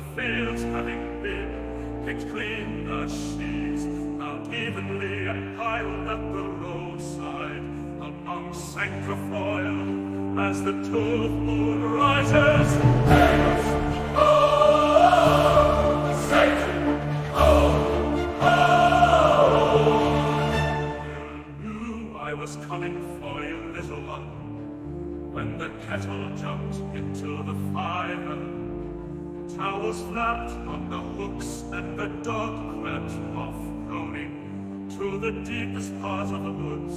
the fields having been picked clean, the sheaves found evenly and piled at the roadside among sancrofoil as the tooth moon rises. Hails, oh, Satan, oh, oh. You knew I was coming for you, little one, when the kettle jumped into the fire. Towels flapped on the hooks and the dog crept off, groaning to the deepest part of the woods.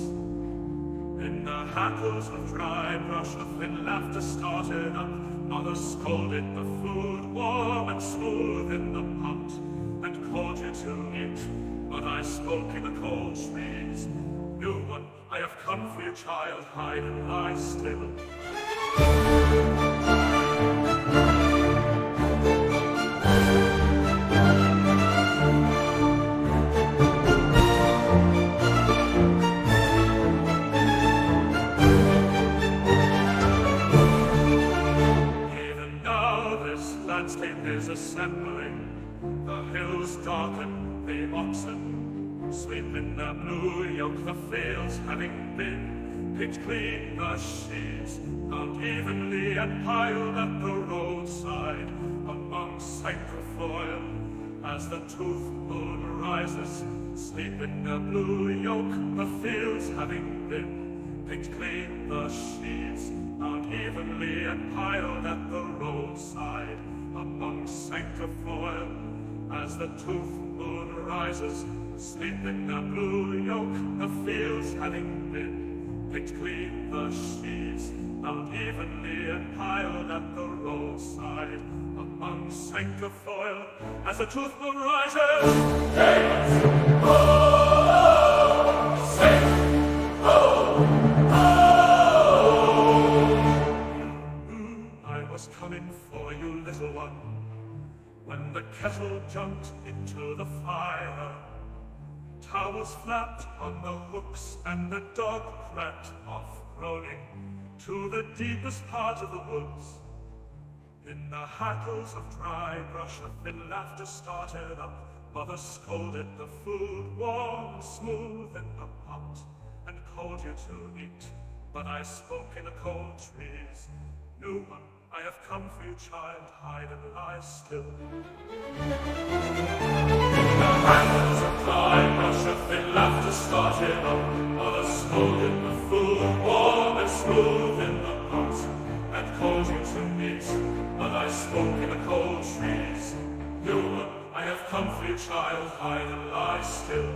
In the hackles of dry brush, a thin laughter started up. Mother scolded the food, warm and smooth in the pot, and called you to eat. But I spoke in the cold trees. New one, I have come for you, child, hide and lie still. Landscape is assembling, the hills darken, the oxen sleep in their blue yoke, the fields having been picked clean, the sheaves found evenly and piled at the roadside among sancrofoil as the tooth moon rises. Sleep in their blue yoke, the fields having been picked clean, the sheaves found evenly and piled at the roadside among sancrofoil as the tooth moon rises. Sleep in the blue yoke, the fields having been picked clean, the sheaves found evenly and piled at the roadside among sancrofoil as the tooth moon rises. Hails, oh, Satan, oh, oh. I was coming for you, little one, when the kettle jumped into the fire. Towels flapped on the hooks and the dog crept off, groaning to the deepest part of the woods. In the hackles of dry brush, a thin laughter started up. Mother scolded the food, warm and smooth in the pot, and called you to eat. But I spoke in the cold trees. New one, I have come for you, child, hide and lie still. In the hackles of dry brush, a thin laughter started up. Mother scolded the food, warm and smooth in the pot, and called you to eat. But I spoke in the cold trees. New one, I have come for you, child, hide and lie still.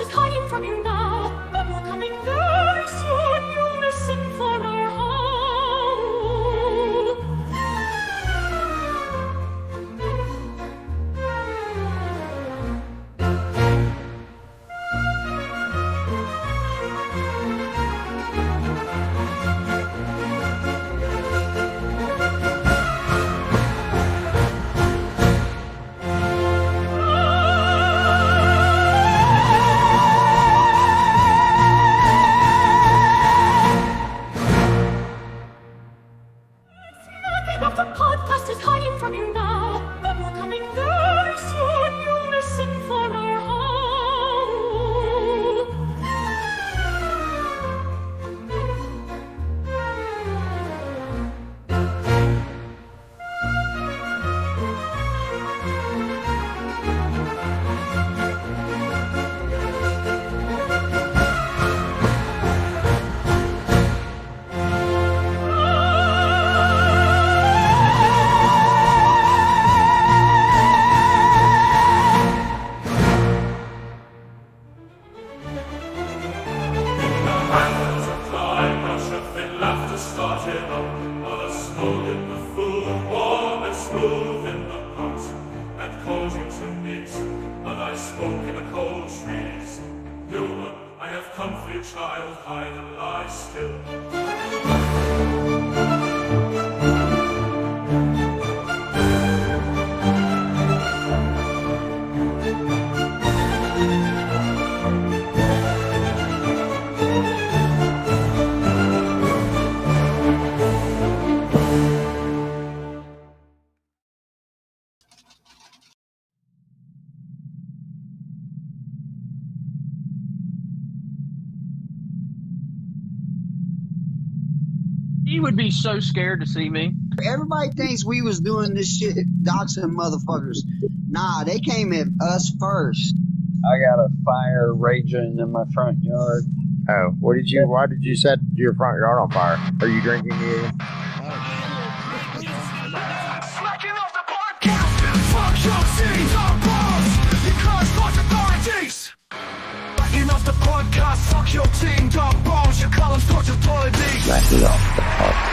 is hiding from you now, but we're coming very soon. You listen for our howl. The podcast is hiding from you now, but we're coming very soon. You listen for our howl. Child, hide and lie still. He would be so scared to see me. Everybody thinks we was doing this shit, doxing motherfuckers. Nah, they came at us first. I got a fire raging in my front yard. Oh, why did you set your front yard on fire? Are you drinking again? Smacking off the podcast, fuck your seeds on balls, because false authorities. Smacking off the podcast, fuck your team, dog balls, you call them sports authorities. Smacking off the podcast.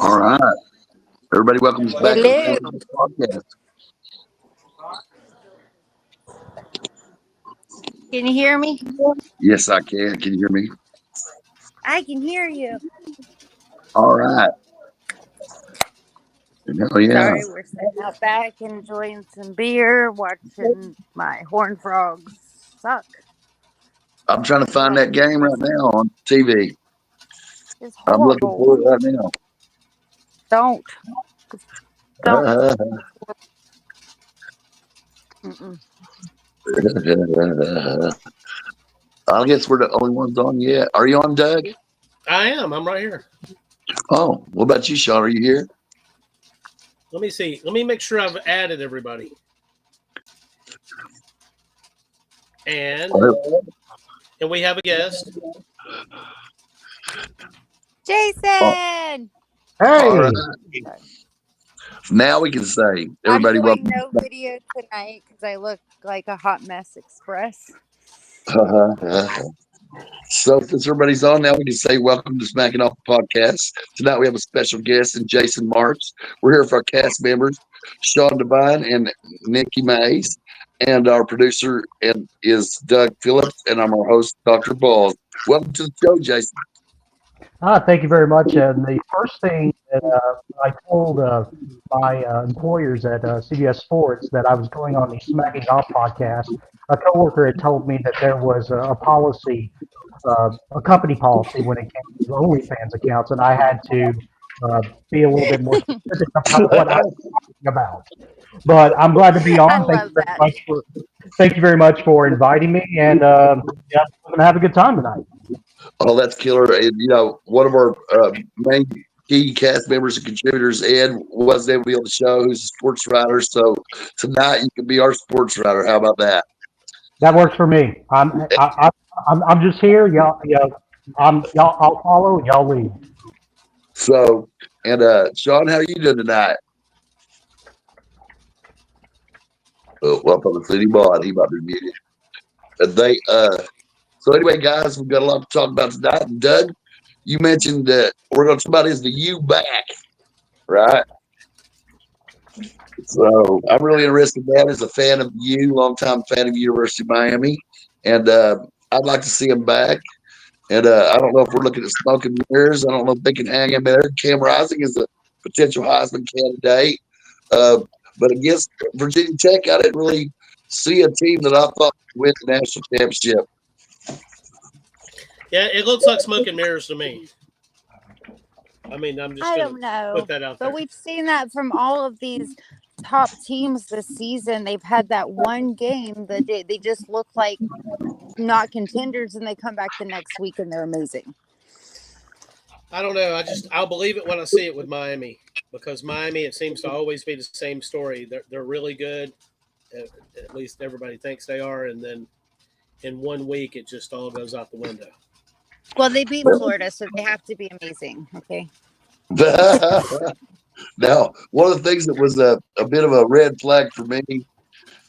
All right. Everybody, welcome back to the podcast. Can you hear me? Yes, I can. Can you hear me? I can hear you. All right. Hell yeah. Sorry, we're sitting out back enjoying some beer, watching my horned frogs suck. I'm trying to find that game right now on TV. It's I'm looking horrible. for it right now. Don't. Mm-mm. I guess we're the only ones on yet. Are you on, Doug? I am. I'm right here. Oh, what about you, Sean? Are you here? Let me see. Let me make sure I've added everybody. And we have a guest. Jason! Hey! All right. Now we can say, everybody, I'm doing welcome. no video tonight because I look like a hot mess express. So since everybody's on now, we can say welcome to Smacking Off the Podcast. Tonight we have a special guest in Jason Marks. We're here for our cast members, Sean Devine and Nikki Mays, and our producer is Doug Phillips, and I'm our host, Dr. Balls. Welcome to the show, Jason. Thank you very much. And the first thing that I told my employers at CBS Sports that I was going on the Smacking Off podcast, a coworker had told me that there was a policy, a company policy when it came to OnlyFans accounts, and I had to be a little bit more specific about what I was talking about. But I'm glad to be on. Thank you very much for inviting me, and yeah, we're going to have a good time tonight. Oh, that's killer. And, one of our main key cast members and contributors, Ed, wasn't able to be on the show, who's a sports writer. So tonight you can be our sports writer. How about that? That works for me. I'm just here. I'll follow. Y'all lead. So, and Sean, how are you doing tonight? Well, from the city bond, he might be muted. So anyway, guys, we've got a lot to talk about tonight. And Doug, you mentioned that we're going to talk about is the U back, right? So I'm really interested in that as a fan of U, longtime fan of University of Miami, and I'd like to see him back. And I don't know if we're looking at smoke and mirrors. I don't know if they can hang him there. Cam Rising is a potential Heisman candidate. Uh, but against Virginia Tech, I didn't really see a team that I thought would win the national championship. Yeah, it looks like smoke and mirrors to me. I mean, I'm just I going don't to know, put that out but there. we've seen that from all of these top teams this season. They've had that one game that they just look like not contenders, and they come back the next week and they're amazing. I don't know. I'll believe it when I see it with Miami, because Miami, it seems to always be the same story. They're really good. At least everybody thinks they are, and then in 1 week it just all goes out the window. Well, they beat Florida, so they have to be amazing. Okay. Now, one of the things that was a bit of a red flag for me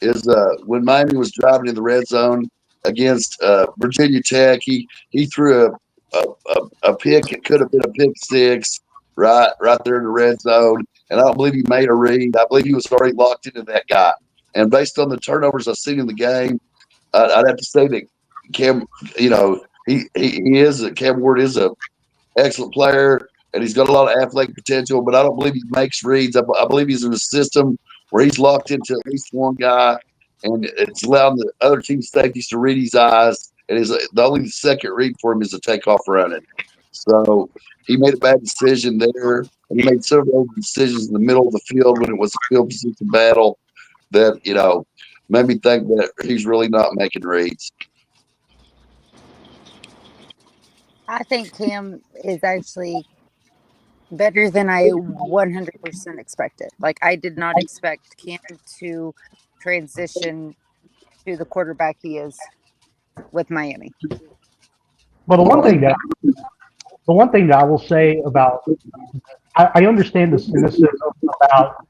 is when Miami was driving in the red zone against Virginia Tech. He threw a pick. It could have been a pick six, right there in the red zone. And I don't believe he made a read. I believe he was already locked into that guy. And based on the turnovers I've seen in the game, I'd have to say that Cam, Cam Ward is a excellent player, and he's got a lot of athletic potential, but I don't believe he makes reads. I believe he's in a system where he's locked into at least one guy, and it's allowing the other team safeties to read his eyes. And the only second read for him is to take off running. So he made a bad decision there, and he made several decisions in the middle of the field when it was a field position battle that made me think that he's really not making reads. I think Cam is actually better than I 100% expected. Like, I did not expect Cam to transition to the quarterback he is with Miami. Well, the one thing that I will say about, I understand the cynicism about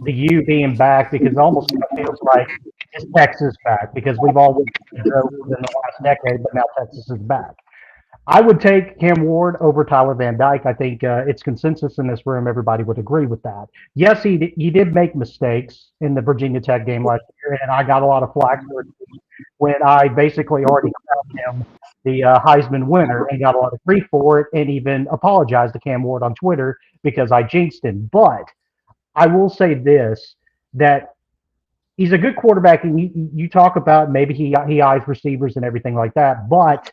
the U being back, because it almost kind of feels like is Texas back, because we've always been joke in the last decade, but now Texas is back. I would take Cam Ward over Tyler Van Dyke. I think it's consensus in this room. Everybody would agree with that. Yes, he did make mistakes in the Virginia Tech game last year, and I got a lot of flack for it when I basically already crowned him the Heisman winner and got a lot of grief for it, and even apologized to Cam Ward on Twitter because I jinxed him. But I will say this, that he's a good quarterback, and you talk about maybe he eyes receivers and everything like that, but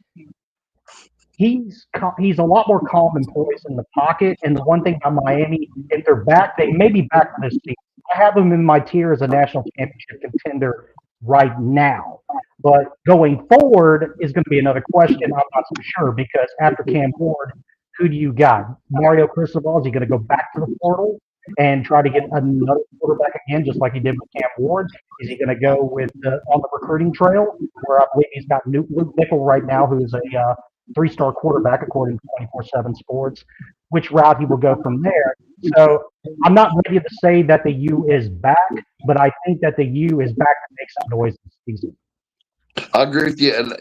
he's a lot more calm and poised in the pocket. And the one thing about Miami, if they're back, they may be back for this season. I have them in my tier as a national championship contender right now. But going forward is going to be another question. I'm not so sure, because after Cam Ward, who do you got? Mario Cristobal, is he going to go back to the portal and try to get another quarterback again, just like he did with Cam Ward? Is he going to go with on the recruiting trail, where I believe he's got Luke Nickel right now, who is a three-star quarterback according to 24/7 Sports? Which route he will go from there? So I'm not ready to say that the U is back, but I think that the U is back to make some noise this season. I agree with you. And,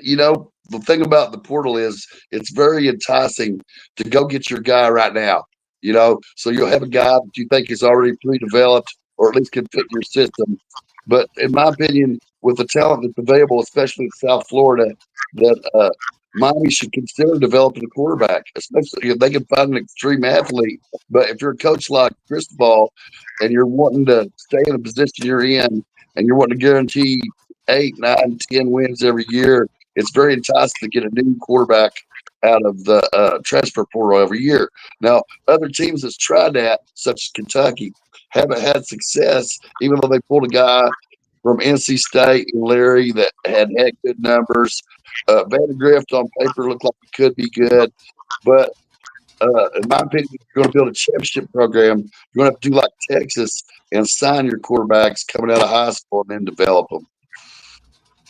the thing about the portal is it's very enticing to go get your guy right now, so you'll have a guy that you think is already pre-developed or at least can fit your system. But in my opinion, with the talent that's available, especially in South Florida, that Miami should consider developing a quarterback, especially if they can find an extreme athlete. But if you're a coach like Cristobal and you're wanting to stay in the position you're in and you're wanting to guarantee 8, 9, 10 wins every year, it's very enticing to get a new quarterback out of the transfer portal every year. Now, other teams that's tried that, such as Kentucky, haven't had success, even though they pulled a guy from NC State and Larry that had good numbers. Vandegrift on paper looked like he could be good, but in my opinion, if you're going to build a championship program, you're going to have to do like Texas and sign your quarterbacks coming out of high school and then develop them.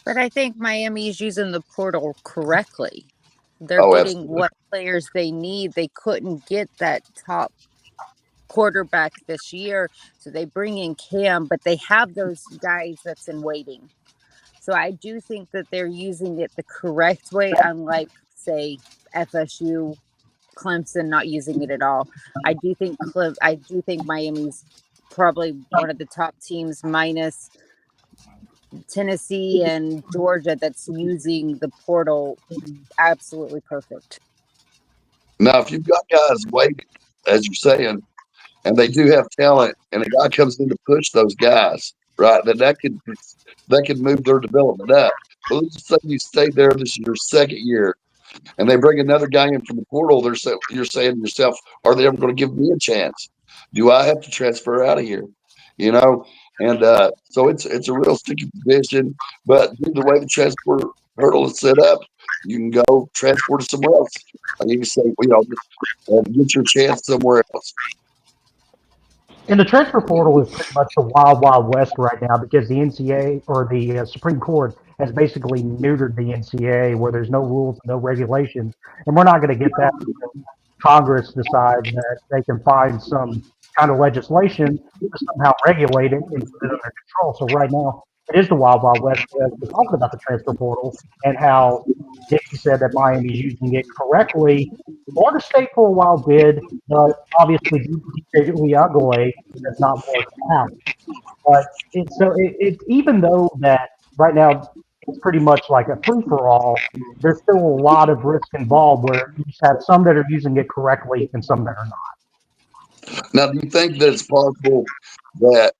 But I think Miami is using the portal correctly. They're Oh, getting absolutely. what players they need. They couldn't get that top quarterback this year, so they bring in Cam, but they have those guys that's in waiting. So I do think that they're using it the correct way, unlike, say, FSU, Clemson not using it at all. I do think Miami's probably one of the top teams, minus Tennessee and Georgia, that's using the portal absolutely perfect. Now, if you've got guys waiting, as you're saying, and they do have talent, and a guy comes in to push those guys, right? That could move their development up. But let's just say you stay there. This is your second year, and they bring another guy in from the portal. You're saying to yourself, are they ever going to give me a chance? Do I have to transfer out of here? You know, and so it's a real sticky position. But due to the way the transport hurdle is set up, you can go transport to somewhere else. And you can say, get your chance somewhere else. And the transfer portal is pretty much the wild, wild west right now because the NCAA or the Supreme Court has basically neutered the NCAA where there's no rules, no regulations, and we're not going to get that until Congress decides that they can find some kind of legislation to somehow regulate it and put it under control. So right now, it is the wild, wild west. We're talking about the transfer portal and how Dickie said that Miami's using it correctly. Florida State for a while did, but obviously DJ Uyagale has not worked out. But it's even though that right now it's pretty much like a free for all, there's still a lot of risk involved where you just have some that are using it correctly and some that are not. Now, do you think that it's possible that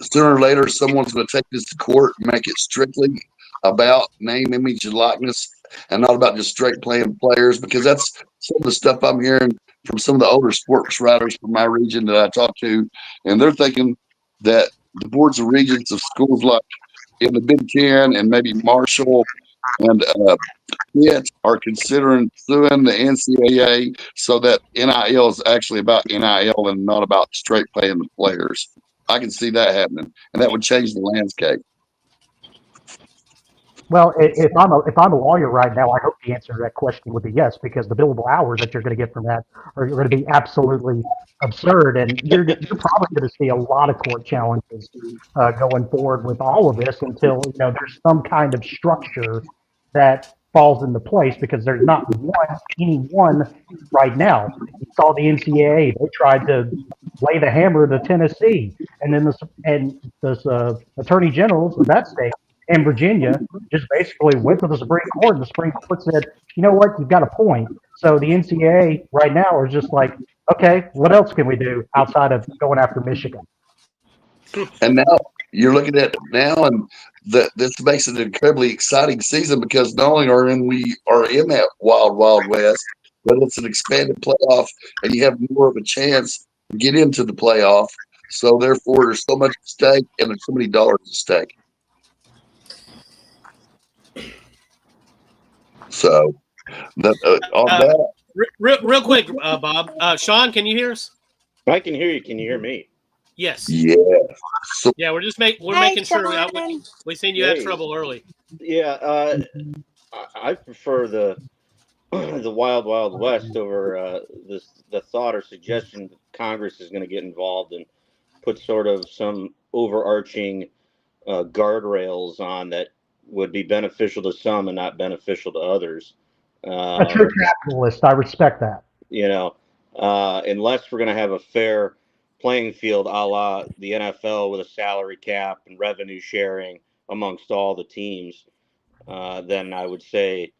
sooner or later someone's going to take this to court and make it strictly about name, image, and likeness, and not about just straight playing players? Because that's some of the stuff I'm hearing from some of the older sports writers from my region that I talk to, and they're thinking that the boards of regents of schools like in the Big Ten and maybe Marshall and Pitt are considering suing the NCAA so that NIL is actually about NIL and not about straight paying the players. I can see that happening, and that would change the landscape. Well, if I'm a lawyer right now, I hope the answer to that question would be yes, because the billable hours that you're going to get from that are going to be absolutely absurd, and you're probably going to see a lot of court challenges going forward with all of this until there's some kind of structure that falls into place because there's not anyone right now. You saw the NCAA; they tried to lay the hammer to Tennessee, and then the attorney generals of that state and Virginia just basically went to the Supreme Court, and the Supreme Court said, you know what, you've got a point. So the NCAA right now is just like, okay, what else can we do outside of going after Michigan? And now you're looking at it now, and this makes it an incredibly exciting season because not only we are in that wild, wild west, but it's an expanded playoff, and you have more of a chance to get into the playoff. So therefore, there's so much at stake, and there's so many dollars at stake. So on that, Real quick, Bob. Sean, can you hear us? I can hear you. Can you hear me? Yes. yeah. So Yeah, we're Hi, making sure Sean. we seen you had trouble early. Yeah, I prefer the the wild wild west over the thought or suggestion that Congress is going to get involved and put sort of some overarching guardrails on that would be beneficial to some and not beneficial to others. A true capitalist, I respect that. Unless we're going to have a fair playing field a la the NFL with a salary cap and revenue sharing amongst all the teams, then I would say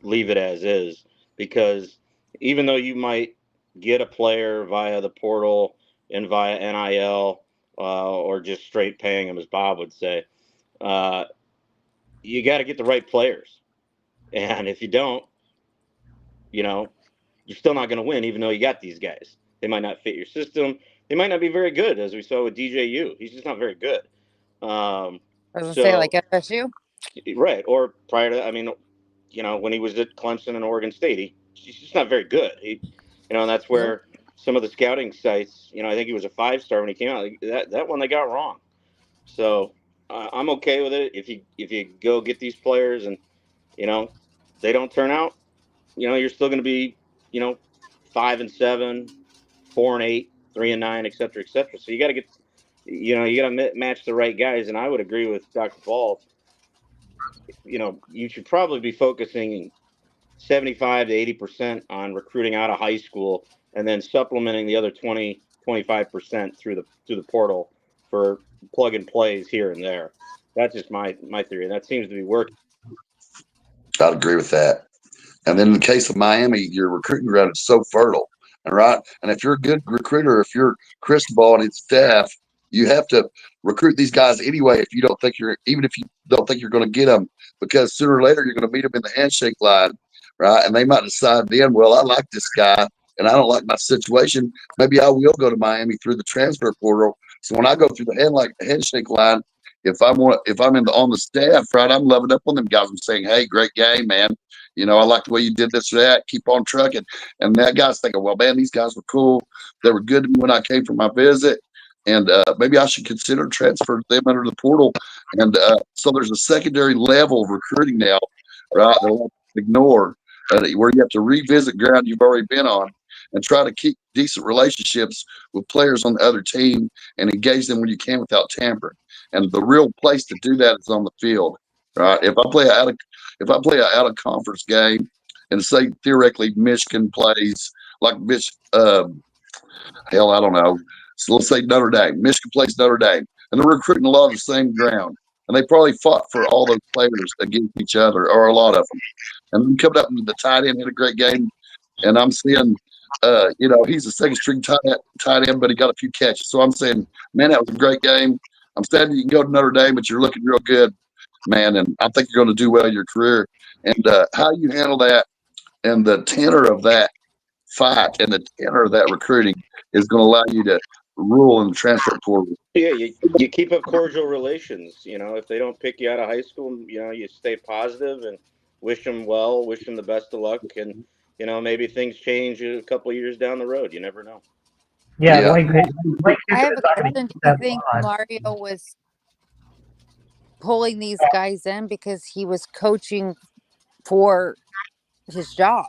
leave it as is. Because even though you might get a player via the portal and via NIL or just straight paying them, as Bob would say, you got to get the right players. And if you don't, you're still not going to win, even though you got these guys. They might not fit your system. They might not be very good, as we saw with DJU. He's just not very good. I was going to say, like FSU? Right. Or prior to that, when he was at Clemson and Oregon State, he's just not very good. And that's where some of the scouting sites, I think he was a 5-star when he came out. That one they got wrong. So I'm okay with it. If you go get these players and, they don't turn out, you're still going to be, 5-7, 4-8, 3-9, et cetera, et cetera. So you got to get, you got to match the right guys. And I would agree with Dr. Ball. You should probably be focusing 75 to 80% on recruiting out of high school, and then supplementing the other 20-25% through the portal for plug and plays here and there. That's just my theory, and that seems to be working. I'd agree with that. And then in the case of Miami, your recruiting ground is so fertile, all right? And if you're a good recruiter, if you're Cristobal and his staff, you have to recruit these guys anyway. If you don't think even if you don't think you're going to get them, because sooner or later you're going to meet them in the handshake line, right? And they might decide then, well, I like this guy and I don't like my situation. Maybe I will go to Miami through the transfer portal. So when I go through the handshake line, if I'm on the staff, right, I'm loving up on them guys. I'm saying, hey, great game, man. I like the way you did this or that. Keep on trucking. And that guy's thinking, well, man, these guys were cool. They were good to me when I came for my visit. And maybe I should consider transferring them under the portal. And so there's a secondary level of recruiting now, right, that I'll ignore, where you have to revisit ground you've already been on and try to keep decent relationships with players on the other team and engage them when you can without tampering. And the real place to do that is on the field, right? If I play an out of conference game, and say theoretically Michigan plays like hell, I don't know. So let's say Notre Dame. Michigan plays Notre Dame, and they're recruiting a lot of the same ground, and they probably fought for all those players against each other, or a lot of them. And then coming up into the tight end, had a great game, and I'm seeing, he's a second string tight end, but he got a few catches. So I'm saying, man, that was a great game. I'm saying you can go to Notre Dame, but you're looking real good, man, and I think you're going to do well in your career. And how you handle that and the tenor of that fight and the tenor of that recruiting is going to allow you to rule in the transfer portal. Yeah, you keep up cordial relations. If they don't pick you out of high school, you stay positive and wish them well, wish them the best of luck, and maybe things change a couple of years down the road. You never know. Yeah, Yeah. like I have a question. Do you think Mario was pulling these guys in because he was coaching for his job?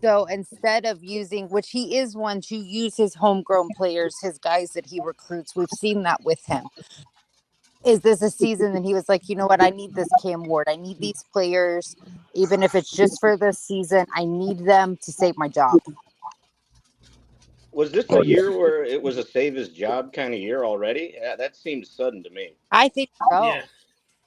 So instead of using, which he is one to use his homegrown players, his guys that he recruits, we've seen that with him. Is this a season that he was like, you know what, I need this Cam Ward. I need these players, even if it's just for this season. I need them to save my job. Was this a year where it was a save his job kind of year already? Yeah, that seems sudden to me. I think so. Yeah.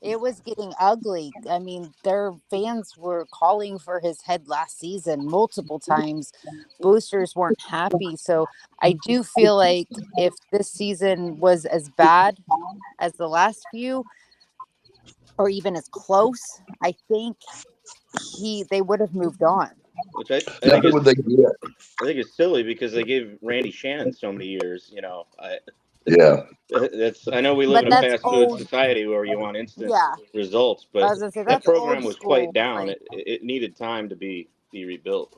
It was getting ugly. I mean, their fans were calling for his head last season multiple times. Boosters weren't happy. So I do feel like if this season was as bad as the last few, or even as close, I think they would have moved on. Which I That's think what they get. I think it's silly because they gave Randy Shannon so many years. Yeah. I know we live But in a that's fast food old. society where you want instant Yeah. results, I but was gonna say that that's program old was school, quite down. right? It needed time to be rebuilt.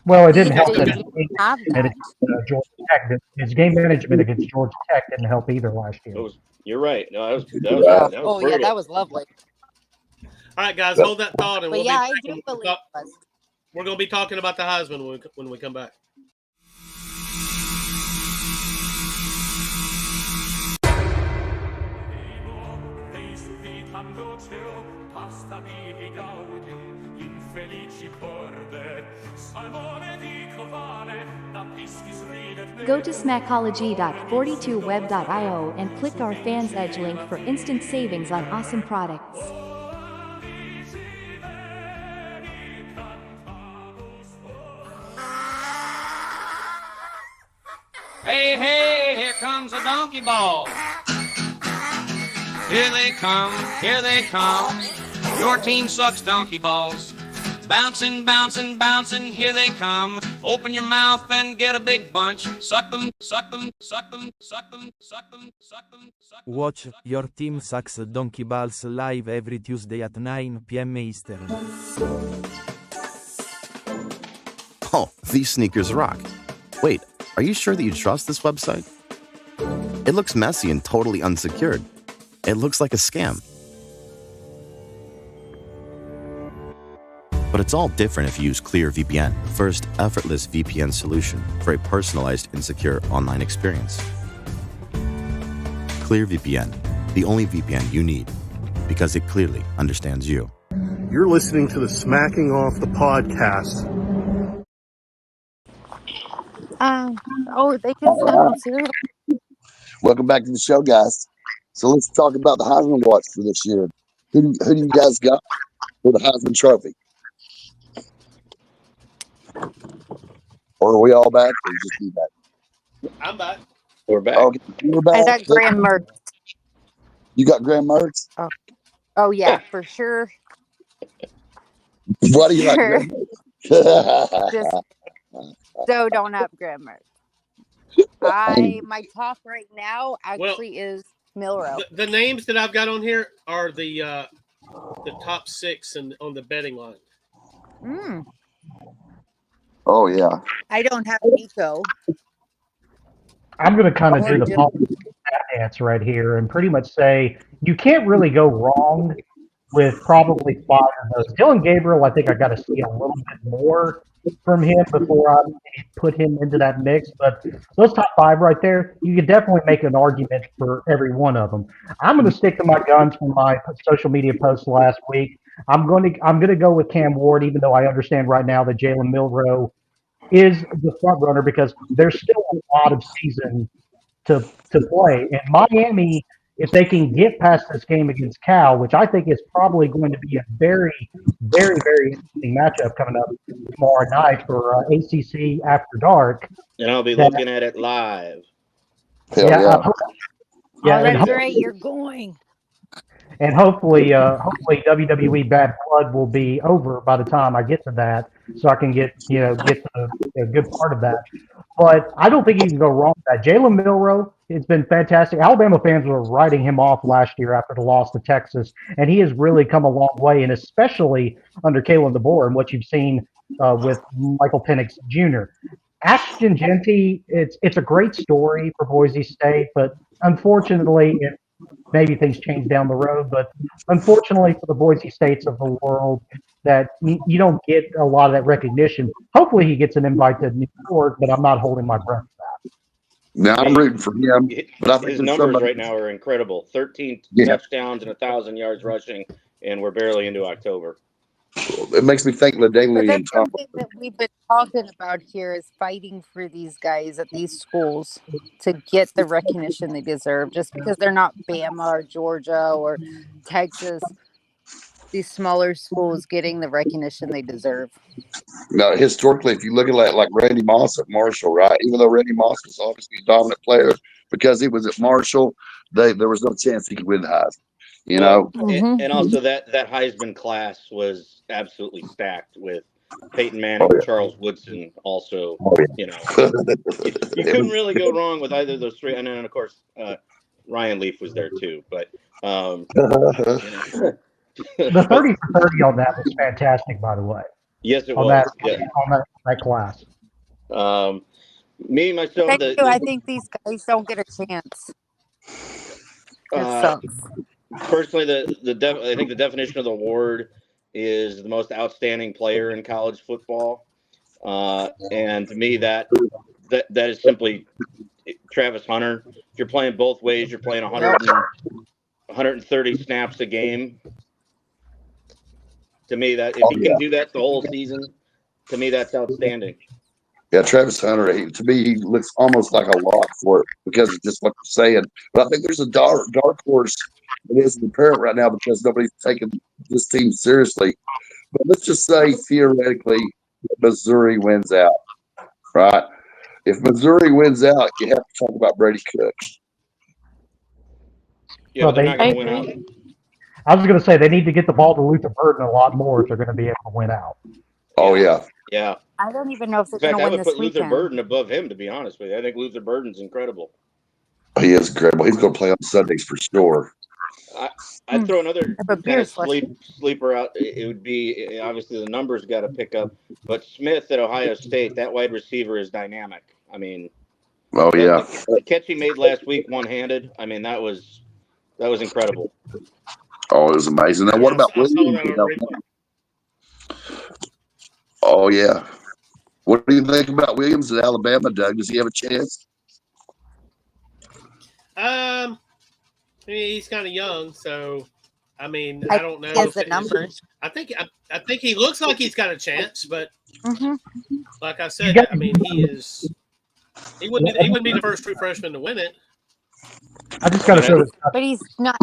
Well, it He didn't help that didn't have that. Georgia Tech. His game management against Georgia Tech didn't help either last year. You're right. No, that was Yeah. that was Oh, brutal. yeah, that was lovely. All right, guys, hold that thought, and But we'll yeah, be I back do and believe it was. we're going to be talking about the Heisman when we come back. Go to smackology.42web.io and click our Fans Edge link for instant savings on awesome products. Hey, hey, here comes a donkey ball. Here they come, here they come. Your team sucks, donkey balls. Bouncing, bouncing, bouncing, here they come. Open your mouth and get a big bunch. Suck them, suck them, suck them, suck them, suck them, suck them, suck them. Watch Your Team Sucks Donkey Balls live every Tuesday at 9 p.m. Eastern. Oh, these sneakers rock. Wait, are you sure that you trust this website? It looks messy and totally unsecured. It looks like a scam. But But it's all different if you use ClearVPN, the first effortless VPN solution for a personalized and secure online experience. ClearVPN, the only VPN you need, because it clearly understands you. You're listening to the Smacking Off the podcast. They can announce here. Welcome back to the show, guys. So let's talk about the Heisman watch for this year. Who do you guys got for the Heisman Trophy? Or are we all back? Or just you back? I'm back. We're back. Okay, you're back. I got Graham Mertz. You got Graham Mertz? Oh yeah, for sure. Why do you like Sure. Graham Mertz? Just so don't up Graham Mertz. My top right now actually is Milrow. The names that I've got on here are the top 6 on the betting line. Oh yeah. I don't have Nico. I'm going to kind of do the politics dance right here and pretty much say you can't really go wrong with probably 5 of those. Dylan Gabriel, I think I got to see a little bit more from him before I put him into that mix. But those top 5 right there, you could definitely make an argument for every one of them. I'm going to stick to my guns from my social media post last week. I'm going to go with Cam Ward, even though I understand right now that Jalen Milrow is the front runner because there's still a lot of season to play. And Miami, if they can get past this game against Cal, which I think is probably going to be a very, very, very interesting matchup coming up tomorrow night for ACC After Dark. And I'll be looking at it live. Yeah. That's right. You're going. And hopefully WWE Bad Blood will be over by the time I get to that, so I can get to a good part of that. But I don't think you can go wrong with that. Jalen Milrow, it's been fantastic. Alabama fans were writing him off last year after the loss to Texas, and he has really come a long way, and especially under Kalen DeBoer and what you've seen with Michael Penix Jr. Ashton Genty, it's a great story for Boise State, but unfortunately, maybe things change down the road, but unfortunately for the Boise States of the world, that you don't get a lot of that recognition. Hopefully he gets an invite to New York, but I'm not holding my breath for that. Now I'm rooting for him, but I think his numbers right now are incredible. 13 touchdowns and 1,000 yards rushing, and we're barely into October. It makes me think LaDainian and Tom. Something that we've been talking about here is fighting for these guys at these schools to get the recognition they deserve. Just because they're not Bama or Georgia or Texas, these smaller schools getting the recognition they deserve. Now, historically, if you look at like Randy Moss at Marshall, right? Even though Randy Moss was obviously a dominant player, because he was at Marshall, there was no chance he could win the Heisman. You know, and also that Heisman class was absolutely stacked with Peyton Manning, Charles Woodson. Also, you couldn't really go wrong with either of those 3. And then, of course, Ryan Leaf was there too. But the 30 for 30 on that was fantastic, by the way. Yes, it on was. On that class. Me myself. I think these guys don't get a chance. It sucks. Personally, I think the definition of the award is the most outstanding player in college football, and to me that is simply Travis Hunter. If you're playing both ways, you're playing 130 snaps a game. To me, that if he can do that the whole season, to me that's outstanding. Yeah, Travis Hunter, to me, he looks almost like a lock for it because of just what you're saying. But I think there's a dark horse that isn't apparent right now because nobody's taking this team seriously. But let's just say, theoretically, Missouri wins out, right? If Missouri wins out, you have to talk about Brady Cook. Yeah, well, they're not going to win out. I was going to say they need to get the ball to Luther Burden a lot more if they're going to be able to win out. Oh, yeah. Yeah. I don't even know if they're going to win this weekend. I would put weekend. Luther Burden above him, to be honest with you. I think Luther Burden's incredible. He is incredible. He's going to play on Sundays for sure. I'd throw another kind of sleeper out. It would be, obviously, the numbers got to pick up. But Smith at Ohio State, that wide receiver is dynamic. I mean, the catch he made last week one-handed, I mean, that was incredible. Oh, it was amazing. Now, what about Williams? Oh yeah. What do you think about Williams at Alabama, Doug? Does he have a chance? I mean, he's kind of young, so I mean, I I think don't know he has if the numbers. I think he looks like he's got a chance, but Hmm. like I You said, got I mean, he wouldn't be the first true freshman to win it. I just got to show this. But he's not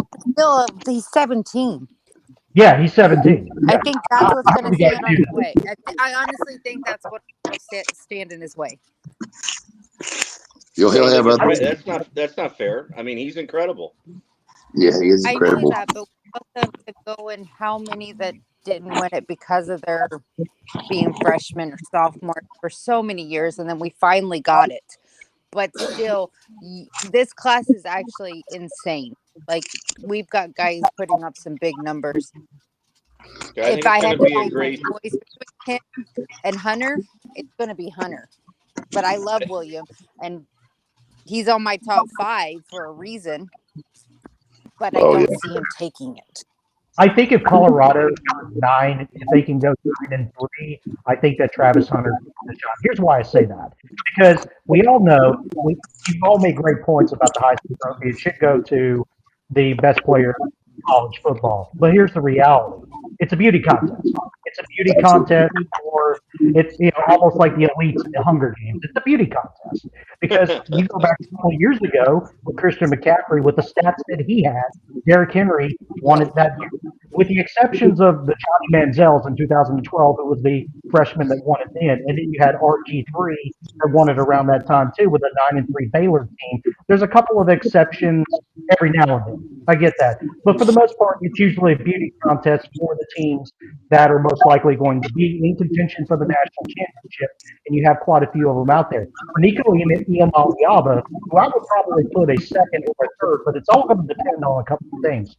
he's 17. Yeah, he's 17. I Yeah. think that's what's going to We got stand to on do his way. I honestly think that's what will stand in his way. He'll have other. That's not fair. I mean, he's incredible. Yeah, he is I know incredible. that, but we also have to go in how many that didn't win it because of their being freshmen or sophomores for so many years, and then we finally got it. But still, this class is actually insane. Like, we've got guys putting up some big numbers. I If I had to be a make my great. choice between him and Hunter, it's going to be Hunter. But I love William, and he's on my top 5 for a reason. But I don't see him taking it. I think if Colorado goes 9, if they can go 9-3, I think that Travis Hunter gets the shot. Here's why I say that. Because we all know, you've all made great points about the Heisman Trophy. It should go to the best player in college football. But here's the reality. It's a beauty contest. It's a beauty contest for, it's almost like the elites in the Hunger Games. It's a beauty contest. Because you go back a couple of years ago with Christian McCaffrey, with the stats that he had, Derrick Henry won it that year. With the exceptions of the Johnny Manziels in 2012, it was the freshman that won it then. And then you had RG3 that won it around that time too with a 9-3 Baylor team. There's a couple of exceptions every now and then. I get that. But for the most part, it's usually a beauty contest for the teams that are most likely going to be in contention for the national championship. And you have quite a few of them out there. For Nico Iamaleava, who I would probably put a second or a third, but it's all going to depend on a couple of things.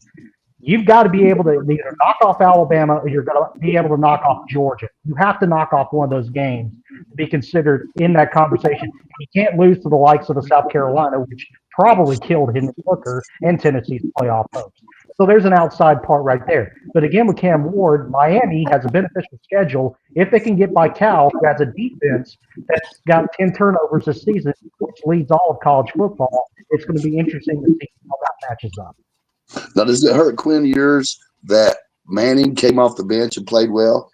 You've got to be able to either knock off Alabama or you're going to be able to knock off Georgia. You have to knock off one of those games to be considered in that conversation. You can't lose to the likes of the South Carolina, which probably killed Hendon Hooker and Tennessee's playoff hopes. So there's an outside part right there. But again, with Cam Ward, Miami has a beneficial schedule. If they can get by Cal, who has a defense that's got 10 turnovers this season, which leads all of college football, it's going to be interesting to see how that matches up. Now, does it hurt Quinn yours that Manning came off the bench and played well?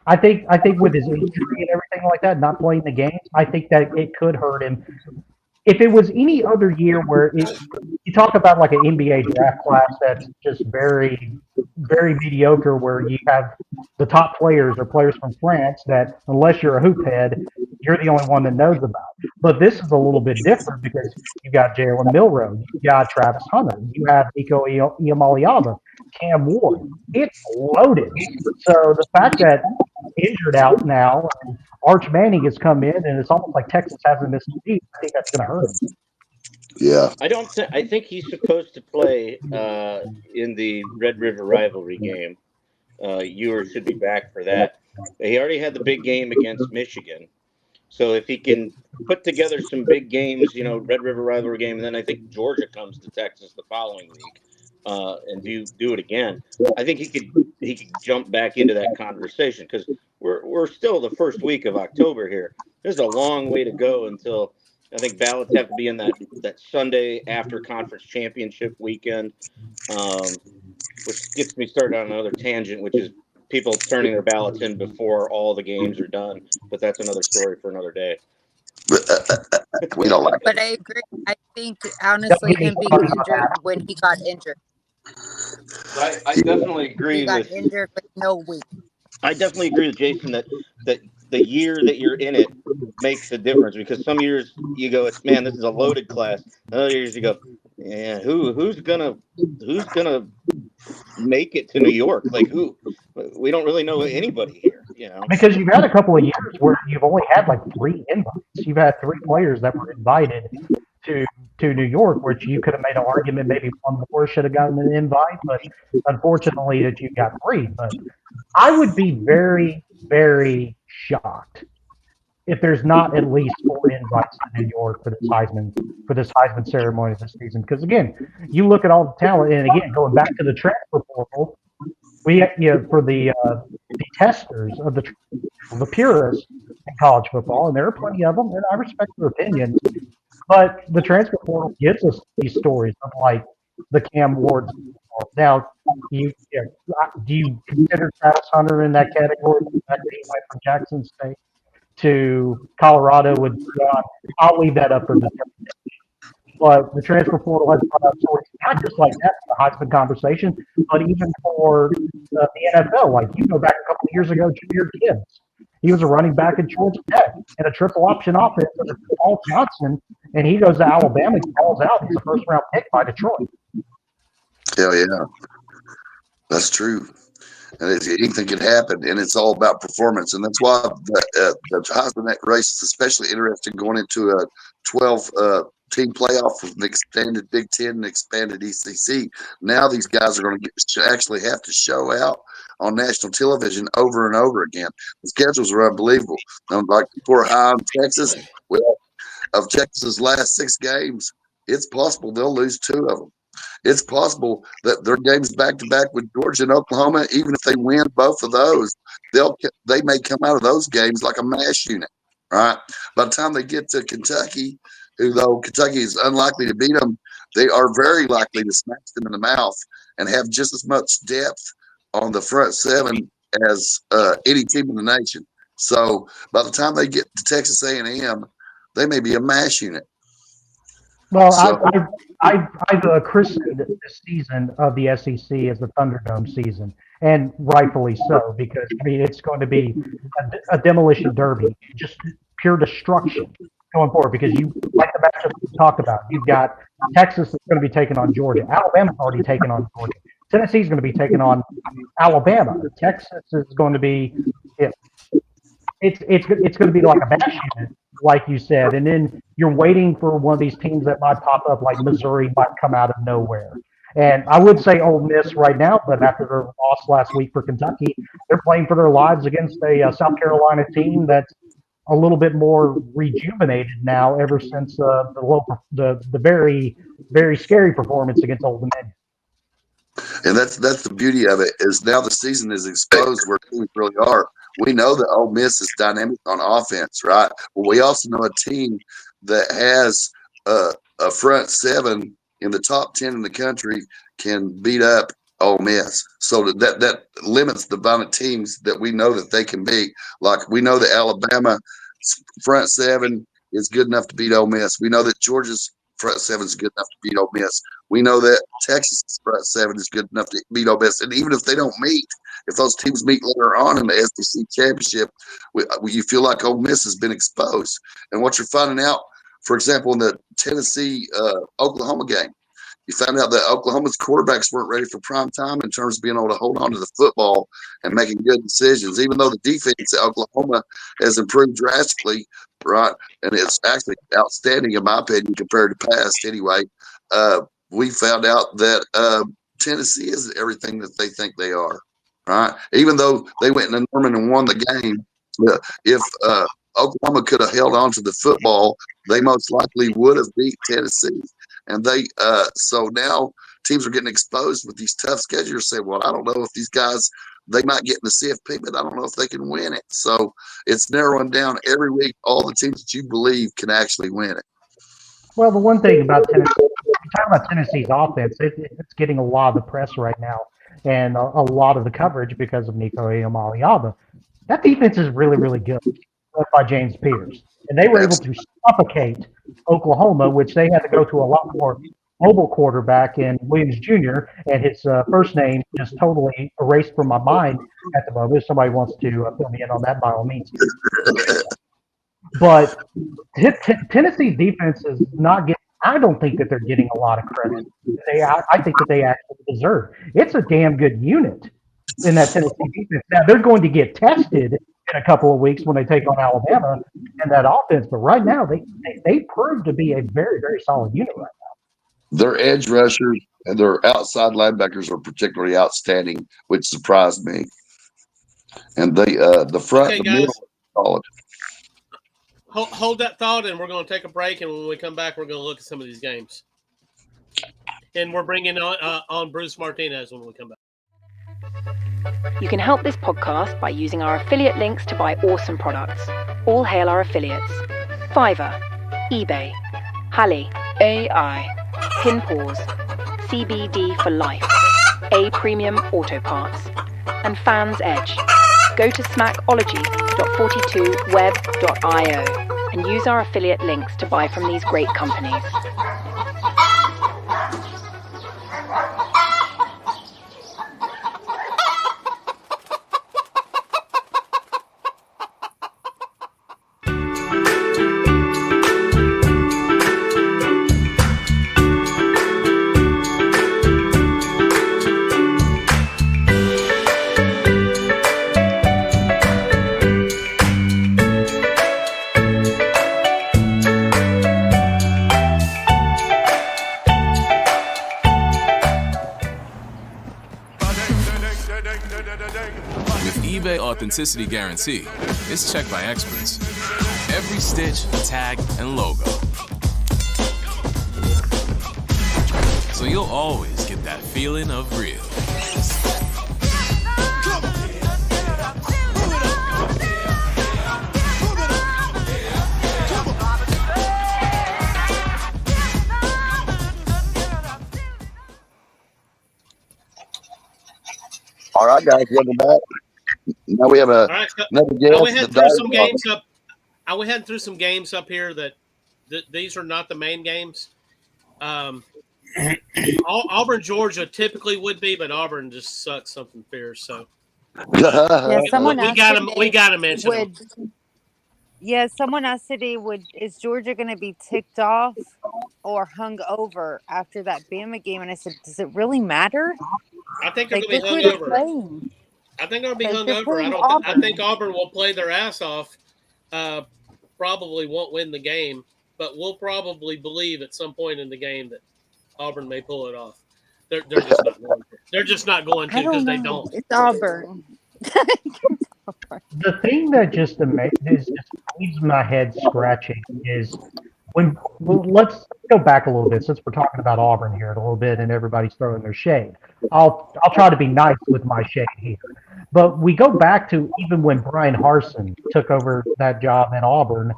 I think with his injury and everything like that, not playing the games, I think that it could hurt him. If it was any other year where you talk about like an NBA draft class that's just very, very mediocre, where you have the top players or players from France that, unless you're a hoop head, you're the only one that knows about. But this is a little bit different because you got Jalen Milroe, you got Travis Hunter, you have Nico Iamaleava, Cam Ward. It's loaded. So the fact that injured out now, and Arch Manning has come in, and it's almost like Texas hasn't missed a beat. I think that's going to hurt him. Yeah. I think he's supposed to play in the Red River rivalry game. Ewer should be back for that. He already had the big game against Michigan. So if he can put together some big games, Red River rivalry game, and then I think Georgia comes to Texas the following week, and do it again, I think he could jump back into that conversation, because we're still the first week of October here. There's a long way to go until I think ballots have to be in that Sunday after conference championship weekend, which gets me started on another tangent, which is people turning their ballots in before all the games are done. But that's another story for another day. We don't like it. But I agree. I think, honestly, him being injured when he got injured. I definitely agree He got injured with no week. I definitely agree with Jason that the year that you're in it makes a difference, because some years you go, man, this is a loaded class. Other years you go, yeah, who's gonna make it to New York? Like, who? We don't really know anybody here, Because you've had a couple of years where you've only had like 3 invites. You've had 3 players that were invited to New York, which you could have made an argument maybe one more should have gotten an invite, but unfortunately that you got 3. But I would be very, very shocked if there's not at least 4 invites to New York for this Heisman ceremony this season. Because again, you look at all the talent, and again, going back to the transfer portal, we for the detesters of the purists in college football, and there are plenty of them, and I respect their opinion. But the transfer portal gives us these stories of like the Cam Wards. Now, do you consider Travis Hunter in that category? The fact that he went from Jackson State to Colorado with I'll leave that up for the but the transfer portal has brought up stories not just like that for the Heisman conversation, but even for the NFL. Like you go back a couple of years ago, Jahmyr Gibbs. He was a running back at Georgia Tech in a triple option offense under Paul Johnson, and he goes to Alabama and falls out. He's a first round pick by Detroit. Hell yeah, that's true. And anything can happen, and it's all about performance. And that's why the Heisman race is especially interesting going into a 12 team playoff with an expanded Big Ten and expanded ECC. Now these guys are going to actually have to show out on national television over and over again. The schedules are unbelievable. Like poor high in Texas, well, of Texas's last 6 games, it's possible they'll lose 2 of them. It's possible that their games back to back with Georgia and Oklahoma, even if they win both of those, they may come out of those games like a mash unit, right? By the time they get to Kentucky, who though Kentucky is unlikely to beat them, they are very likely to smash them in the mouth and have just as much depth on the front 7 as any team in the nation. So by the time they get to Texas A&M, they may be a mash unit. Well, so, I've christened this season of the SEC as the Thunderdome season, and rightfully so, because I mean it's going to be a demolition derby, just pure destruction going forward. Because you like the matchup we talked about, you've got Texas that's going to be taking on Georgia, Alabama's already taken on Georgia, Tennessee's going to be taking on Alabama, Texas is going to be it's going to be like a mash unit, like you said, and then you're waiting for one of these teams that might pop up, like Missouri might come out of nowhere. And I would say Ole Miss right now, but after their loss last week for Kentucky, they're playing for their lives against a South Carolina team that's a little bit more rejuvenated now, ever since the very, very scary performance against Old Dominion. And that's the beauty of it, is now the season is exposed where teams really are. We know that Ole Miss is dynamic on offense, right? But we also know a team that has a front 7 in the top 10 in the country can beat up Ole Miss. So that limits the amount of teams that we know that they can beat. Like we know that Alabama front 7 is good enough to beat Ole Miss. We know that Georgia's front 7 is good enough to beat Ole Miss. We know that Texas' front 7 is good enough to beat Ole Miss. And even if they don't meet, if those teams meet later on in the SEC championship, you feel like Ole Miss has been exposed. And what you're finding out, for example, in the Tennessee-Oklahoma game, you found out that Oklahoma's quarterbacks weren't ready for prime time in terms of being able to hold on to the football and making good decisions, even though the defense at Oklahoma has improved drastically, right? And it's actually outstanding, in my opinion, compared to past anyway. We found out that Tennessee isn't everything that they think they are, right? Even though they went into Norman and won the game, if Oklahoma could have held on to the football, they most likely would have beat Tennessee. And so now teams are getting exposed with these tough schedules. Say, well, I don't know if these guys, they might get in the CFP, but I don't know if they can win it. So it's narrowing down every week all the teams that you believe can actually win it. Well, the one thing about Tennessee, talking about Tennessee's offense, it's getting a lot of the press right now and a lot of the coverage because of Nico Iamaleava. That defense is really, really good, led by James Pierce. And they were able to suffocate Oklahoma, which they had to go to a lot more mobile quarterback in Williams Jr., and his first name just totally erased from my mind at the moment. If somebody wants to fill me in on that, by all means. But Tennessee's defense is not getting – I don't think that they're getting a lot of credit. I think that they actually deserve. It's a damn good unit in that Tennessee defense. Now, they're going to get tested in a couple of weeks when they take on Alabama and that offense. But right now, they prove to be a very, very solid unit right now. Their edge rushers and their outside linebackers are particularly outstanding, which surprised me. And the front, the middle, solid. Hold that thought, and we're going to take a break. And when we come back, we're going to look at some of these games. And we're bringing on Bruce Martinez when we come back. You can help this podcast by using our affiliate links to buy awesome products. All hail our affiliates: Fiverr, eBay, Halley, AI, Pinpaws, CBD for Life, A Premium Auto Parts, and Fans Edge. Go to smackology.42web.io and use our affiliate links to buy from these great companies. With eBay Authenticity Guarantee, it's checked by experts. Every stitch, tag, and logo. So you'll always get that feeling of real. All right, guys, welcome back. Now we have All right, so another I guest. went the through some Dog- games up. I went through some games up here that these are not the main games. Auburn, Georgia typically would be, but Auburn just sucks something fierce. So Yeah, someone we asked got today to we got to mention them. Yeah, someone asked today, is Georgia going to be ticked off or hung over after that Bama game? And I said, does it really matter? I think they're Like, going to look be who hung they're over. playing. I think they'll be Like, hung they're over. playing I think Auburn. Auburn will play their ass off. Probably won't win the game, but we'll probably believe at some point in the game that Auburn may pull it off. They're just not going to. They're just not going to I because don't they know. don't. It's Auburn. The thing that just leaves my head scratching is let's go back a little bit since we're talking about Auburn here a little bit and everybody's throwing their shade. I'll try to be nice with my shade here, but we go back to even when Brian Harsin took over that job at Auburn.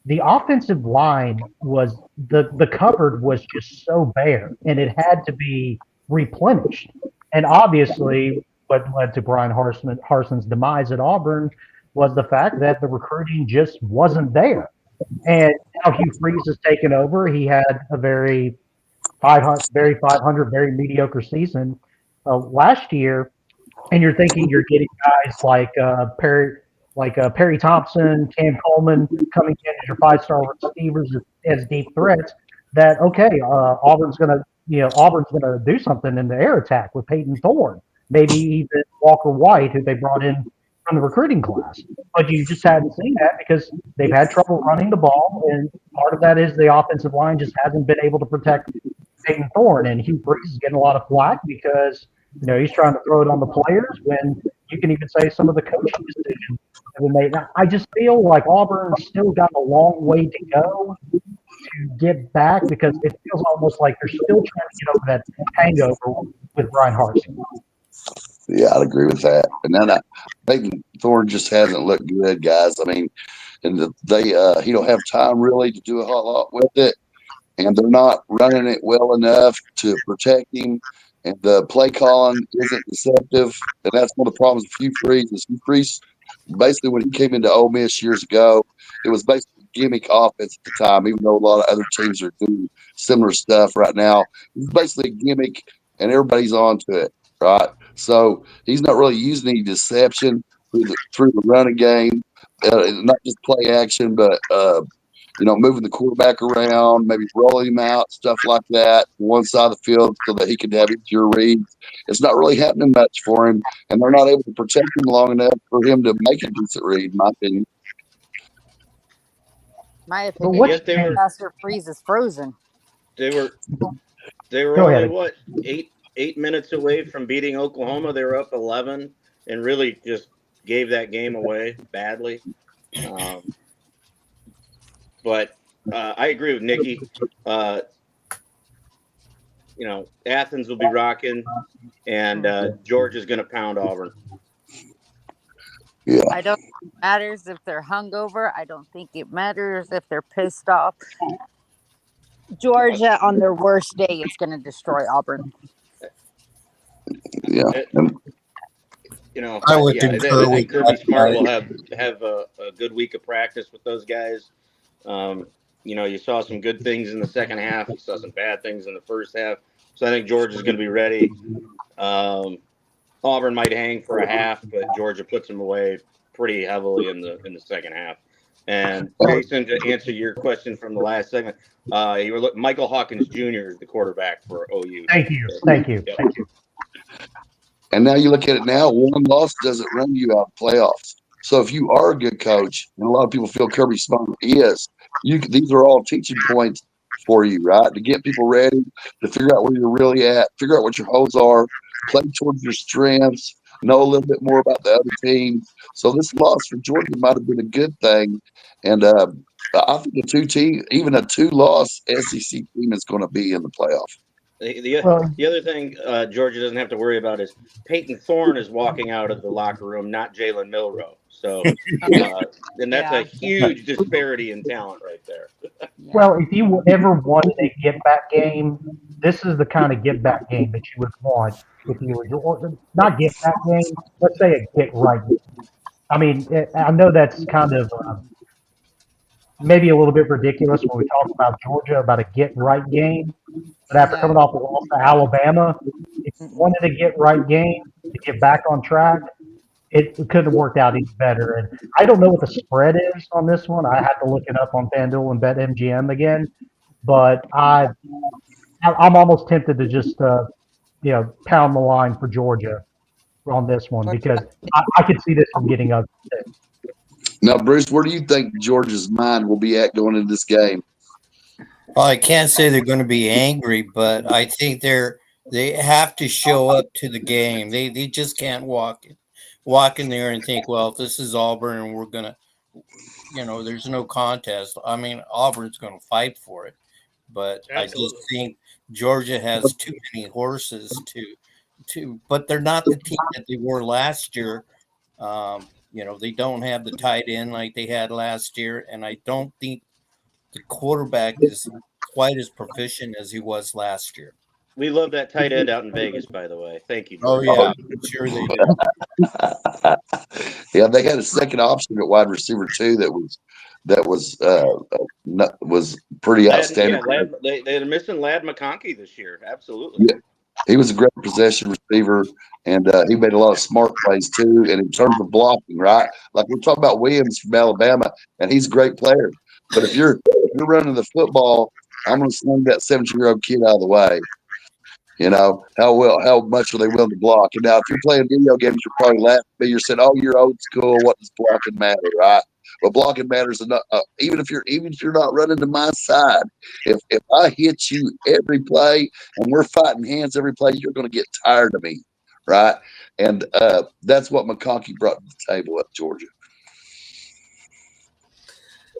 The offensive line was the cupboard was just so bare, and it had to be replenished. And obviously, what led to Brian Harsin's demise at Auburn was the fact that the recruiting just wasn't there. And now Hugh Freeze has taken over. He had a very 500, very mediocre season last year, and you're thinking you're getting guys like Perry Thompson, Cam Coleman coming in as your 5-star receivers as deep threats. That okay, Auburn's gonna do something in the air attack with Peyton Thorne, maybe even Walker White, who they brought in from the recruiting class. But you just hadn't seen that because they've had trouble running the ball, and part of that is the offensive line just hasn't been able to protect Peyton Thorne. And Hugh Freeze is getting a lot of flack because he's trying to throw it on the players when you can even say some of the coaching decisions have been made. Now, I just feel like Auburn's still got a long way to go to get back because it feels almost like they're still trying to get over that hangover with Brian Harsin. Yeah, I'd agree with that. And then Peyton Thorne just hasn't looked good, guys. I mean, and he don't have time really to do a whole lot with it, and they're not running it well enough to protect him. And the play calling isn't deceptive, and that's one of the problems with Hugh Freeze. Hugh Freeze, basically, when he came into Ole Miss years ago, it was basically gimmick offense at the time. Even though a lot of other teams are doing similar stuff right now, it's basically a gimmick, and everybody's onto it, right? So he's not really using any deception through the running game, not just play action, but moving the quarterback around, maybe rolling him out, stuff like that, one side of the field so that he could have easier reads. It's not really happening much for him, and they're not able to protect him long enough for him to make a decent read, in my opinion. My I opinion, guess they were Master Freeze is frozen. they were Go only ahead. what 8 minutes away from beating Oklahoma. They were up 11 and really just gave that game away badly. But I agree with Nikki. Athens will be rocking, and Georgia's going to pound Auburn. Yeah. I don't think it matters if they're hungover. I don't think it matters if they're pissed off. Georgia, on their worst day, is going to destroy Auburn. Yeah. I would I concur with think Kirby that. Smart will have a good week of practice with those guys. You saw some good things in the second half. You saw some bad things in the first half. So I think Georgia's going to be ready. Auburn might hang for a half, but Georgia puts them away pretty heavily in the second half. And Jason, to answer your question from the last segment, Michael Hawkins Jr. is the quarterback for OU. Thank you. Thank you. Yep. Thank you. And now you look at it now, one loss doesn't run you out of playoffs. So if you are a good coach, and a lot of people feel Kirby Smart is, these are all teaching points for you, right? To get people ready, to figure out where you're really at, figure out what your holes are, play towards your strengths, know a little bit more about the other teams. So this loss for Georgia might have been a good thing. And I think even a two-loss SEC team is going to be in the playoff. The other thing Georgia doesn't have to worry about is Peyton Thorne is walking out of the locker room, not Jalen Milroe. So, and that's a huge disparity in talent right there. Well, if you ever wanted a get-back game, this is the kind of get-back game that you would want if you were not get-back game. Let's say a get-right game. I mean, I know that's kind of maybe a little bit ridiculous when we talk about Georgia about a get-right game. But after coming off the loss to Alabama, if you wanted a get-right game to get back on track, it couldn't have worked out any better. And I don't know what the spread is on this one. I have to look it up on FanDuel and BetMGM again. But I'm almost tempted to just pound the line for Georgia on this one because I could see this one getting ugly. Now, Bruce, where do you think Georgia's mind will be at going into this game? Well, I can't say they're going to be angry, but I think they have to show up to the game. They just can't walk in there and think, well, if this is Auburn and we're going to, there's no contest. I mean, Auburn's going to fight for it, but absolutely. I just think Georgia has too many horses but they're not the team that they were last year. They don't have the tight end like they had last year, and I don't think the quarterback is quite as proficient as he was last year. We love that tight end out in Vegas, by the way. Thank you, George. Oh, yeah. Sure they do. Yeah, they had a second option at wide receiver, too, that was pretty outstanding. Yeah, they're missing Ladd McConkey this year. Absolutely. Yeah. He was a great possession receiver, and he made a lot of smart plays, too. And in terms of blocking, right? Like we're talking about Williams from Alabama, and he's a great player. But if you're running the football, I'm going to sling that 17-year-old kid out of the way. How much are they willing to block? And now, if you're playing video games, you're probably laughing at me. You're saying, "Oh, you're old school. What does blocking matter?" Right? But blocking matters enough. Even if you're not running to my side, if I hit you every play and we're fighting hands every play, you're going to get tired of me, right? And that's what McConkey brought to the table at Georgia.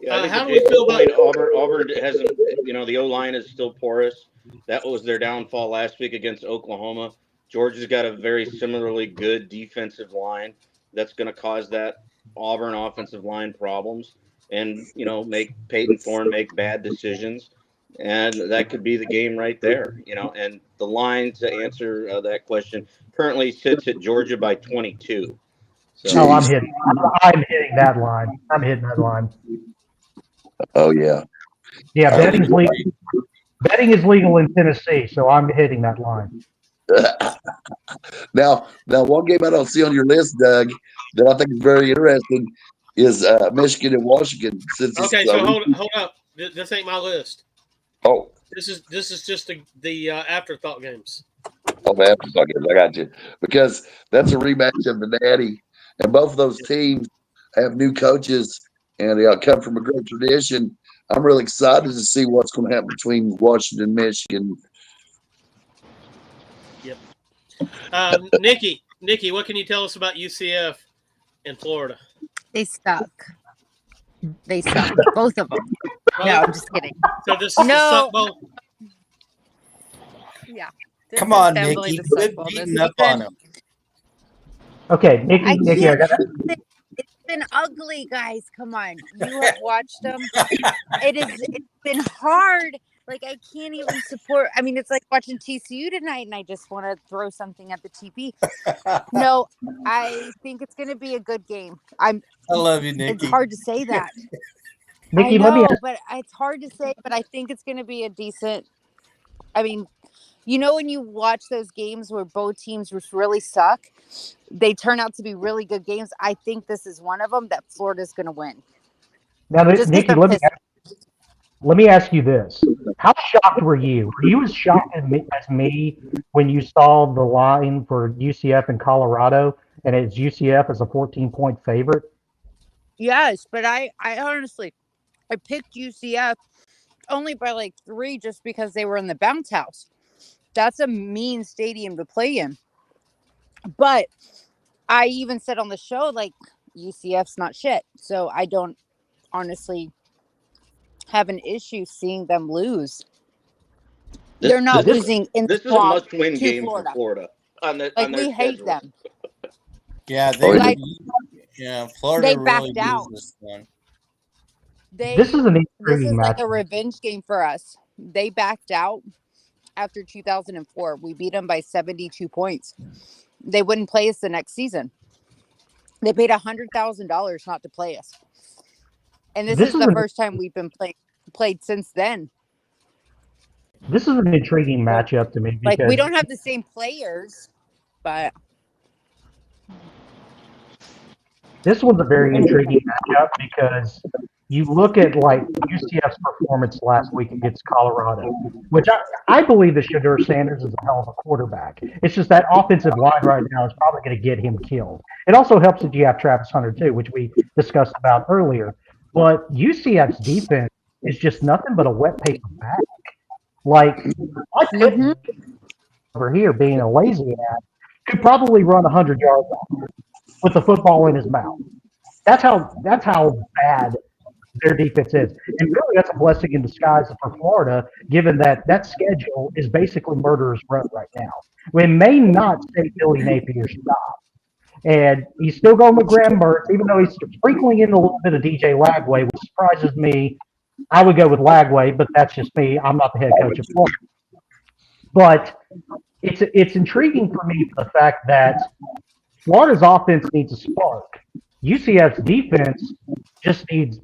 Yeah, how do we feel about Auburn hasn't, the O-line is still porous. That was their downfall last week against Oklahoma. Georgia's got a very similarly good defensive line. That's going to cause that Auburn offensive line problems and, make Peyton Thorne make bad decisions. And that could be the game right there, and the line, to answer that question, currently sits at Georgia by 22. So I'm hitting that line. I'm hitting that line. Oh, yeah. Yeah, betting is legal in Tennessee, so I'm hitting that line. Now, one game I don't see on your list, Doug, that I think is very interesting is Michigan and Washington. Okay, so hold up. This ain't my list. Oh, this is just the afterthought games. Oh, the afterthought games. I got you, because that's a rematch of the Natty, and both of those teams have new coaches and they come from a great tradition. I'm really excited to see what's going to happen between Washington and Michigan. Yep. Nikki, what can you tell us about UCF in Florida? They suck. Both of them. No, I'm just kidding. So this is the Suck Bowl? Yeah. Come on, Definitely Nikki. the Sun Quit Bowl this beating up on weekend. him. Okay, I Nikki, I can't got help it. It's been ugly, guys. Come on. You have watched them. It's been hard. Like I can't even support. I mean, it's like watching TCU tonight, and I just want to throw something at the TV. No, I think it's going to be a good game. I love you, It's Nikki. hard to say that. I Nikki, let me know, ask. but it's hard to say. But I think it's going to be a decent. I mean, you know, when you watch those games where both teams really suck, they turn out to be really good games. I think this is one of them that Florida's going to win. Now, Just because Nikki, they're pissed. let me ask you this: how shocked were you? Were you as shocked as me when you saw the line for UCF in Colorado and it's UCF as a 14-point favorite? Yes, but I honestly, I picked UCF only by like 3 just because they were in the bounce house. That's a mean stadium to play in. But I even said on the show, like, UCF's not shit. So I don't honestly have an issue seeing them lose. They're not losing in the This is a swamp must-win to game for Florida. Florida on their We hate schedule. them. Yeah, Like, Florida they really backed needs out. this one. This is an This intriguing is like a matchup. revenge game for us. They backed out after 2004. We beat them by 72 points. They wouldn't play us the next season. They paid $100,000 not to play us. And this is the first time we've been played since then. This is an intriguing matchup to me Like, because we don't have the same players, but this one's a very intriguing matchup because you look at like UCF's performance last week against Colorado, which I believe that Shedeur Sanders is a hell of a quarterback. It's just that offensive line right now is probably going to get him killed. It also helps that you have Travis Hunter too, which we discussed about earlier. But UCF's defense is just nothing but a wet paper bag. Like my Pitt over here, being a lazy ass, could probably run 100 yards with the football in his mouth. That's how bad their defense is. And really, that's a blessing in disguise for Florida, given that that schedule is basically murderer's row right now. We may not say Billy Napier stop. And he's still going with Graham Mertz, even though he's sprinkling in a little bit of DJ Lagway, which surprises me. I would go with Lagway, but that's just me. I'm not the head coach of Florida. But it's intriguing for me for the fact that Florida's offense needs a spark. UCF's defense just needs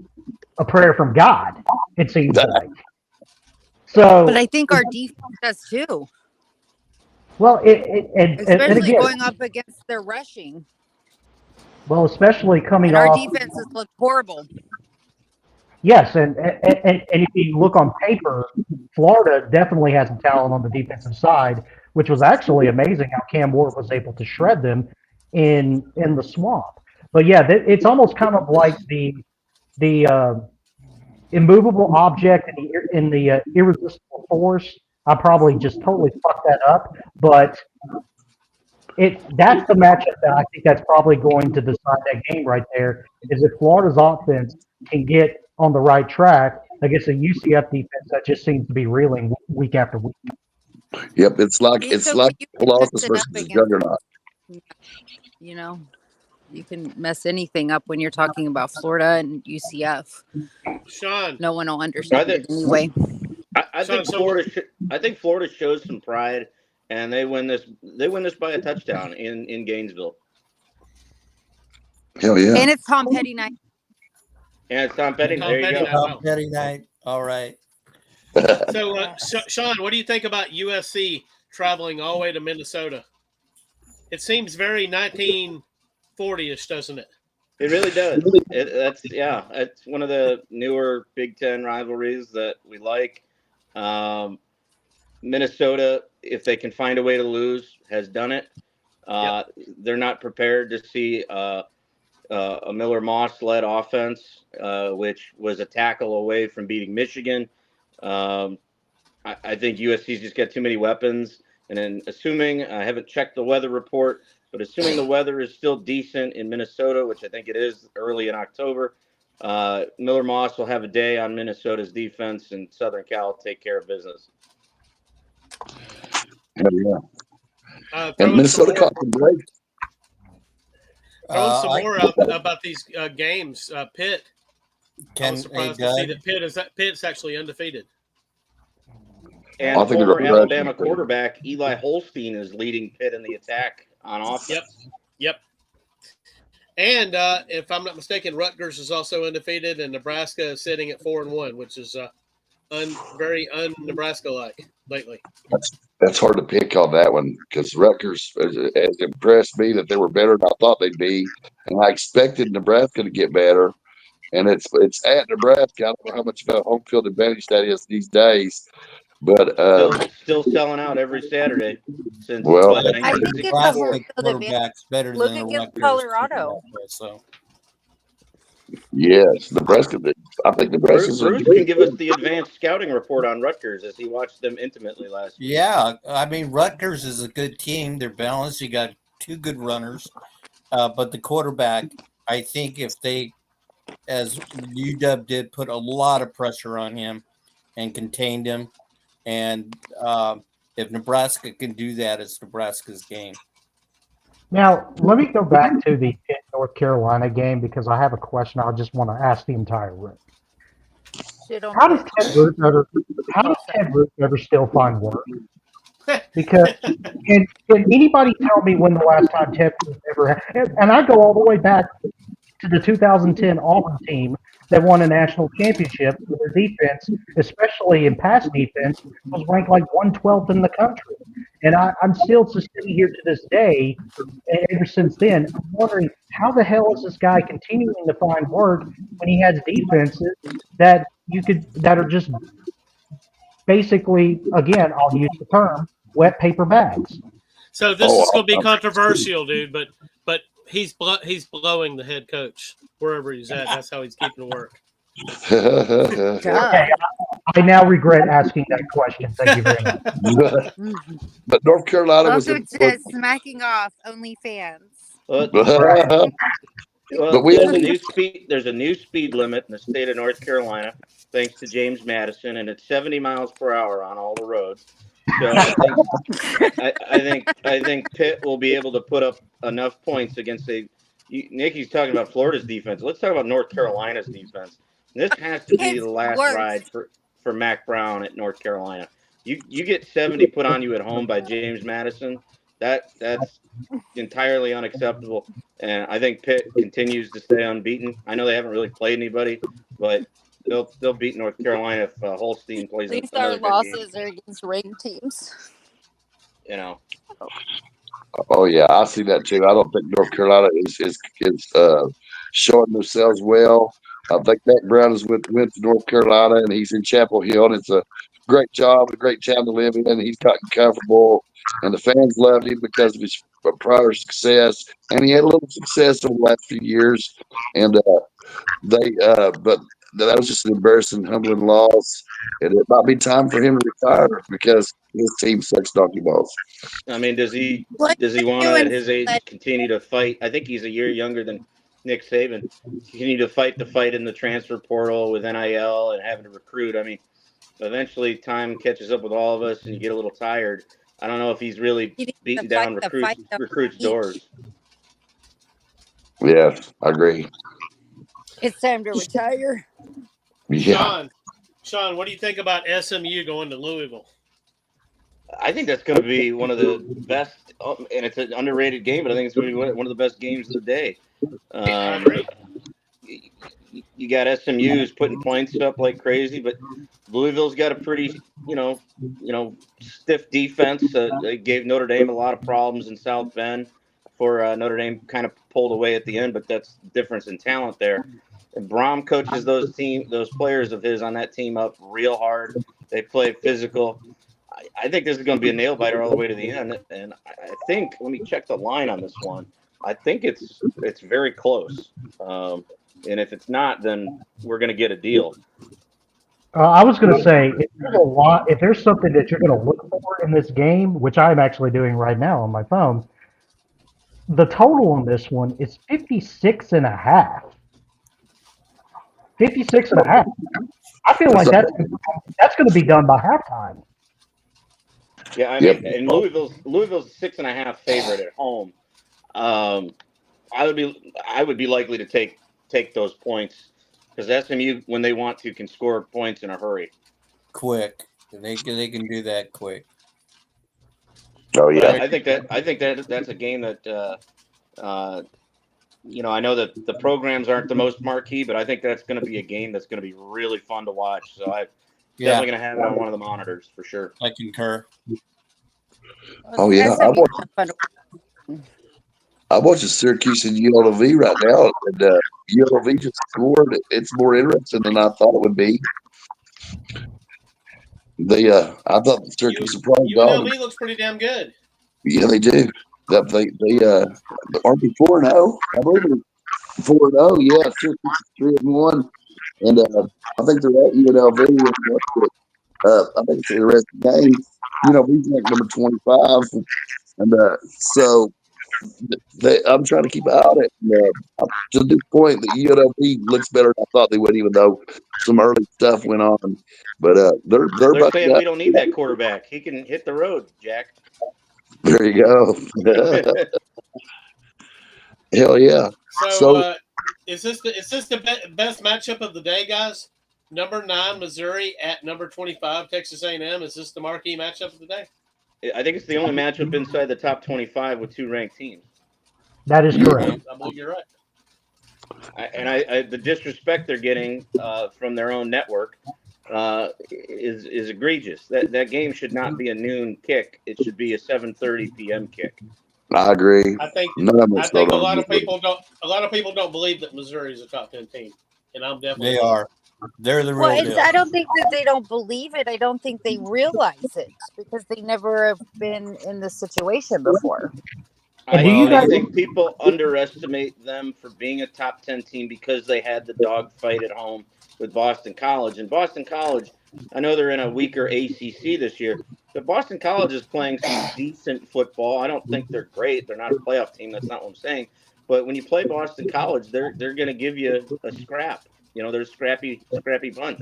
a prayer from God, it seems like. So, but I think our defense does too. Well, especially again, going up against their rushing. Well, especially coming and our off. defenses look horrible. Yes, and if you look on paper, Florida definitely has some talent on the defensive side, which was actually amazing how Cam Ward was able to shred them in the swamp. But yeah, it's almost kind of like the immovable object in the irresistible force. I probably just totally fucked that up, but that's the matchup that I think that's probably going to decide that game right there. Is if Florida's offense can get on the right track against a UCF defense that just seems to be reeling week after week. Yep, it's like Colossus versus the Juggernaut. You know, you can mess anything up when you're talking about Florida and UCF. Sean, no one will understand it anyway. I think Florida shows some pride, and they win this. They win this by a touchdown in Gainesville. Hell yeah! And it's Tom Petty night. And it's Tom Petty. There you go. Tom Petty night. All right. So, Sean, what do you think about USC traveling all the way to Minnesota? It seems very 1940-ish, doesn't it? It really does. It's one of the newer Big Ten rivalries that we like. Minnesota, if they can find a way to lose, has done it. They're not prepared to see a Miller Moss-led offense, which was a tackle away from beating Michigan. I think USC's just got too many weapons. And then assuming, I haven't checked the weather report, but assuming the weather is still decent in Minnesota, which I think it is early in October, Miller Moss will have a day on Minnesota's defense, and Southern Cal will take care of business. Yeah. And Throwing Minnesota some more, caught some break. throwing some I more about these games. Pitt. I was can. Hey, surprised to see Doug. that Pitt's actually undefeated. And I think they're former gonna Alabama crush them. quarterback Eli Holstein is leading Pitt in the attack on offense. Yep. And if I'm not mistaken, Rutgers is also undefeated, and Nebraska is sitting at 4-1, which is very un-Nebraska like lately. That's hard to pick on that one because Rutgers has impressed me that they were better than I thought they'd be, and I expected Nebraska to get better. And it's at Nebraska. I don't know how much of a home field advantage that is these days, but Still selling out every Saturday since well, what, I think it's a home 1964. field advantage. Quarterback's better Look than a against Rutgers. Colorado. So yes, Nebraska. I think Nebraska's Bruce can give us the advanced scouting report on Rutgers as he watched them intimately last week. yeah, I mean Rutgers is a good team. They're balanced. You got two good runners, but the quarterback. I think if they, as UW did, put a lot of pressure on him and contained him, and if Nebraska can do that, it's Nebraska's game. Now, let me go back to the Pitt, North Carolina game because I have a question I just want to ask the entire room. How does Ted Root ever still find work? Because can anybody tell me when the last time Ted Root ever had, and I go all the way back to the 2010 Auburn team that won a national championship with their defense, especially in pass defense, was ranked like 112th in the country. And I'm still sitting here to this day, and ever since then, I'm wondering how the hell is this guy continuing to find work when he has defenses that are just basically, again, I'll use the term, wet paper bags. So this is going to be controversial, dude, but he's blowing the head coach wherever he's at. That's how he's keeping to work. Okay, I now regret asking that question. Thank you very much. But North Carolina was. Welcome to Smacking Off OnlyFans. Well, But there's a new speed limit in the state of North Carolina, thanks to James Madison, and it's 70 miles per hour on all the roads. So I think Pitt will be able to put up enough points against Nikki's talking about Florida's defense. Let's talk about North Carolina's defense. This has to be the last ride for Mac Brown at North Carolina. You get 70 put on you at home by James Madison. That's entirely unacceptable. And I think Pitt continues to stay unbeaten. I know they haven't really played anybody, but they'll beat North Carolina if Holstein plays. At least our losses are against ranked teams. You know. Oh yeah, I see that too. I don't think North Carolina is showing themselves well. I think Mac Brown went to North Carolina and he's in Chapel Hill. And it's a great job, a great town to live in. He's gotten comfortable, and the fans loved him because of his prior success. And he had a little success over the last few years. And but that was just an embarrassing, humbling loss. And it might be time for him to retire because his team sucks donkey balls. I mean, does he want to at his age continue to fight? I think he's a year younger than Nick Saban. Continue to fight the fight in the transfer portal with NIL and having to recruit. I mean, eventually time catches up with all of us and you get a little tired. I don't know if he's really beating down recruits' doors. Yeah, I agree. It's time to retire. Yeah. Sean, what do you think about SMU going to Louisville? I think that's going to be one of the best, and it's an underrated game, but I think it's going to be one of the best games of the day. You got SMU's putting points up like crazy, but Louisville's got a pretty, stiff defense. They gave Notre Dame a lot of problems in South Bend before Notre Dame kind of pulled away at the end, but that's the difference in talent there. And Brom coaches those players of his on that team up real hard. They play physical. I think this is going to be a nail biter all the way to the end. And I think, let me check the line on this one. I think it's very close. And if it's not, then we're going to get a deal. I was going to say, if there's something that you're going to look for in this game, which I'm actually doing right now on my phone, the total on this one is 56.5. 56.5. I feel like that's going to be done by halftime. Yeah, I mean, and Louisville's 6.5 favorite at home. I would be likely to take those points because SMU, when they want to, can score points in a hurry. Quick. They can do that quick. Oh But yeah. I think that that's a game that I know that the programs aren't the most marquee, but I think that's going to be a game that's going to be really fun to watch. So I'm definitely going to have it on one of the monitors for sure. I concur. Oh yeah. I'm watching Syracuse and ULV right now, and ULV just scored. It's more interesting than I thought it would be. I thought Syracuse would probably dog. UNLV looks pretty damn good. Yeah, they do. They aren't they 4-0. I believe they're 4-0. Yeah, Syracuse is 3-1, and I think they're at UNLV. I think it's the rest of the game. UNLV's like number 25, and so I'm trying to keep an eye on it. I'm to this point, the UNLV looks better than I thought they would, even though some early stuff went on. But they're They're about saying to. we don't need that quarterback. He can hit the road, Jack. There you go. Hell yeah. So is this the best matchup of the day, guys? Number 9 Missouri at number 25 Texas A&M. Is this the marquee matchup of the day? I think it's the only matchup inside the top 25 with 2 ranked teams. That is correct. I believe you're right. The disrespect they're getting from their own network is egregious. That game should not be a noon kick. It should be a 7:30 p.m. kick. I agree. I think a lot of people don't believe that Missouri is a top 10 team, and I'm definitely. They are. They're the real deal. I don't think that they don't believe it. I don't think they realize it because they never have been in this situation before. I think people underestimate them for being a top 10 team because they had the dogfight at home with Boston College. And Boston College, I know they're in a weaker ACC this year, but Boston College is playing some decent football. I don't think they're great. They're not a playoff team. That's not what I'm saying. But when you play Boston College, they're going to give you a scrap. They're a scrappy bunch.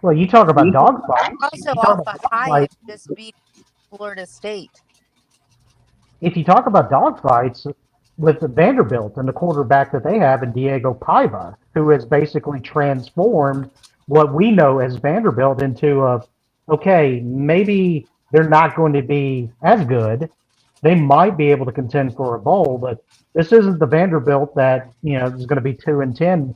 Well, you talk about dogfight. Also, off the high, just beat Florida State. If you talk about dogfights with the Vanderbilt and the quarterback that they have in Diego Paiva, who has basically transformed what we know as Vanderbilt into maybe they're not going to be as good. They might be able to contend for a bowl, but this isn't the Vanderbilt that is going to be 2-10.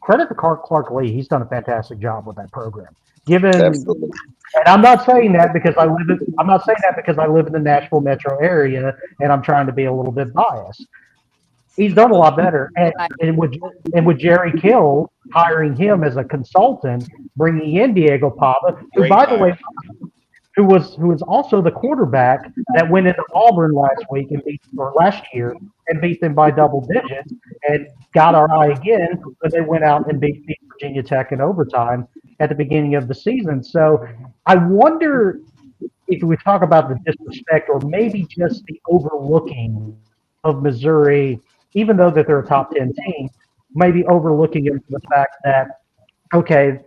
Credit to Clark Lee; he's done a fantastic job with that program. Absolutely. And I'm not saying that because I live in the Nashville metro area and I'm trying to be a little bit biased. He's done a lot better, and with Jerry Kill hiring him as a consultant, bringing in Diego Pava, who by the way, who was also the quarterback that went into Auburn last year and beat them by double digits and got our eye again, but they went out and beat Virginia Tech in overtime at the beginning of the season. So I wonder if we talk about the disrespect or maybe just the overlooking of Missouri, even though that they're a top 10 team, maybe overlooking it for the fact that, okay,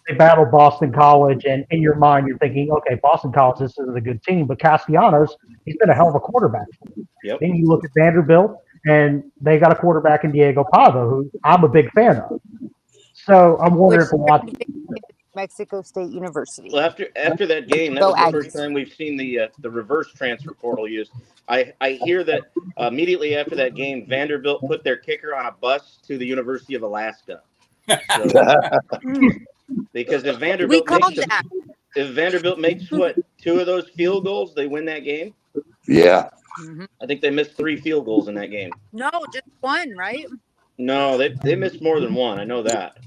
they battled Boston College, and in your mind you're thinking, okay, Boston College, this isn't a good team, but Castellanos, he's been a hell of a quarterback. Yep. Then you look at Vanderbilt, and they got a quarterback in Diego Pava, who I'm a big fan of. So I'm wondering if a lot. Mexico State University. Well, after that game, that was the first time we've seen the reverse transfer portal used. I hear that immediately after that game, Vanderbilt put their kicker on a bus to the University of Alaska. So, because if Vanderbilt makes 2 of those field goals, they win that game. Yeah. Mm-hmm. I think they missed 3 field goals in that game. No, just 1, right? No, they missed more than 1. I know that.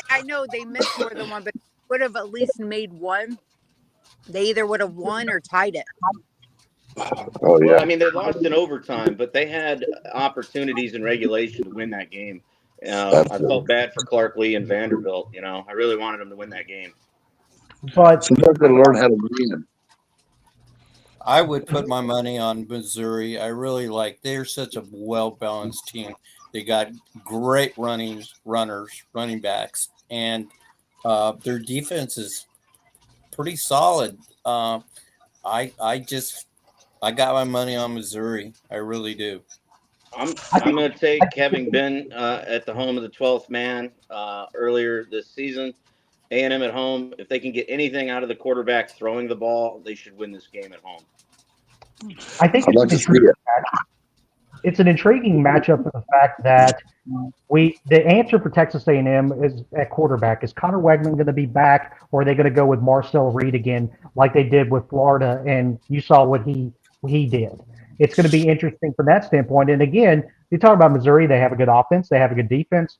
I know they missed more than 1, but would have at least made 1. They either would have won or tied it. Oh yeah. Well, I mean, they lost in overtime, but they had opportunities in regulation to win that game. I felt bad for Clark Lee and Vanderbilt. I really wanted them to win that game. But somebody's got to learn how to win. I would put my money on Missouri. I really like. They're such a well-balanced team. They got great running backs, and their defense is pretty solid. I got my money on Missouri. I really do. I'm going to take, having been at the home of the 12th man earlier this season, A&M at home. If they can get anything out of the quarterback throwing the ball, they should win this game at home. I think I'd like to see it. it's an intriguing matchup for the fact that the answer for Texas A&M is at quarterback. Is Connor Wegman going to be back, or are they going to go with Marcel Reed again, like they did with Florida? And you saw what he did. It's going to be interesting from that standpoint. And again, you talk about Missouri; they have a good offense, they have a good defense.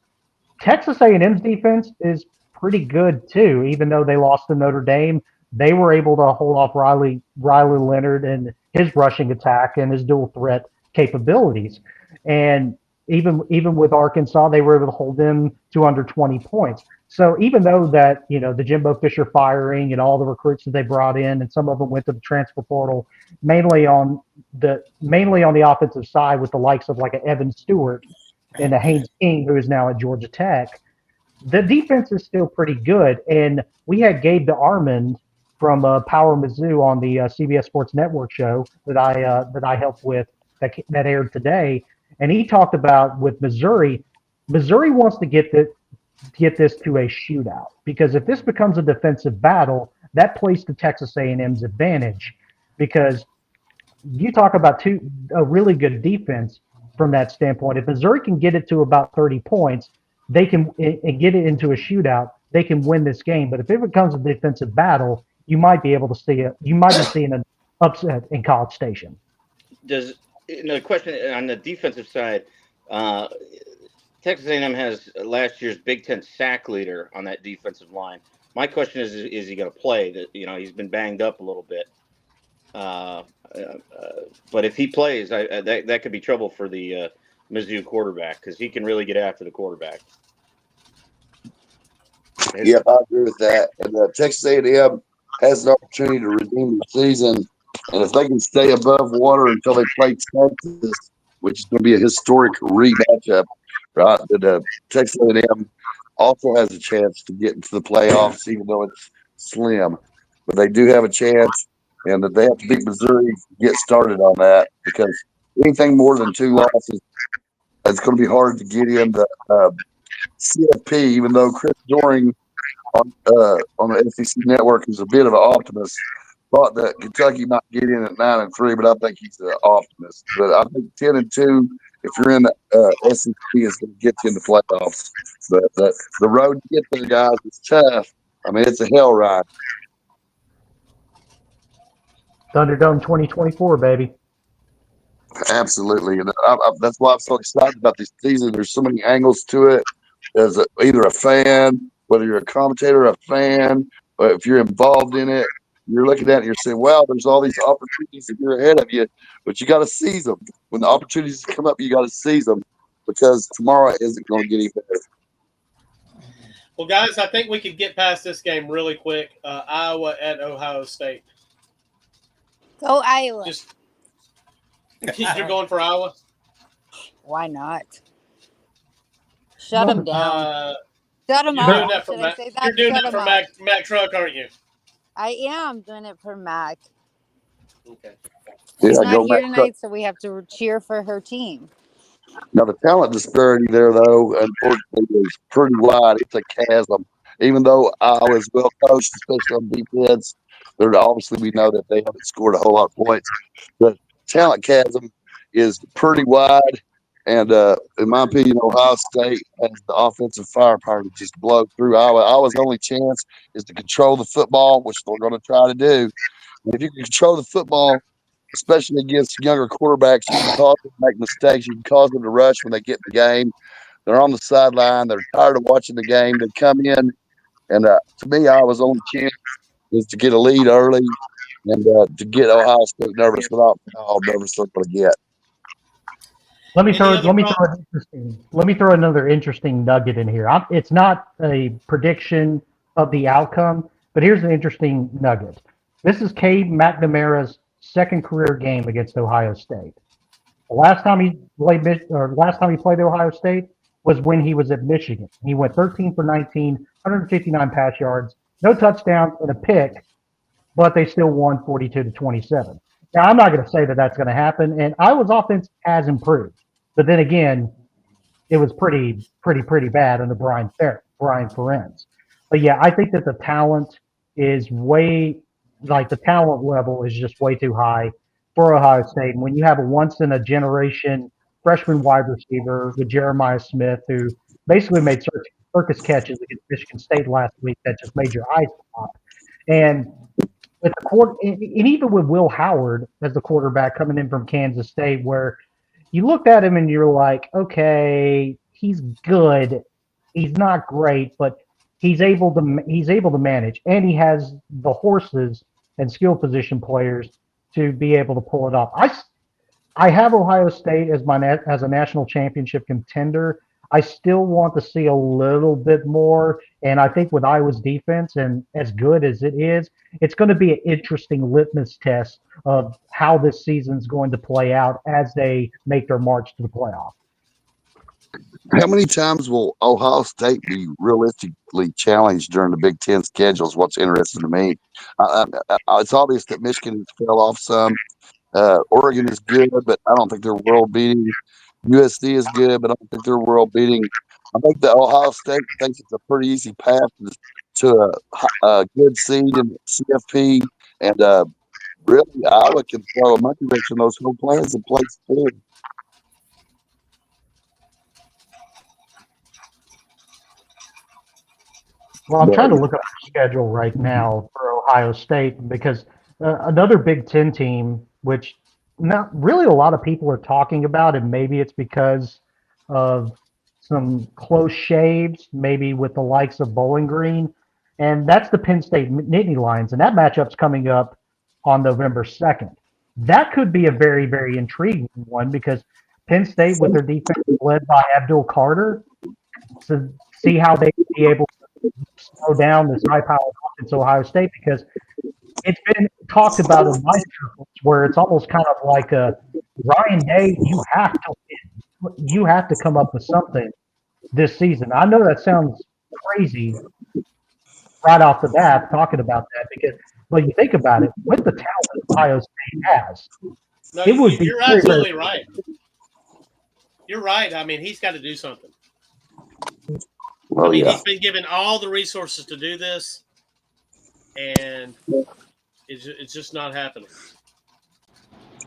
Texas A&M's defense is pretty good too, even though they lost to Notre Dame. They were able to hold off Riley Leonard and his rushing attack and his dual threat capabilities. And even with Arkansas, they were able to hold them to under 20 points. So even though that, the Jimbo Fisher firing and all the recruits that they brought in, and some of them went to the transfer portal, mainly on the offensive side with the likes of like a Evan Stewart and a Haynes King, who is now at Georgia Tech, the defense is still pretty good. And we had Gabe DeArmond from Power Mizzou on the CBS Sports Network show that I helped with that aired today, and he talked about with Missouri wants to get this to a shootout, because if this becomes a defensive battle, that plays to Texas A&M's advantage, because you talk about a really good defense from that standpoint. If Missouri can get it to about 30 points, they can and get it into a shootout, they can win this game. But if it becomes a defensive battle, you might be seeing an upset in College Station. The question on the defensive side, Texas A&M has last year's Big Ten sack leader on that defensive line. My question is he going to play? He's been banged up a little bit. But if he plays, that could be trouble for the Mizzou quarterback, because he can really get after the quarterback. Yeah, I agree with that. And Texas A&M has an opportunity to redeem the season, and if they can stay above water until they play Texas, which is going to be a historic rematchup, right? That Texas A&M also has a chance to get into the playoffs, even though it's slim. But they do have a chance, and that they have to beat Missouri to get started on that, because anything more than 2 losses, it's going to be hard to get into CFP, even though Chris Doring on the SEC Network is a bit of an optimist. Thought that Kentucky might get in at 9-3, but I think he's an optimist. But I think 10-2, if you're in the SEC, is going to get you in the playoffs. But the road to get there, guys, is tough. I mean, it's a hell ride. Thunderdome 2024, baby. Absolutely, and that's why I'm so excited about this season. There's so many angles to it. As either a fan, whether you're a commentator, a fan, or if you're involved in it, you're looking at it and you're saying, "Wow, there's all these opportunities that are ahead of you," but you got to seize them. When the opportunities come up, you got to seize them, because tomorrow isn't going to get any better. Well, guys, I think we could get past this game really quick. Iowa at Ohio State. Go Iowa. You're going for Iowa? Why not? Shut them down. Shut them You're up. doing that for Mac. You're doing that for Mac Truck, aren't you? I am doing it for Mac. Okay. She's Yeah, not here tonight, so we have to cheer for her team. Now, the talent disparity there, though, unfortunately, is pretty wide. It's a chasm. Even though Iowa is well coached, especially on defense, obviously we know that they haven't scored a whole lot of points. The talent chasm is pretty wide. And in my opinion, Ohio State has the offensive firepower to just blow through Iowa. Iowa's only chance is to control the football, which they're going to try to do. And if you can control the football, especially against younger quarterbacks, you can cause them to make mistakes. You can cause them to rush when they get in the game. They're on the sideline. They're tired of watching the game. They come in. And to me, Iowa's only chance is to get a lead early and to get Ohio State nervous without how nervous they're going to get. Let me throw another interesting nugget in here. It's not a prediction of the outcome, but here's an interesting nugget. This is Cade McNamara's second career game against Ohio State. The last time he played Ohio State was when he was at Michigan. He went 13 for 19, 159 pass yards, no touchdowns, and a pick. but they still won 42-27. Now, I'm not going to say that that's going to happen, and Iowa's offense has improved, but then again, it was pretty bad under Brian Ferentz. But yeah, I think that the talent is the talent level is just way too high for Ohio State. And when you have a once in a generation freshman wide receiver with Jeremiah Smith, who basically made circus catches against Michigan State last week, that just made your eyes pop. And with the and even with Will Howard as the quarterback coming in from Kansas State, where you looked at him and you're like, okay, he's good. He's not great, but he's able to manage, and he has the horses and skill position players to be able to pull it off. I have Ohio State as as a national championship contender. I still want to see a little bit more, and I think with Iowa's defense and as good as it is, it's going to be an interesting litmus test of how this season's going to play out as they make their march to the playoff. How many times will Ohio State be realistically challenged during the Big Ten schedule? Is what's interesting to me. It's obvious that Michigan fell off some. Oregon is good, but I don't think they're world beating. USC is good, but I don't think they're world beating. I think the Ohio State thinks it's a pretty easy path to a good seed in CFP, and really Iowa can throw a monkey wrench in those whole plans in place too. Well, I'm trying to look up the schedule right now for Ohio State because another Big Ten team, which not really a lot of people are talking about, and maybe it's because of some close shaves, maybe with the likes of Bowling Green, and that's the Penn State Nittany Lions, and that matchup's coming up on November 2nd. That could be a very, very intriguing one because Penn State, with their defense led by Abdul Carter, to see how they be able to slow down this high-powered offense Ohio State, because it's been talked about in my circles where it's almost kind of like a Ryan Day, you have to win. You have to come up with something this season. I know that sounds crazy right off the bat talking about that, but you think about it, with the talent Ohio State has, No, it would be you're absolutely right. You're right. I mean, he's got to do something. Well, he's been given all the resources to do this, and it's just not happening.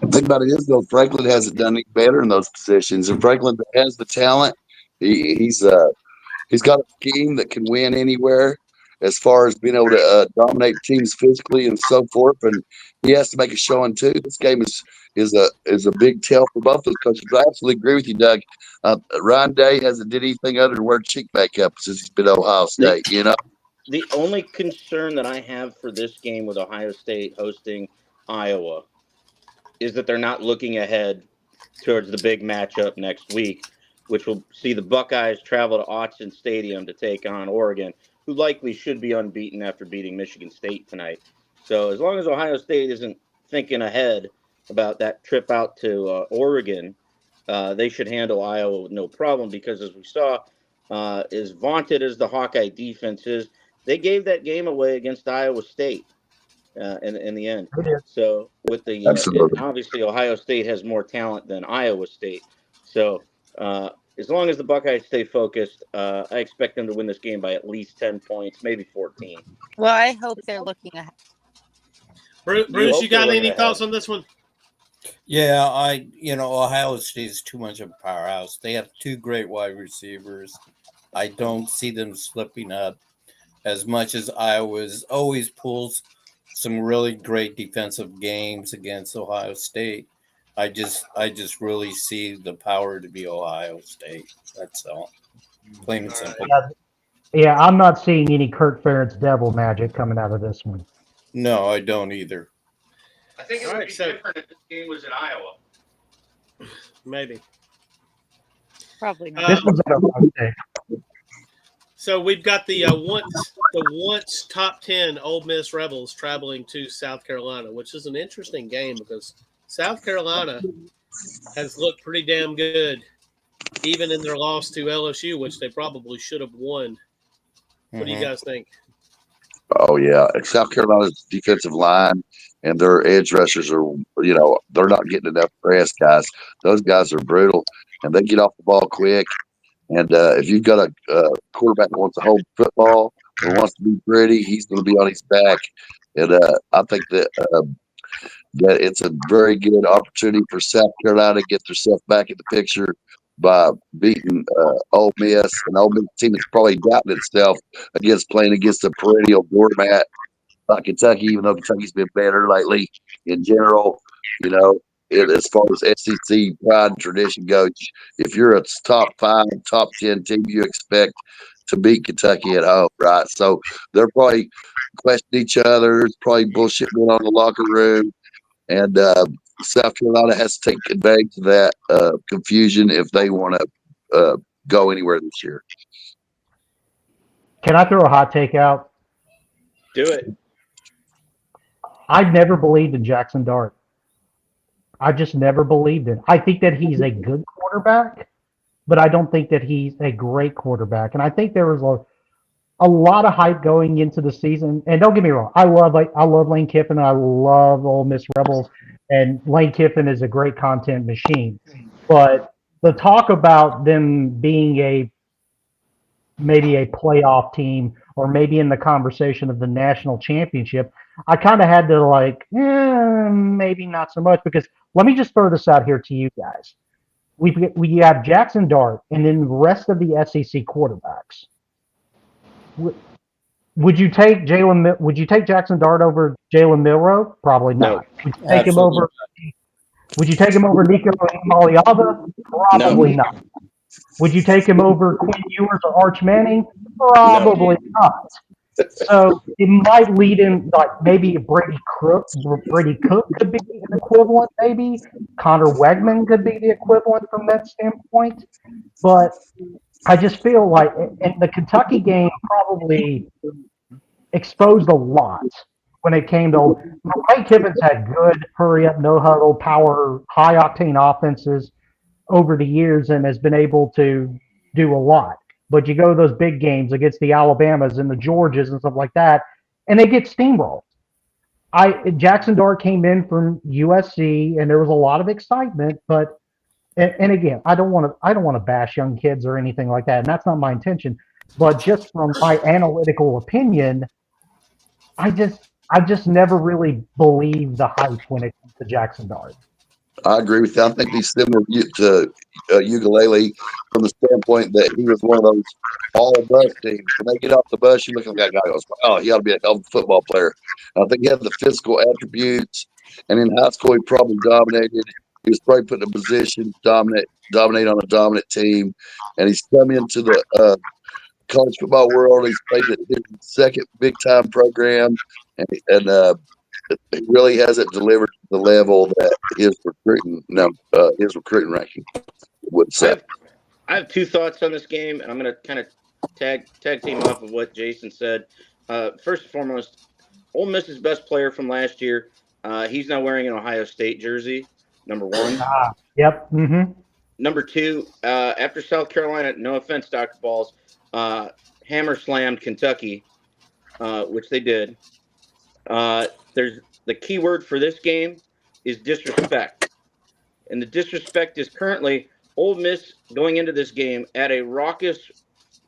The thing about it is, though, Franklin hasn't done any better in those positions, and Franklin has the talent. He's got a scheme that can win anywhere, as far as being able to dominate teams physically and so forth. And he has to make a showing too. This game is a big tell for both those coaches. I absolutely agree with you, Doug. Ryan Day hasn't did anything other than wear cheek makeup since he's been at Ohio State. The only concern that I have for this game with Ohio State hosting Iowa is that they're not looking ahead towards the big matchup next week, which will see the Buckeyes travel to Autzen Stadium to take on Oregon, who likely should be unbeaten after beating Michigan State tonight. So as long as Ohio State isn't thinking ahead about that trip out to Oregon, they should handle Iowa with no problem, because as we saw, as vaunted as the Hawkeye defense is, they gave that game away against Iowa State in the end. So with the obviously Ohio State has more talent than Iowa State. So as long as the Buckeyes stay focused, I expect them to win this game by at least 10 points, maybe 14. Well, I hope they're looking ahead. Bruce, you got any thoughts on this one? Yeah, Ohio State is too much of a powerhouse. They have two great wide receivers. I don't see them slipping up as much as Iowa's always pulls some really great defensive games against Ohio State. I just really see the power to be Ohio State. That's all. Plain and simple. Yeah, I'm not seeing any Kirk Ferentz devil magic coming out of this one. No, I don't either. I think it would be different if this game was in Iowa. Maybe. Probably not. This one's at Ohio State. So we've got the once top 10 Ole Miss Rebels traveling to South Carolina, which is an interesting game because South Carolina has looked pretty damn good, even in their loss to LSU, which they probably should have won. What do you guys think? Oh yeah, and South Carolina's defensive line and their edge rushers are, they're not getting enough press, guys. Those guys are brutal, and they get off the ball quick. And if you've got a quarterback that wants to hold football or wants to be pretty, he's going to be on his back. And I think that it's a very good opportunity for South Carolina to get themselves back in the picture by beating Ole Miss. An Ole Miss team that's probably doubting itself against playing against a perennial doormat like Kentucky, even though Kentucky's been better lately in general. As far as SEC pride and tradition goes, if you're a top 5, top 10 team, you expect to beat Kentucky at home, right? So they're probably questioning each other. There's probably bullshit going on in the locker room. And South Carolina has to take advantage of that confusion if they want to go anywhere this year. Can I throw a hot take out? Do it. I've never believed in Jackson Dart. I just never believed it. I think that he's a good quarterback, but I don't think that he's a great quarterback. And I think there was a lot of hype going into the season. And don't get me wrong, I love Lane Kiffin. I love Ole Miss Rebels, and Lane Kiffin is a great content machine. But the talk about them being maybe a playoff team or maybe in the conversation of the national championship, I kind of had to maybe not so much, because let me just throw this out here to you guys. We have Jackson Dart and then the rest of the SEC quarterbacks. Would you take Jackson Dart over Jalen Milroe? Probably not. No. Would you take him over? Would you take him over Nico Maliava? Probably not. Would you take him over Quinn Ewers or Arch Manning? Probably not. So it might lead him, maybe Brady Cook could be an equivalent, maybe. Connor Wegman could be the equivalent from that standpoint. But I just feel like and the Kentucky game probably exposed a lot when it came to Lane Kiffin's had good hurry up, no huddle, power, high octane offenses over the years and has been able to do a lot. But you go to those big games against the Alabamas and the Georgias and stuff like that, and they get steamrolled. Jackson Dart came in from USC, and there was a lot of excitement. But and again, I don't want to bash young kids or anything like that, and that's not my intention. But just from my analytical opinion, I just never really believed the hype when it comes to Jackson Dart. I agree with you. I think he's similar to Ukulele from the standpoint that he was one of those all bus teams. When they get off the bus, you look at that guy and goes, "Oh, he ought to be a hell of a football player." And I think he had the physical attributes, and in high school he probably dominated. He was probably put in a position to dominate on a dominant team, and he's come into the college football world. He's played at his second big time program, and he really hasn't delivered to the level that his recruiting ranking would say. I have two thoughts on this game, and I'm going to kind of tag team off of what Jason said. First and foremost, Ole Miss's best player from last year, he's now wearing an Ohio State jersey, number one. Yep. Mm-hmm. Number two, after South Carolina, no offense, Dr. Balls, hammer slammed Kentucky, which they did. There's the key word for this game is disrespect. And the disrespect is currently Ole Miss going into this game at a raucous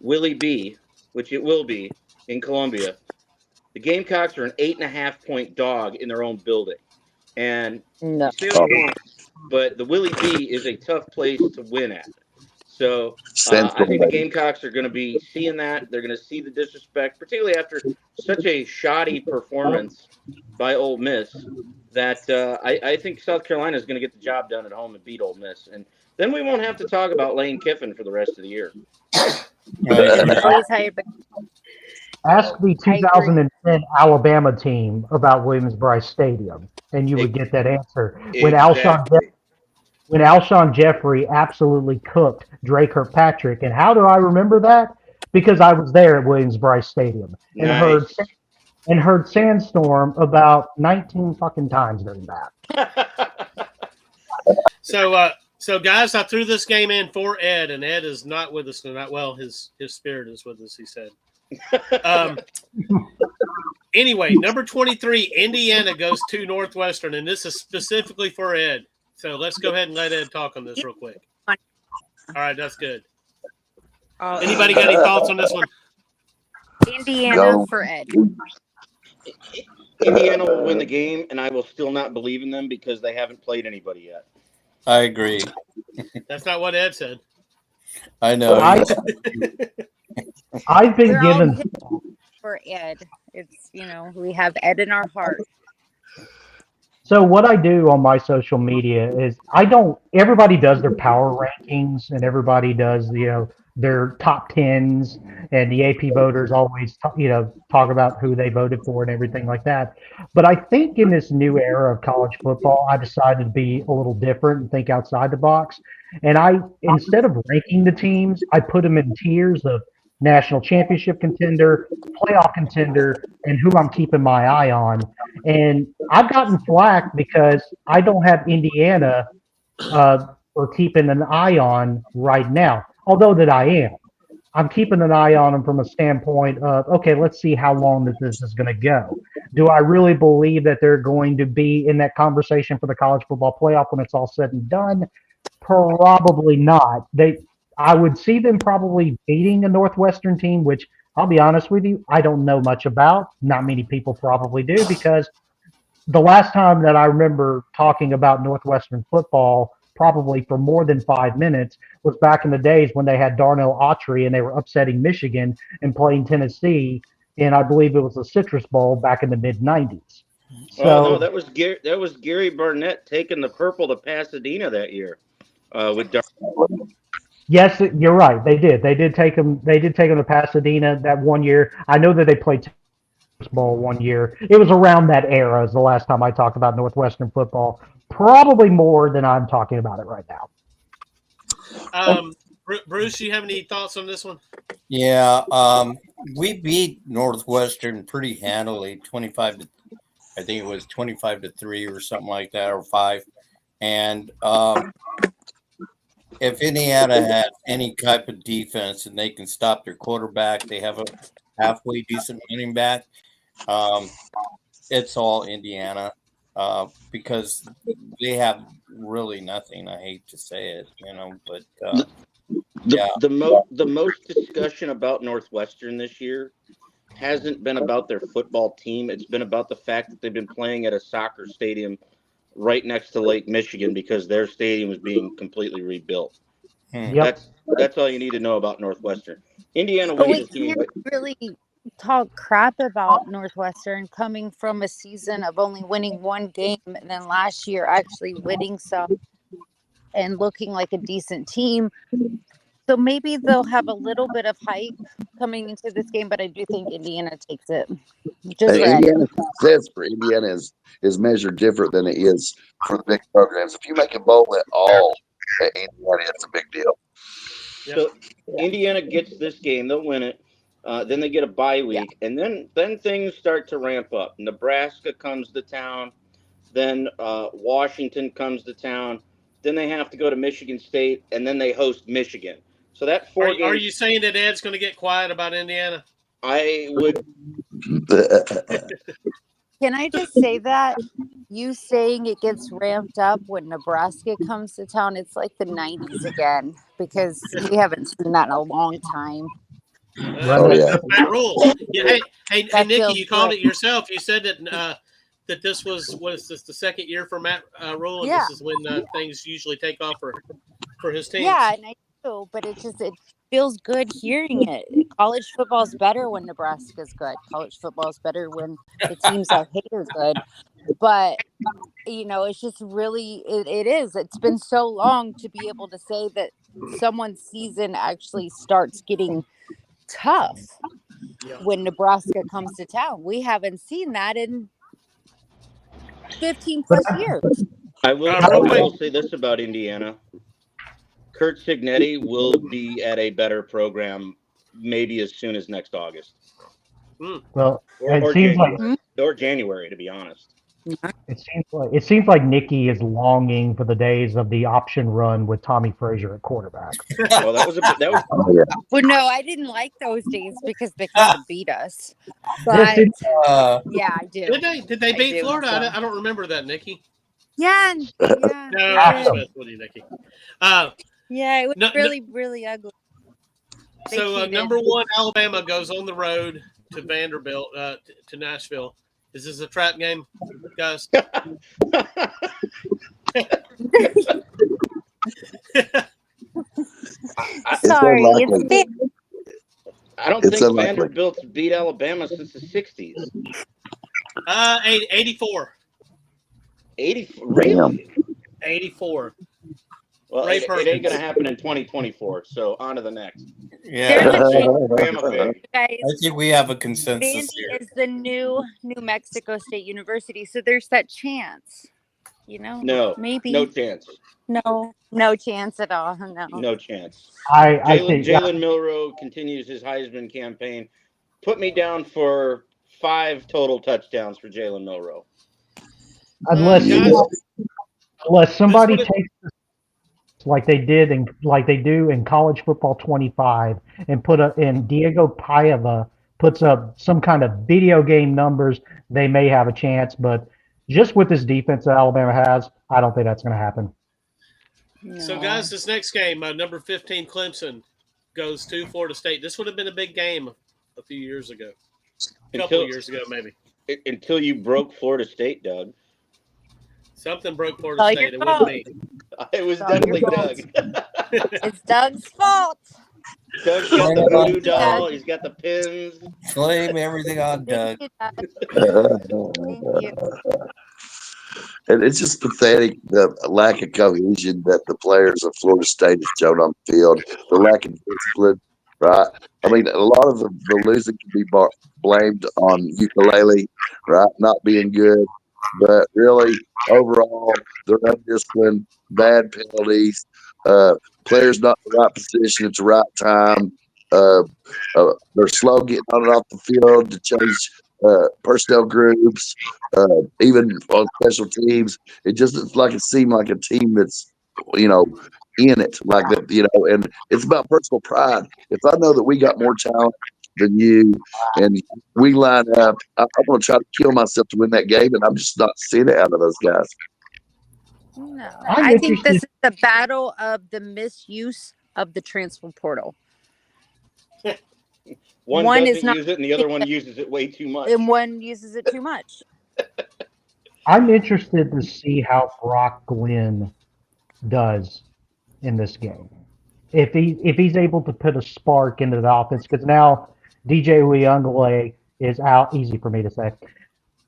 Willie B, which it will be in Columbia. The Gamecocks are an 8.5-point dog in their own building. And No. say what you want, but the Willie B is a tough place to win at. So I think the Gamecocks are going to be seeing that. They're going to see the disrespect, particularly after such a shoddy performance by Ole Miss, that I think South Carolina is going to get the job done at home and beat Ole Miss. And then we won't have to talk about Lane Kiffin for the rest of the year. Ask the 2010 Alabama team about Williams-Brice Stadium, and you would get that answer. When Alshon Jeffrey absolutely cooked Dre Kirkpatrick. And how do I remember that? Because I was there at Williams-Brice Stadium and heard Sandstorm about 19 fucking times during that. So guys, I threw this game in for Ed, and Ed is not with us tonight. Well, his spirit is with us, he said. Anyway, number 23, Indiana goes to Northwestern, and this is specifically for Ed. So let's go ahead and let Ed talk on this real quick. All right, that's good. Anybody got any thoughts on this one? Indiana for Ed. Indiana will win the game, and I will still not believe in them because they haven't played anybody yet. I agree. That's not what Ed said. I know. I've been We're all given. for Ed. It's, we have Ed in our heart. So what I do on my social media is everybody does their power rankings and everybody does, their top tens, and the AP voters always, talk about who they voted for and everything like that. But I think in this new era of college football, I decided to be a little different and think outside the box. And instead of ranking the teams, I put them in tiers of national championship contender, playoff contender, and who I'm keeping my eye on. And I've gotten flack because I don't have Indiana for keeping an eye on right now, although that I am. I'm keeping an eye on them from a standpoint of, okay, let's see how long this is going to go. Do I really believe that they're going to be in that conversation for the college football playoff when it's all said and done? Probably not. I would see them probably beating a Northwestern team, which I'll be honest with you, I don't know much about. Not many people probably do, because the last time that I remember talking about Northwestern football, probably for more than 5 minutes, was back in the days when they had Darnell Autry and they were upsetting Michigan and playing Tennessee, and I believe it was the Citrus Bowl back in the mid-'90s. So, no, that was Gary Barnett taking the purple to Pasadena that year with Darnell. Yes, you're right. They did. They did take them. They did take them to Pasadena that one year. I know that they played Bowl one year. It was around that era is the last time I talked about Northwestern football. Probably more than I'm talking about it right now. Bruce, you have any thoughts on this one? Yeah, we beat Northwestern pretty handily, 25 to, I think it was 25-3 or something like that, or 5. And if Indiana had any type of defense and they can stop their quarterback, they have a halfway decent running back. It's all Indiana because they have really nothing. I hate to say it, but the most discussion about Northwestern this year hasn't been about their football team. It's been about the fact that they've been playing at a soccer stadium right next to Lake Michigan because their stadium is being completely rebuilt. Yep. That's all you need to know about Northwestern. Indiana But wins we this game. can't really talk crap about Northwestern coming from a season of only winning one game and then last year actually winning some and looking like a decent team. So maybe they'll have a little bit of hype coming into this game, but I do think Indiana takes it. Just for Indiana success for Indiana is measured different than it is for the big programs. If you make a bowl at all at Indiana, it's a big deal. So Indiana gets this game, they'll win it. Then they get a bye week, and then things start to ramp up. Nebraska comes to town, then Washington comes to town, then they have to go to Michigan State, and then they host Michigan. So that Are you saying that Ed's going to get quiet about Indiana? I would. Can I just say that you saying it gets ramped up when Nebraska comes to town, it's like the 90s again, because we haven't seen that in a long time. Matt Rule. Yeah, hey, Nikki, feels you called good. it yourself. You said that this was this the second year for Matt Rule, and Yeah. this is when things usually take off for his team. Yeah, and I do, but it feels good hearing it. College football is better when Nebraska's good. College football is better when the teams I hate are good. But it's just really it is. It's been so long to be able to say that someone's season actually starts getting tough when Nebraska comes to town. We haven't seen that in 15 plus years. I will say this about Indiana. Kurt Signetti will be at a better program maybe as soon as next August. Well, or it seems January, like or January, to be honest. It seems like Nikki is longing for the days of the option run with Tommy Frazier at quarterback. Well, that was Oh, yeah. Well, no, I didn't like those days because they kind of beat us. Yes, But Uh, yeah, I do. Did they I beat do, Florida? so. I don't remember that, Nikki. Yeah, yeah, No, they I'm just did. messing with you, Nikki. Uh, Yeah, it was no, really, really ugly. They so cheated. number one, Alabama goes on the road to Vanderbilt, to Nashville. Is this a trap game, guys? Sorry, it's unlikely. fair. I don't It's think unlikely. Vanderbilt's beat Alabama since the 60s. 84. 80, Damn. really? 84. Well, Ray it ain't going to Perkins. happen in 2024. So on to the next. yeah, There's a chance, Bama big. guys. I think we have a consensus Vandy here. is the new New Mexico State University, so there's that chance. You know, No, maybe no chance. no chance at all. No. No chance. I think Jalen Milroe continues his Heisman campaign. Put me down for 5 total touchdowns for Jalen Milroe. unless Guys, somebody this takes like they do in college football 25 and Diego Paiva puts up some kind of video game numbers, they may have a chance, but just with this defense that Alabama has, I don't think that's going to happen. So, guys, this next game, number 15 Clemson goes to Florida State. This would have been a big game a few years ago, a couple of years ago, maybe. Until you broke Florida State, Doug. Something broke Florida State. It wasn't me. It was definitely Doug. It's Doug's fault. Doug's got the voodoo doll. He's got the pins. Blame everything on Doug. Thank you. And it's just pathetic, the lack of cohesion that the players of Florida State have shown on the field, the lack of discipline, right? I mean, a lot of the losing can be blamed on ukulele, right? Not being good. But really, overall, they're undisciplined, bad penalties, players not in the right position at the right time. They're slow getting on and off the field to change personnel groups, even on special teams. It just it's like it seemed like a team that's in it, like that, and it's about personal pride. If I know that we got more talent than you and we line up, I'm going to try to kill myself to win that game, and I'm just not seeing it out of those guys. No, I think this is the battle of the misuse of the transfer portal. One One doesn't is not use it, and the other one uses it way too much. and one uses it too much. I'm interested to see how Brock Glenn does in this game. If he's able to put a spark into the offense, because now DJ Uyunglele is out. Easy for me to say,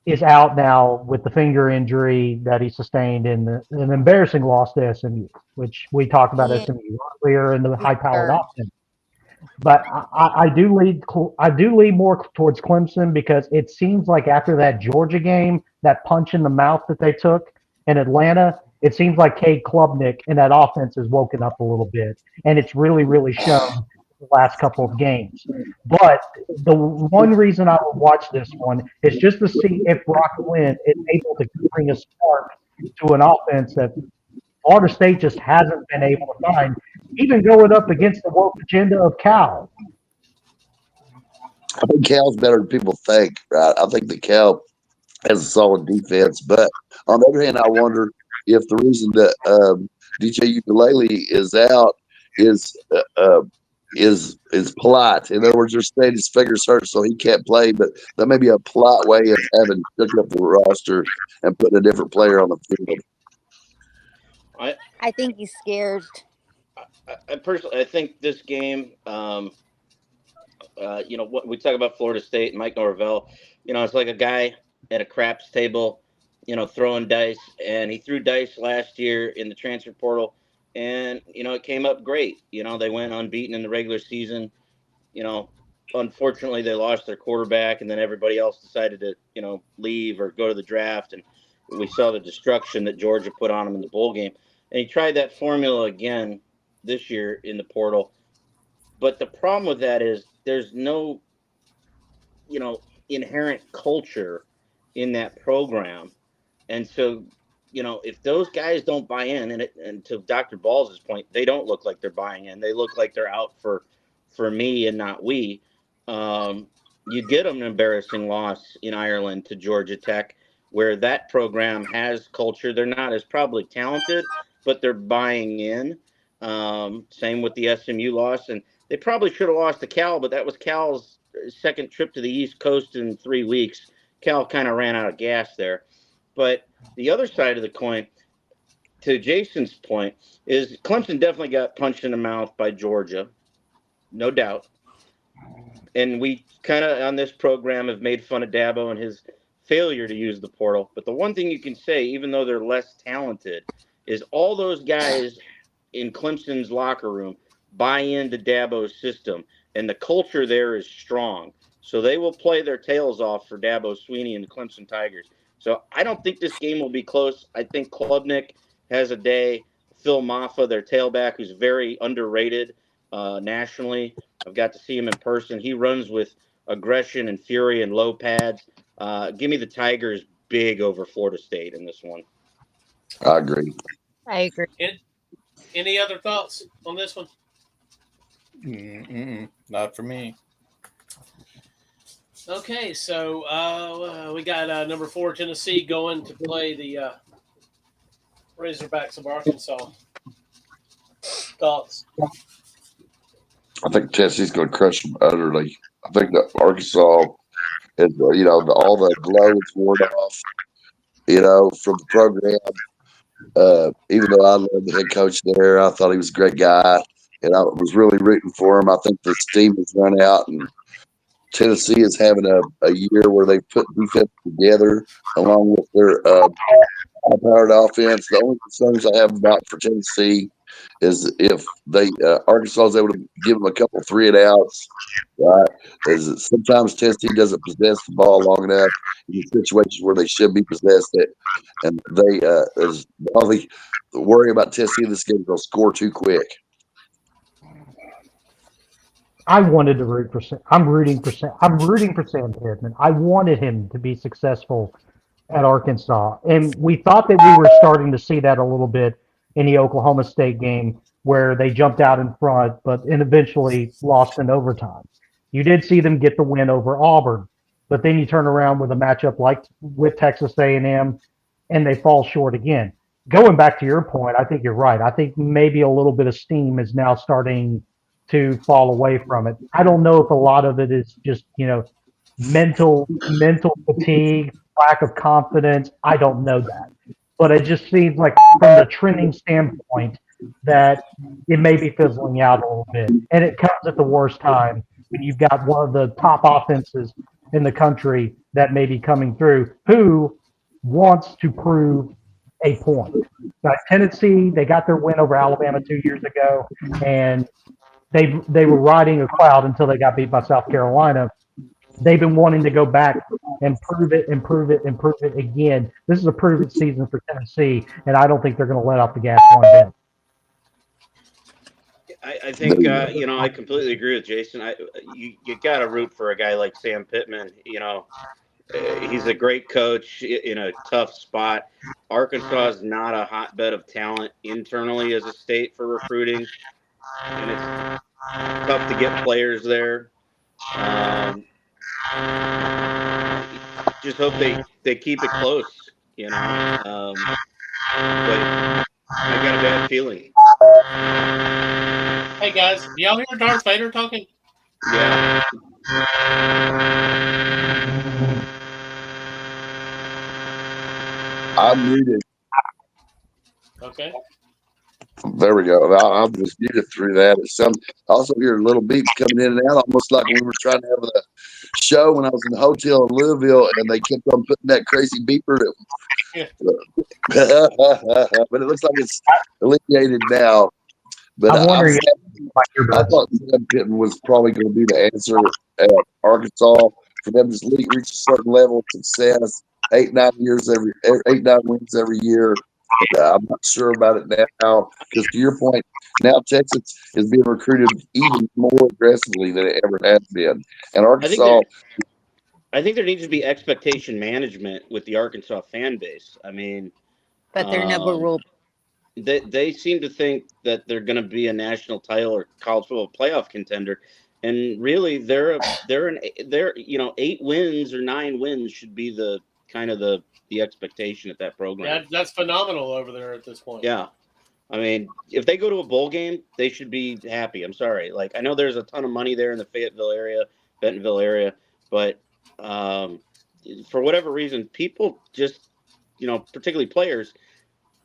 is out now with the finger injury that he sustained in an embarrassing loss to SMU, which we talked about SMU earlier in the high-powered offense. But I do lean more towards Clemson because it seems like after that Georgia game, that punch in the mouth that they took in Atlanta, it seems like Cade Klubnik and that offense has woken up a little bit, and it's really, really shown the last couple of games. But the one reason I would watch this one is just to see if Brock Glenn is able to bring a spark to an offense that Florida State just hasn't been able to find, even going up against the woke agenda of Cal. I think Cal's better than people think, right? I think that Cal has a solid defense, but on the other hand, I wonder if the reason that DJ Ukulele is out is polite. In other words, they're saying his fingers hurt, so he can't play. But that may be a polite way of having shook up the roster and putting a different player on the field. I think he's scared. I personally, I think this game, what we talk about Florida State and Mike Norvell, it's like a guy at a craps table, throwing dice, and he threw dice last year in the transfer portal, and it came up great. They went unbeaten in the regular season. Unfortunately, they lost their quarterback, and then everybody else decided to leave or go to the draft, and we saw the destruction that Georgia put on him in the bowl game. And he tried that formula again this year in the portal. But the problem with that is there's no, inherent culture in that program And so, if those guys don't buy in, and to Dr. Balls' point, they don't look like they're buying in. They look like they're out for me and not we. You get them an embarrassing loss in Ireland to Georgia Tech, where that program has culture. They're not as probably talented, but they're buying in. Same with the SMU loss, and they probably should have lost to Cal, but that was Cal's second trip to the East Coast in 3 weeks. Cal kind of ran out of gas there. But the other side of the coin, to Jason's point, is Clemson definitely got punched in the mouth by Georgia, no doubt. And we kind of on this program have made fun of Dabo and his failure to use the portal. But the one thing you can say, even though they're less talented, is all those guys in Clemson's locker room buy into Dabo's system, and the culture there is strong. So they will play their tails off for Dabo Sweeney and the Clemson Tigers. So I don't think this game will be close. I think Klubnik has a day. Phil Maffa, their tailback, who's very underrated nationally. I've got to see him in person. He runs with aggression and fury and low pads. Give me the Tigers big over Florida State in this one. I agree. I agree. Any other thoughts on this one? Not for me. Okay, so we got number 4 Tennessee going to play the Razorbacks of Arkansas. Thoughts? I think Tennessee's going to crush them utterly. I think that Arkansas is, all the glow is worn off, from the program. Even though I love the head coach there, I thought he was a great guy, and I was really rooting for him. I think the steam has run out, and Tennessee is having a year where they put defense together along with their high-powered offense. The only concerns I have for Tennessee is if Arkansas is able to give them a couple 3-and-outs, right? Is that sometimes Tennessee doesn't possess the ball long enough in situations where they should be possessed it, and they is all the worry about Tennessee in this game. They'll score too quick. I wanted to root for. I'm rooting for Sam Pittman. I wanted him to be successful at Arkansas, and we thought that we were starting to see that a little bit in the Oklahoma State game, where they jumped out in front, and eventually lost in overtime. You did see them get the win over Auburn, but then you turn around with a matchup like with Texas A&M, and they fall short again. Going back to your point, I think you're right. I think maybe a little bit of steam is now starting to fall away from it. I don't know if a lot of it is just, mental fatigue, lack of confidence. I don't know that. But it just seems like from the trending standpoint that it may be fizzling out a little bit. And it comes at the worst time when you've got one of the top offenses in the country that may be coming through who wants to prove a point. Like Tennessee, they got their win over Alabama 2 years ago, and they were riding a cloud until they got beat by South Carolina. They've been wanting to go back and prove it again. This is a prove it season for Tennessee, and I don't think they're going to let off the gas one bit. I think I completely agree with Jason. You got to root for a guy like Sam Pittman. He's a great coach in a tough spot. Arkansas is not a hotbed of talent internally as a state for recruiting, and it's tough to get players there. Just hope they keep it close, but I got a bad feeling. Hey guys, do y'all hear Darth Vader talking? Yeah. I'm muted. Okay. There we go. I'll just muted through that. I also hear little beeps coming in and out, almost like we were trying to have a show when I was in the hotel in Louisville, and they kept on putting that crazy beeper. But it looks like it's alleviated now. But I'm wondering I thought Sam Pittman was probably going to be the answer at Arkansas for them to reach a certain level of success. 8-9 wins every year. I'm not sure about it now because, to your point, now Texas is being recruited even more aggressively than it ever has been, and Arkansas I think there needs to be expectation management with the Arkansas fan base. I mean, But they're never um, ruled. they seem to think that they're going to be a national title or college football playoff contender, and really they're 8 wins or 9 wins should be the kind of the expectation at that program. Yeah, that's phenomenal over there at this point. Yeah. I mean, if they go to a bowl game, they should be happy. I'm sorry. Like, I know there's a ton of money there in the Fayetteville area, Bentonville area, but for whatever reason, people just, particularly players,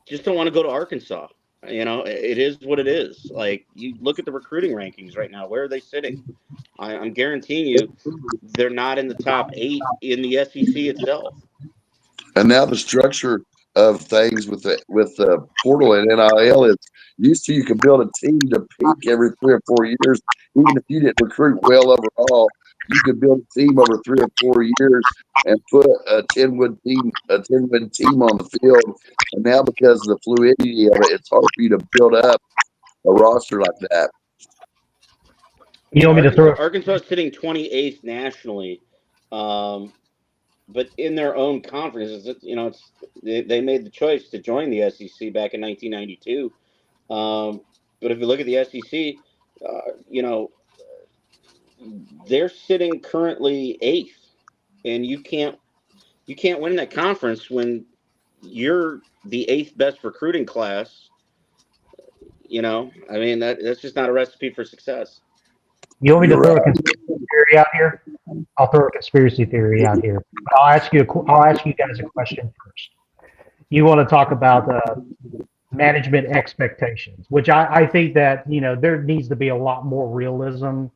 just don't want to go to Arkansas. It is what it is. Like, you look at the recruiting rankings right now. Where are they sitting? I'm guaranteeing you they're not in the top 8 in the SEC itself. And now the structure of things with the portal and NIL is used to you could build a team to peak every 3 or 4 years, even if you didn't recruit well overall. You could build a team over 3 or 4 years and put a 10-win team on the field. And now because of the fluidity of it, it's hard for you to build up a roster like that. You want me to throw? Arkansas is sitting 28th nationally, but in their own conference, they made the choice to join the SEC back in 1992. But if you look at the SEC, they're sitting currently 8th, and you can't win that conference when you're the 8th best recruiting class. I mean that's just not a recipe for success. You want me to throw a conspiracy theory out here? I'll throw a conspiracy theory out here. I'll ask you guys a question first. You want to talk about management expectations, which I think that there needs to be a lot more realism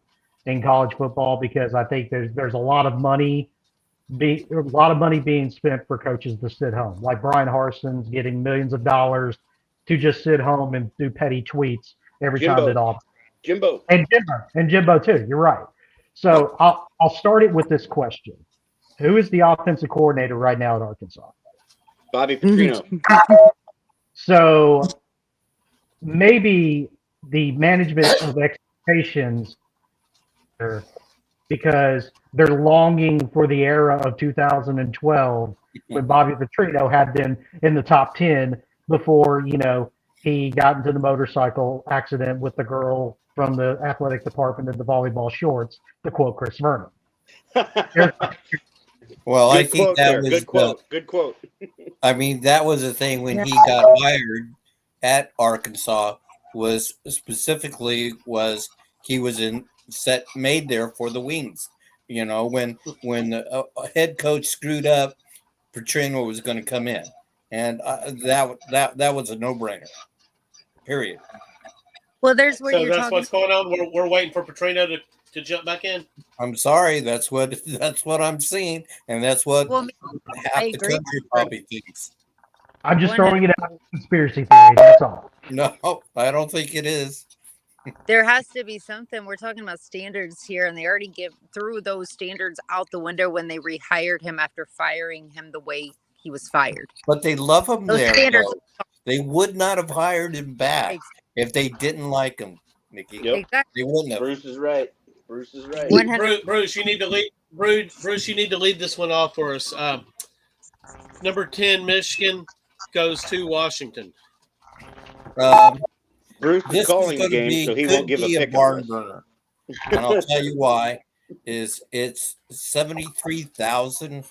in college football, because I think there's a lot of money being spent for coaches to sit home, like Brian Harson's getting millions of dollars to just sit home and do petty tweets every time that Jimbo and Jimbo too. You're right. So I'll start it with this question: who is the offensive coordinator right now at Arkansas? Bobby Petrino. So maybe the management of expectations, because they're longing for the era of 2012 when Bobby Petrino had been in the top 10 before, he got into the motorcycle accident with the girl from the athletic department in the volleyball shorts, to quote Chris Vernon. Well, I think that was good quote. I mean, that was the thing when he got hired at Arkansas, was specifically he was made there for the wings. When the head coach screwed up, Petrino was going to come in, and that was a no-brainer. Period. Well, there's where so that's what's going on. We're waiting for Petrino to jump back in. I'm sorry, that's what I'm seeing, and that's what half the country probably thinks. I'm just throwing it out as a conspiracy theory. That's all. No, I don't think it is. There has to be something. We're talking about standards here, and they already threw those standards out the window when they rehired him after firing him the way he was fired. But they love him those there. Standards. They would not have hired him back if they didn't like him, Nikki. Yep. Exactly. They wouldn't have. Bruce is right. Bruce, you need to lead. Bruce, you need to lead this one off for us. Number 10, Michigan goes to Washington. Bruce is This calling is the going to game, be so he won't give a pick. barn burner, and I'll tell you why. It's 73,000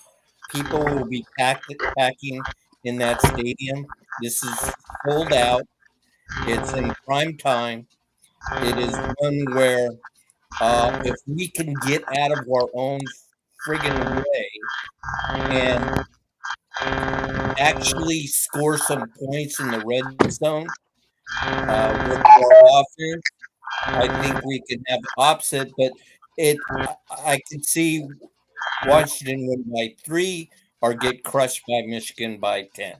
people will be packing in that stadium. This is sold out. It's in prime time. It is one where if we can get out of our own friggin' way and actually score some points in the red zone with our offense, I think we can have opposite. But I can see Washington win by 3 or get crushed by Michigan by 10.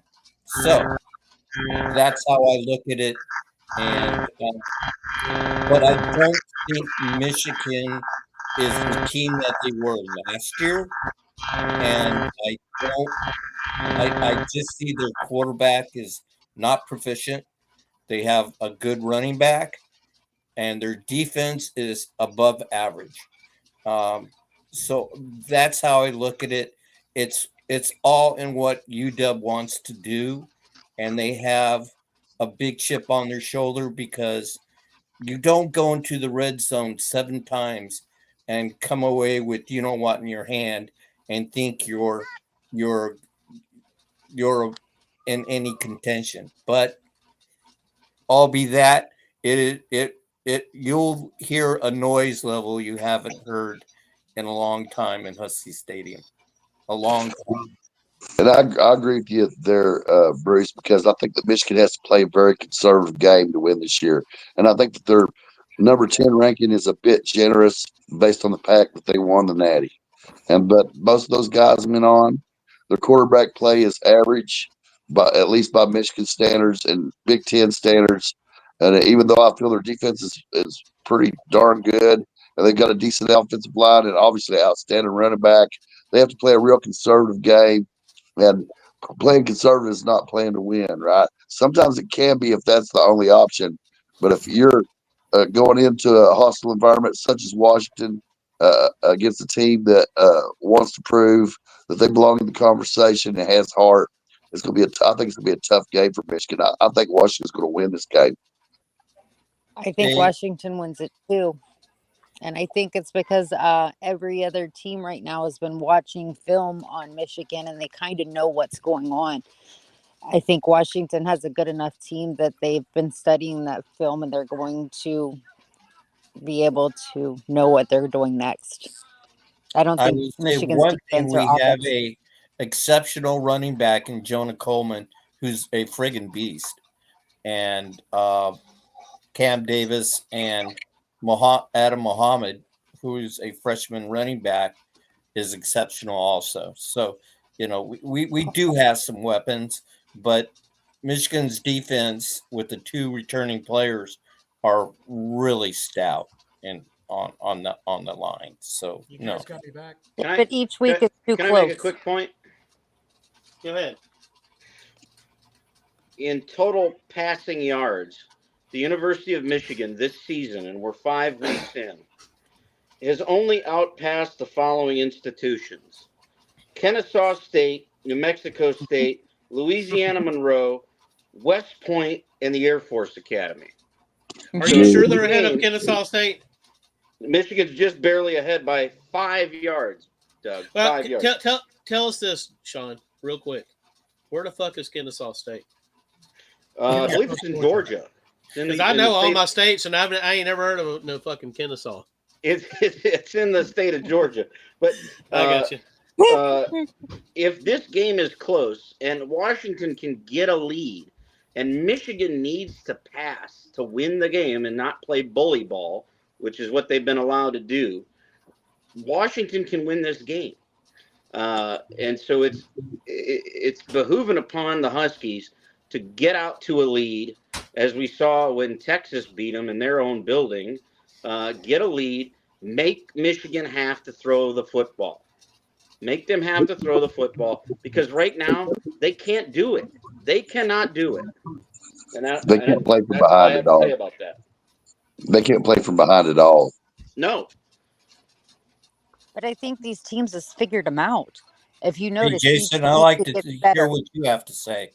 So that's how I look at it. And but I don't think Michigan is the team that they were last year. And I just see their quarterback is not proficient. They have a good running back, and their defense is above average. So that's how I look at it. It's all in what UW wants to do, and they have a big chip on their shoulder because you don't go into the red zone 7 times and come away with you know what in your hand and think you're in any contention. But all be that it you'll hear a noise level you haven't heard in a long time in Husky Stadium. A long time. And I agree with you there, Bruce, because I think that Michigan has to play a very conservative game to win this year. And I think that their number 10 ranking is a bit generous based on the fact that they won the Natty. But most of those guys went on. Their quarterback play is average, at least by Michigan standards and Big Ten standards. And even though I feel their defense is pretty darn good, and they've got a decent offensive line and obviously outstanding running back, they have to play a real conservative game. And playing conservative is not playing to win, right? Sometimes it can be if that's the only option. But if you're going into a hostile environment such as Washington against a team that wants to prove that they belong in the conversation and has heart, it's going to be I think it's going to be a tough game for Michigan. I think Washington's going to win this game. I think Washington wins it too. And I think it's because every other team right now has been watching film on Michigan and they kind of know what's going on. I think Washington has a good enough team that they've been studying that film and they're going to be able to know what they're doing next. I don't think would say Michigan's one thing, defense or we have offense. a exceptional running back in Jonah Coleman, who's a friggin' beast. And Cam Davis and Adam Muhammad, who is a freshman running back, is exceptional also. So, we do have some weapons, but Michigan's defense with the 2 returning players are really stout and on the line. So you guys got me back. But each week is too Can close. I make a quick point? Go ahead. In total passing yards, the University of Michigan this season, and we're 5 weeks in, has only outpassed the following institutions: Kennesaw State, New Mexico State, Louisiana Monroe, West Point, and the Air Force Academy. Are you sure they're ahead of Kennesaw State? Michigan's just barely ahead by 5 yards, Doug. Well, 5 yards. Tell us this, Sean, real quick. Where the fuck is Kennesaw State? I believe it's in Georgia. Because I know all my states, and I ain't never heard of no fucking Kennesaw. It's in the state of Georgia. But I got you. If this game is close and Washington can get a lead and Michigan needs to pass to win the game and not play bully ball, which is what they've been allowed to do, Washington can win this game. And so it's behooving upon the Huskies to get out to a lead, as we saw when Texas beat them in their own building. Get a lead, make Michigan have to throw the football. Make them have to throw the football, because right now they can't do it. They cannot do it. They can't play from behind at all. Say about that. They can't play from behind at all. No. But I think these teams has figured them out. If you notice, hey, Jason, I like to hear what you have to say.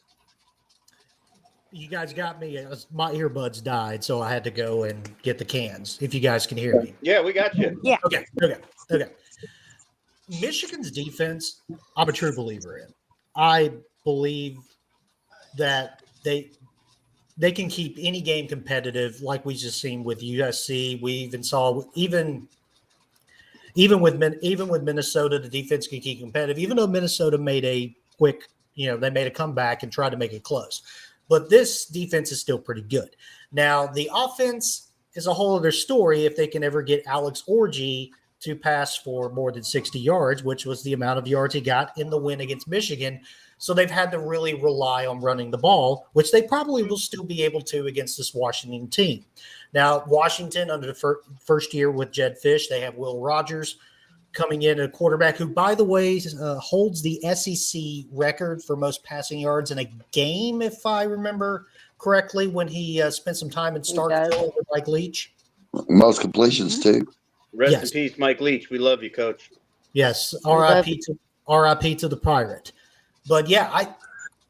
You guys got me. My earbuds died, so I had to go and get the cans. If you guys can hear me. Yeah, we got you. Yeah. Okay. Michigan's defense, I'm a true believer in. I believe that they can keep any game competitive, like we just seen with USC. We even saw even with Minnesota, the defense can keep competitive. Even though Minnesota made a quick, they made a comeback and tried to make it close. But this defense is still pretty good. Now, the offense is a whole other story if they can ever get Alex Orji to pass for more than 60 yards, which was the amount of yards he got in the win against Michigan. So they've had to really rely on running the ball, which they probably will still be able to against this Washington team. Now, Washington, under the first year with Jed Fish, they have Will Rogers coming in, a quarterback who, by the way, holds the SEC record for most passing yards in a game, if I remember correctly, when he spent some time in Starkville with Mike Leach. Most completions, too. Rest in peace, Mike Leach. We love you, Coach. Yes, Love RIP to the pirate. But yeah,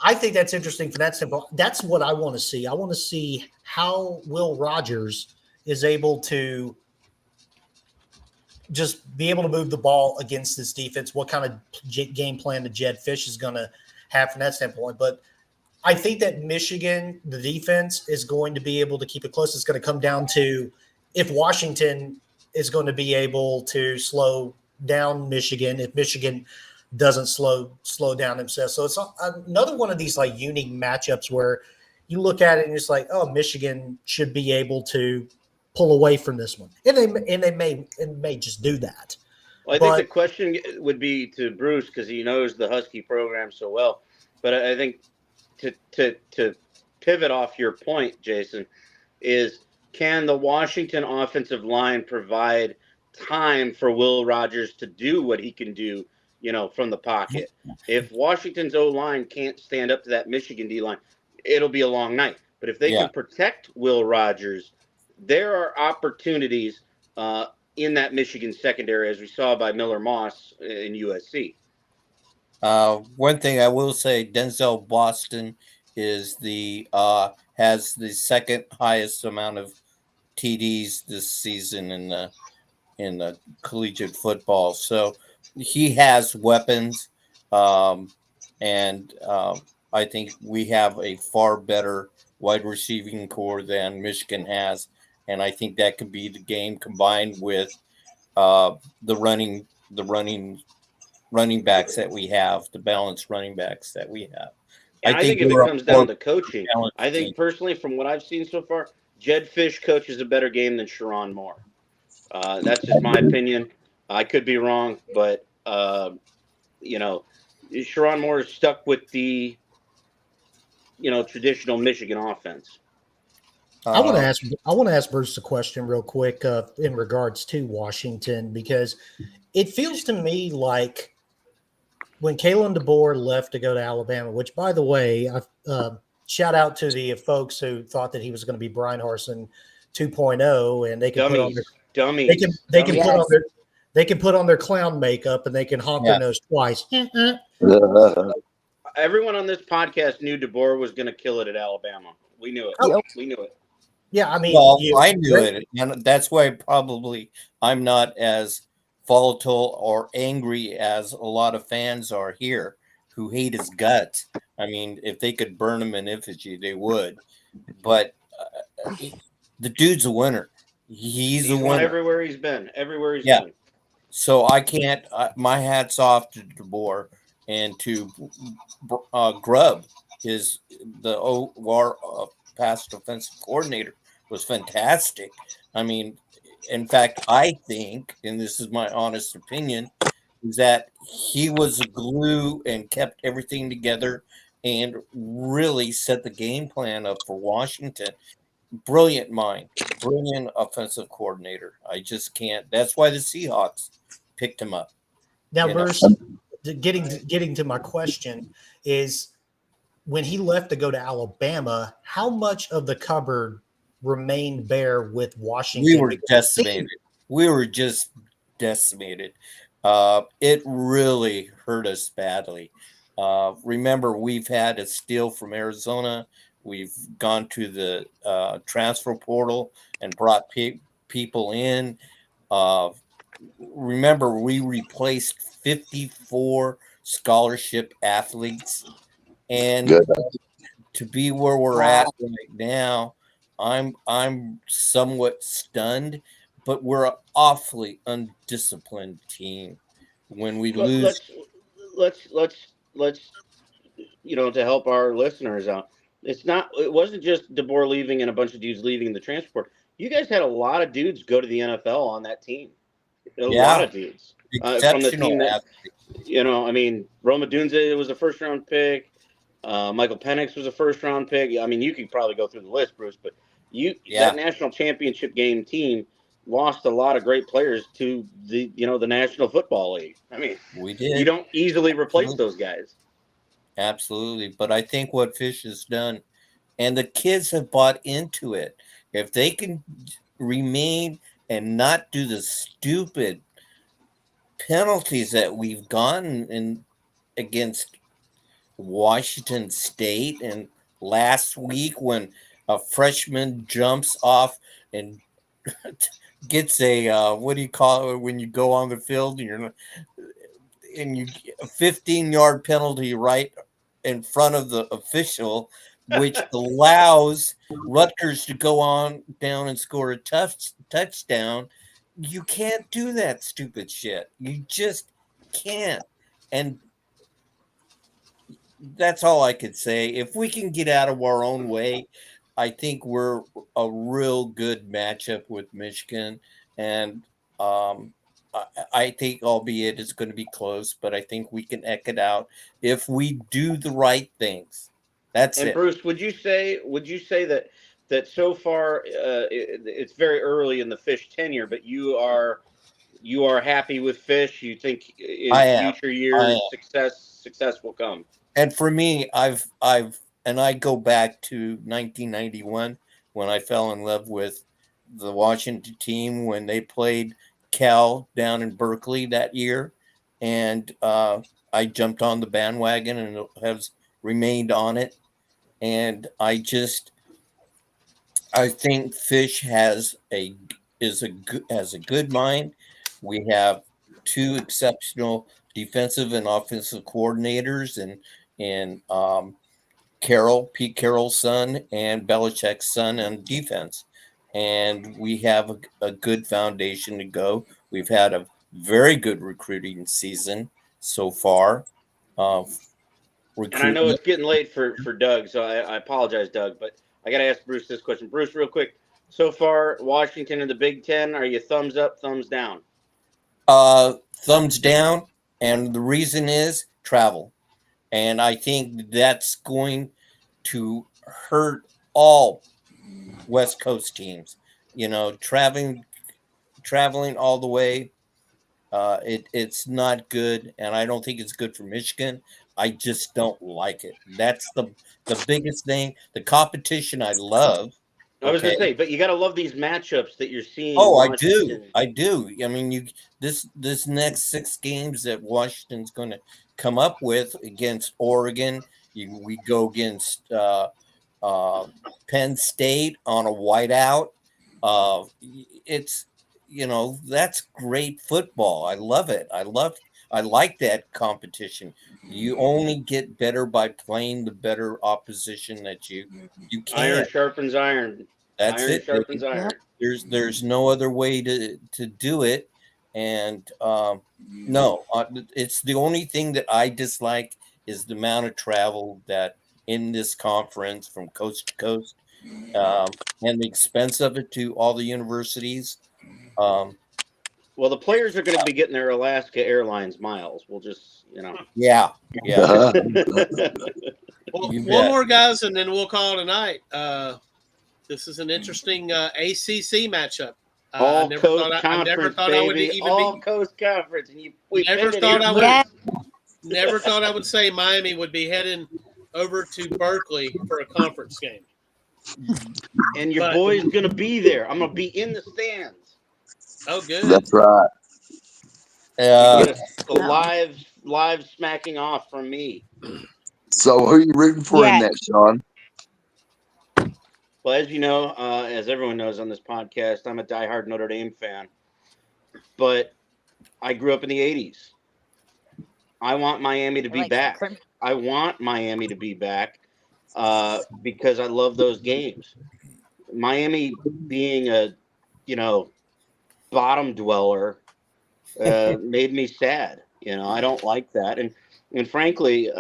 I think that's interesting for that simple. That's what I want to see. I want to see how Will Rogers is able to just be able to move the ball against this defense. What kind of game plan the Jed Fish is going to have from that standpoint. But I think that Michigan, the defense, is going to be able to keep it close. It's going to come down to if Washington is going to be able to slow down Michigan, if Michigan doesn't slow down themselves. So it's another one of these like unique matchups where you look at it and it's like, oh, Michigan should be able to pull away from this one, and they may just do that. Well, I think the question would be to Bruce because he knows the Husky program so well. But I think to pivot off your point, Jason, is can the Washington offensive line provide time for Will Rogers to do what he can do, from the pocket? If Washington's O-line can't stand up to that Michigan D-line, it'll be a long night. But if they can protect Will Rogers, there are opportunities in that Michigan secondary, as we saw by Miller Moss in USC. One thing I will say, Denzel Boston is has the second highest amount of TDs this season in the collegiate football. So he has weapons, and I think we have a far better wide receiving core than Michigan has, and I think that could be the game combined with the running backs that we have, the balanced running backs that we have. And I think if it comes down to coaching, I think personally, from what I've seen so far, Jed Fish coaches a better game than Sharon Moore. That's just my opinion. I could be wrong, but Sharon Moore is stuck with the traditional Michigan offense. I want to ask Bruce a question real quick in regards to Washington, because it feels to me like when Kalen DeBoer left to go to Alabama, which, by the way, shout out to the folks who thought that he was going to be Brian Harsin 2.0, and they can put on their dummies. They can put on their clown makeup and they can honk their nose twice. Everyone on this podcast knew DeBoer was going to kill it at Alabama. We knew it. Oh. We knew it. Yeah, I mean, I knew it, and that's why probably I'm not as volatile or angry as a lot of fans are here who hate his guts. I mean, if they could burn him in effigy, they would. But the dude's a winner. He's a winner. Won everywhere he's been. Been. So I can't. My hat's off to DeBoer and to Grubb, our past offensive coordinator, was fantastic. I mean, in fact, I think, and this is my honest opinion, is that he was the glue and kept everything together and really set the game plan up for Washington. Brilliant mind, brilliant offensive coordinator. I just can't. That's why the Seahawks picked him up. Now, Bruce, getting to my question is, when he left to go to Alabama, how much of the cupboard remained bare with Washington? We were decimated. We were just decimated. It really hurt us badly. Remember, we've had a steal from Arizona. We've gone to the transfer portal and brought people in. Remember, we replaced 54 scholarship athletes. And to be where we're at right now, I'm somewhat stunned, but we're an awfully undisciplined team. When we lose, let's to help our listeners out. It wasn't just DeBoer leaving and a bunch of dudes leaving the transport. You guys had a lot of dudes go to the NFL on that team. A lot of dudes from the team that, I mean, Roma Dunze was a first-round pick. Michael Penix was a first-round pick. I mean, you could probably go through the list, Bruce, but that national championship game team lost a lot of great players to the National Football League. I mean, we did. You don't easily replace those guys. Absolutely. But I think what Fish has done, and the kids have bought into it, if they can remain and not do the stupid penalties that we've gotten in against Washington State, and last week when a freshman jumps off and gets a what do you call it when you go on the field and you get a 15-yard penalty right in front of the official, which allows Rutgers to go on down and score a touchdown. You can't do that stupid shit. You just can't. And that's all I could say. If we can get out of our own way, I think we're a real good matchup with Michigan. And I think, albeit it's going to be close, but I think we can eke it out if we do the right things. That's And it. Bruce, would you say that so far it's very early in the Fish tenure, but you are happy with Fish? You think in I am. future I years am. success will come? And for me, I go back to 1991 when I fell in love with the Washington team when they played Cal down in Berkeley that year, and I jumped on the bandwagon and has remained on it. And I think Fish has a good mind. We have two exceptional defensive and offensive coordinators, and Pete Carroll's son, and Belichick's son on defense. And we have a good foundation to go. We've had a very good recruiting season so far. And I know Recruitment. it's getting late for Doug, so I apologize, Doug, but I got to ask Bruce this question. Bruce, real quick, so far, Washington in the Big Ten, are you thumbs up, thumbs down? Thumbs down, and the reason is travel. And I think that's going to hurt all West Coast teams. Traveling all the way, it's not good, and I don't think it's good for Michigan. I just don't like it. That's the biggest thing. The competition I love. I was Okay. going to say, but you got to love these matchups that you're seeing. Oh, Washington. I do. I mean, this next 6 games that Washington's going to come up with against Oregon. We go against Penn State on a whiteout. It's that's great football. I love it. I like that competition. You only get better by playing the better opposition that you can. Iron sharpens iron. That's iron it. sharpens iron. There's no other way to do it. And no, it's the only thing that I dislike is the amount of travel that in this conference from coast to coast, and the expense of it to all the universities. Well, the players are going to be getting their Alaska Airlines miles. We'll just, Yeah. One more, guys, and then we'll call it a night. This is an interesting ACC matchup. All I never coast thought conference, I never thought I would even all be coast conference, and never thought I would say Miami would be heading over to Berkeley for a conference game. And your boy's going to be there. I'm going to be in the stands. Oh, good. That's right. You get a live smacking off from me. So who are you rooting for in that, Sean? Well, as you know, as everyone knows on this podcast, I'm a diehard Notre Dame fan. But I grew up in the 80s. I want Miami to be back. I want Miami to be back because I love those games. Miami being a, bottom dweller made me sad. I don't like that. And frankly,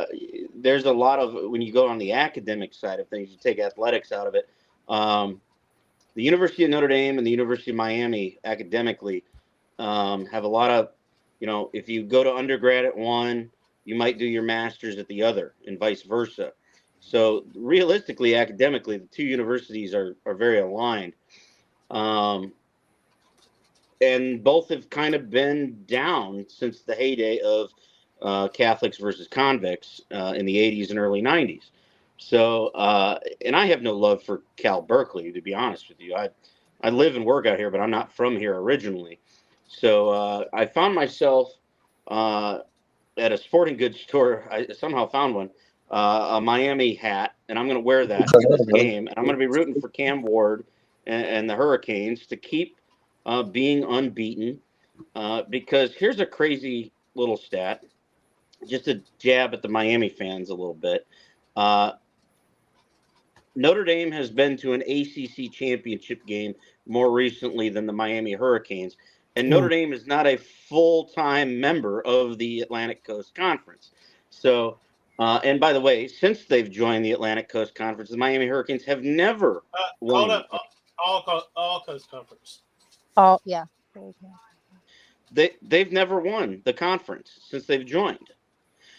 there's a lot of, when you go on the academic side of things, you take athletics out of it. The University of Notre Dame and the University of Miami academically have a lot of, if you go to undergrad at one, you might do your master's at the other and vice versa. So realistically, academically, the two universities are very aligned. And both have kind of been down since the heyday of Catholics versus convicts in the 80s and early 90s. So, and I have no love for Cal Berkeley, to be honest with you. I live and work out here, but I'm not from here originally. So I found myself at a sporting goods store. I somehow found one, a Miami hat, and I'm going to wear that to this game. And I'm going to be rooting for Cam Ward and the Hurricanes to keep being unbeaten. Because here's a crazy little stat, just to jab at the Miami fans a little bit. Notre Dame has been to an ACC championship game more recently than the Miami Hurricanes. And Notre Dame is not a full-time member of the Atlantic Coast Conference. So, and by the way, since they've joined the Atlantic Coast Conference, the Miami Hurricanes have never won. Hold up. All Coast Conference. Oh, yeah. They've never won the conference since they've joined.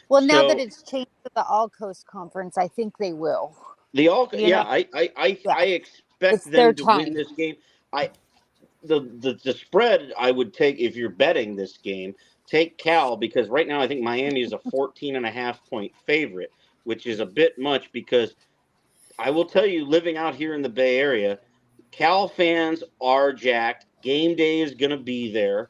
Well, now that it's changed to the All Coast Conference, I think they will. The all, You know? I expect It's their them to time. win this game. The spread I would take if you're betting this game. Take Cal, because right now I think Miami is a 14.5-point favorite, which is a bit much, because I will tell you, living out here in the Bay Area, Cal fans are jacked. Game day is going to be there.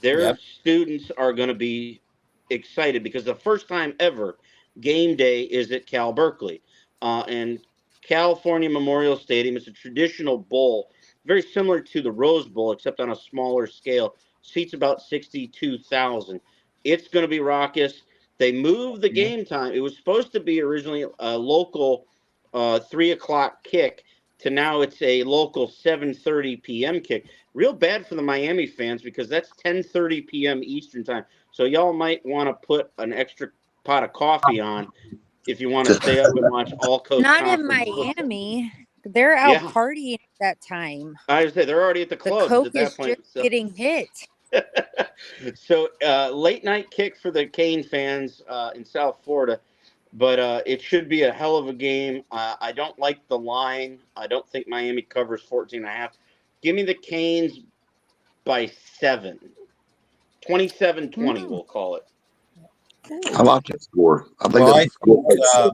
Their students are going to be excited because the first time ever game day is at Cal Berkeley. And California Memorial Stadium is a traditional bowl, very similar to the Rose Bowl, except on a smaller scale. Seats about 62,000. It's going to be raucous. They moved the game time. It was supposed to be originally a local 3 o'clock kick to now it's a local 7:30 p.m. kick. Real bad for the Miami fans because that's 10:30 p.m. Eastern time. So y'all might want to put an extra pot of coffee on if you want to stay up and watch All Coast Not in Conference football. Miami. They're out partying at that time. I would say they're already at the clubs Coke at that is point. just getting hit. So late night kick for the Cane fans in South Florida. But it should be a hell of a game. I don't like the line. I don't think Miami covers 14.5. Give me the Canes by 7. 27-20, we'll call it. I like that score. I think Well, that's a score.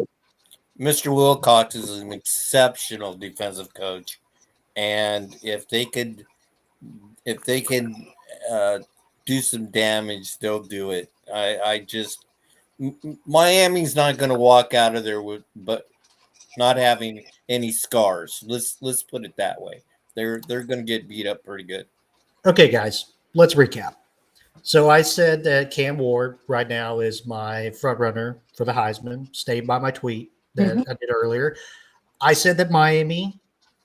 Mr. Wilcox is an exceptional defensive coach, and if they can do some damage, they'll do it. Miami's not going to walk out of there but not having any scars. Let's put it that way. They're going to get beat up pretty good. Okay, guys, let's recap. So I said that Cam Ward right now is my front runner for the Heisman. Stayed by my tweet that I did earlier. I said that Miami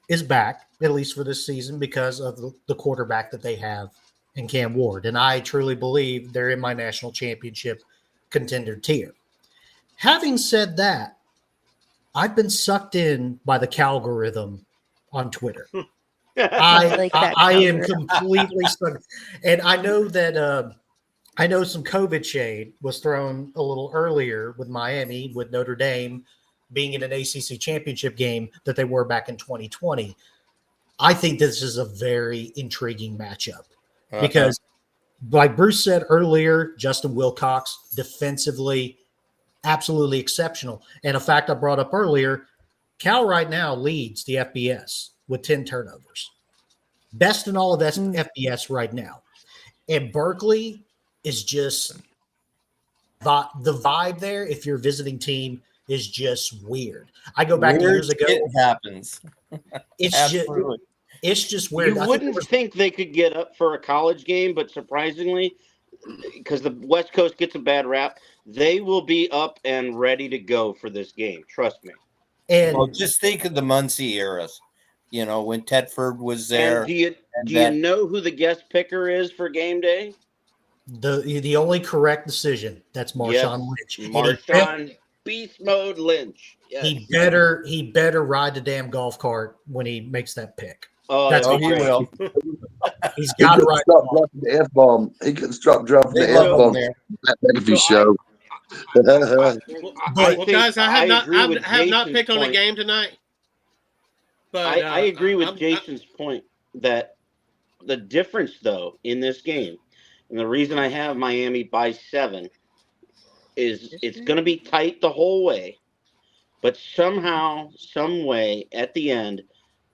is back, at least for this season, because of the quarterback that they have in Cam Ward. And I truly believe they're in my national championship contender tier. Having said that, I've been sucked in by the Calgorithm on Twitter. I am completely stuck. And I know that I know some COVID shade was thrown a little earlier with Miami, with Notre Dame being in an ACC championship game that they were back in 2020. I think this is a very intriguing matchup because, like Bruce said earlier, Justin Wilcox defensively absolutely exceptional. And a fact I brought up earlier, Cal right now leads the FBS with 10 turnovers. Best in all of FBS right now. And Berkeley is just the vibe there, if you're a visiting team, is just weird. I go back to years ago. It happens. It's just weird. You wouldn't think they could get up for a college game, but surprisingly, because the West Coast gets a bad rap, they will be up and ready to go for this game. Trust me. And just think of the Muncie eras. You know, when Tedford was there. And do you know who the guest picker is for game day? The only correct decision. That's Marshawn Lynch. Marshawn Beast Mode Lynch. Yes. He better ride the damn golf cart when he makes that pick. Oh, he will. He's got to ride the F-bomb. He could stop dropping the F-bomb. That McAfee show. Well, guys, I have not picked on a game tonight. But I agree with Jason's point that the difference, though, in this game, and the reason I have Miami by 7 is it's going to be tight the whole way, but somehow, some way, at the end,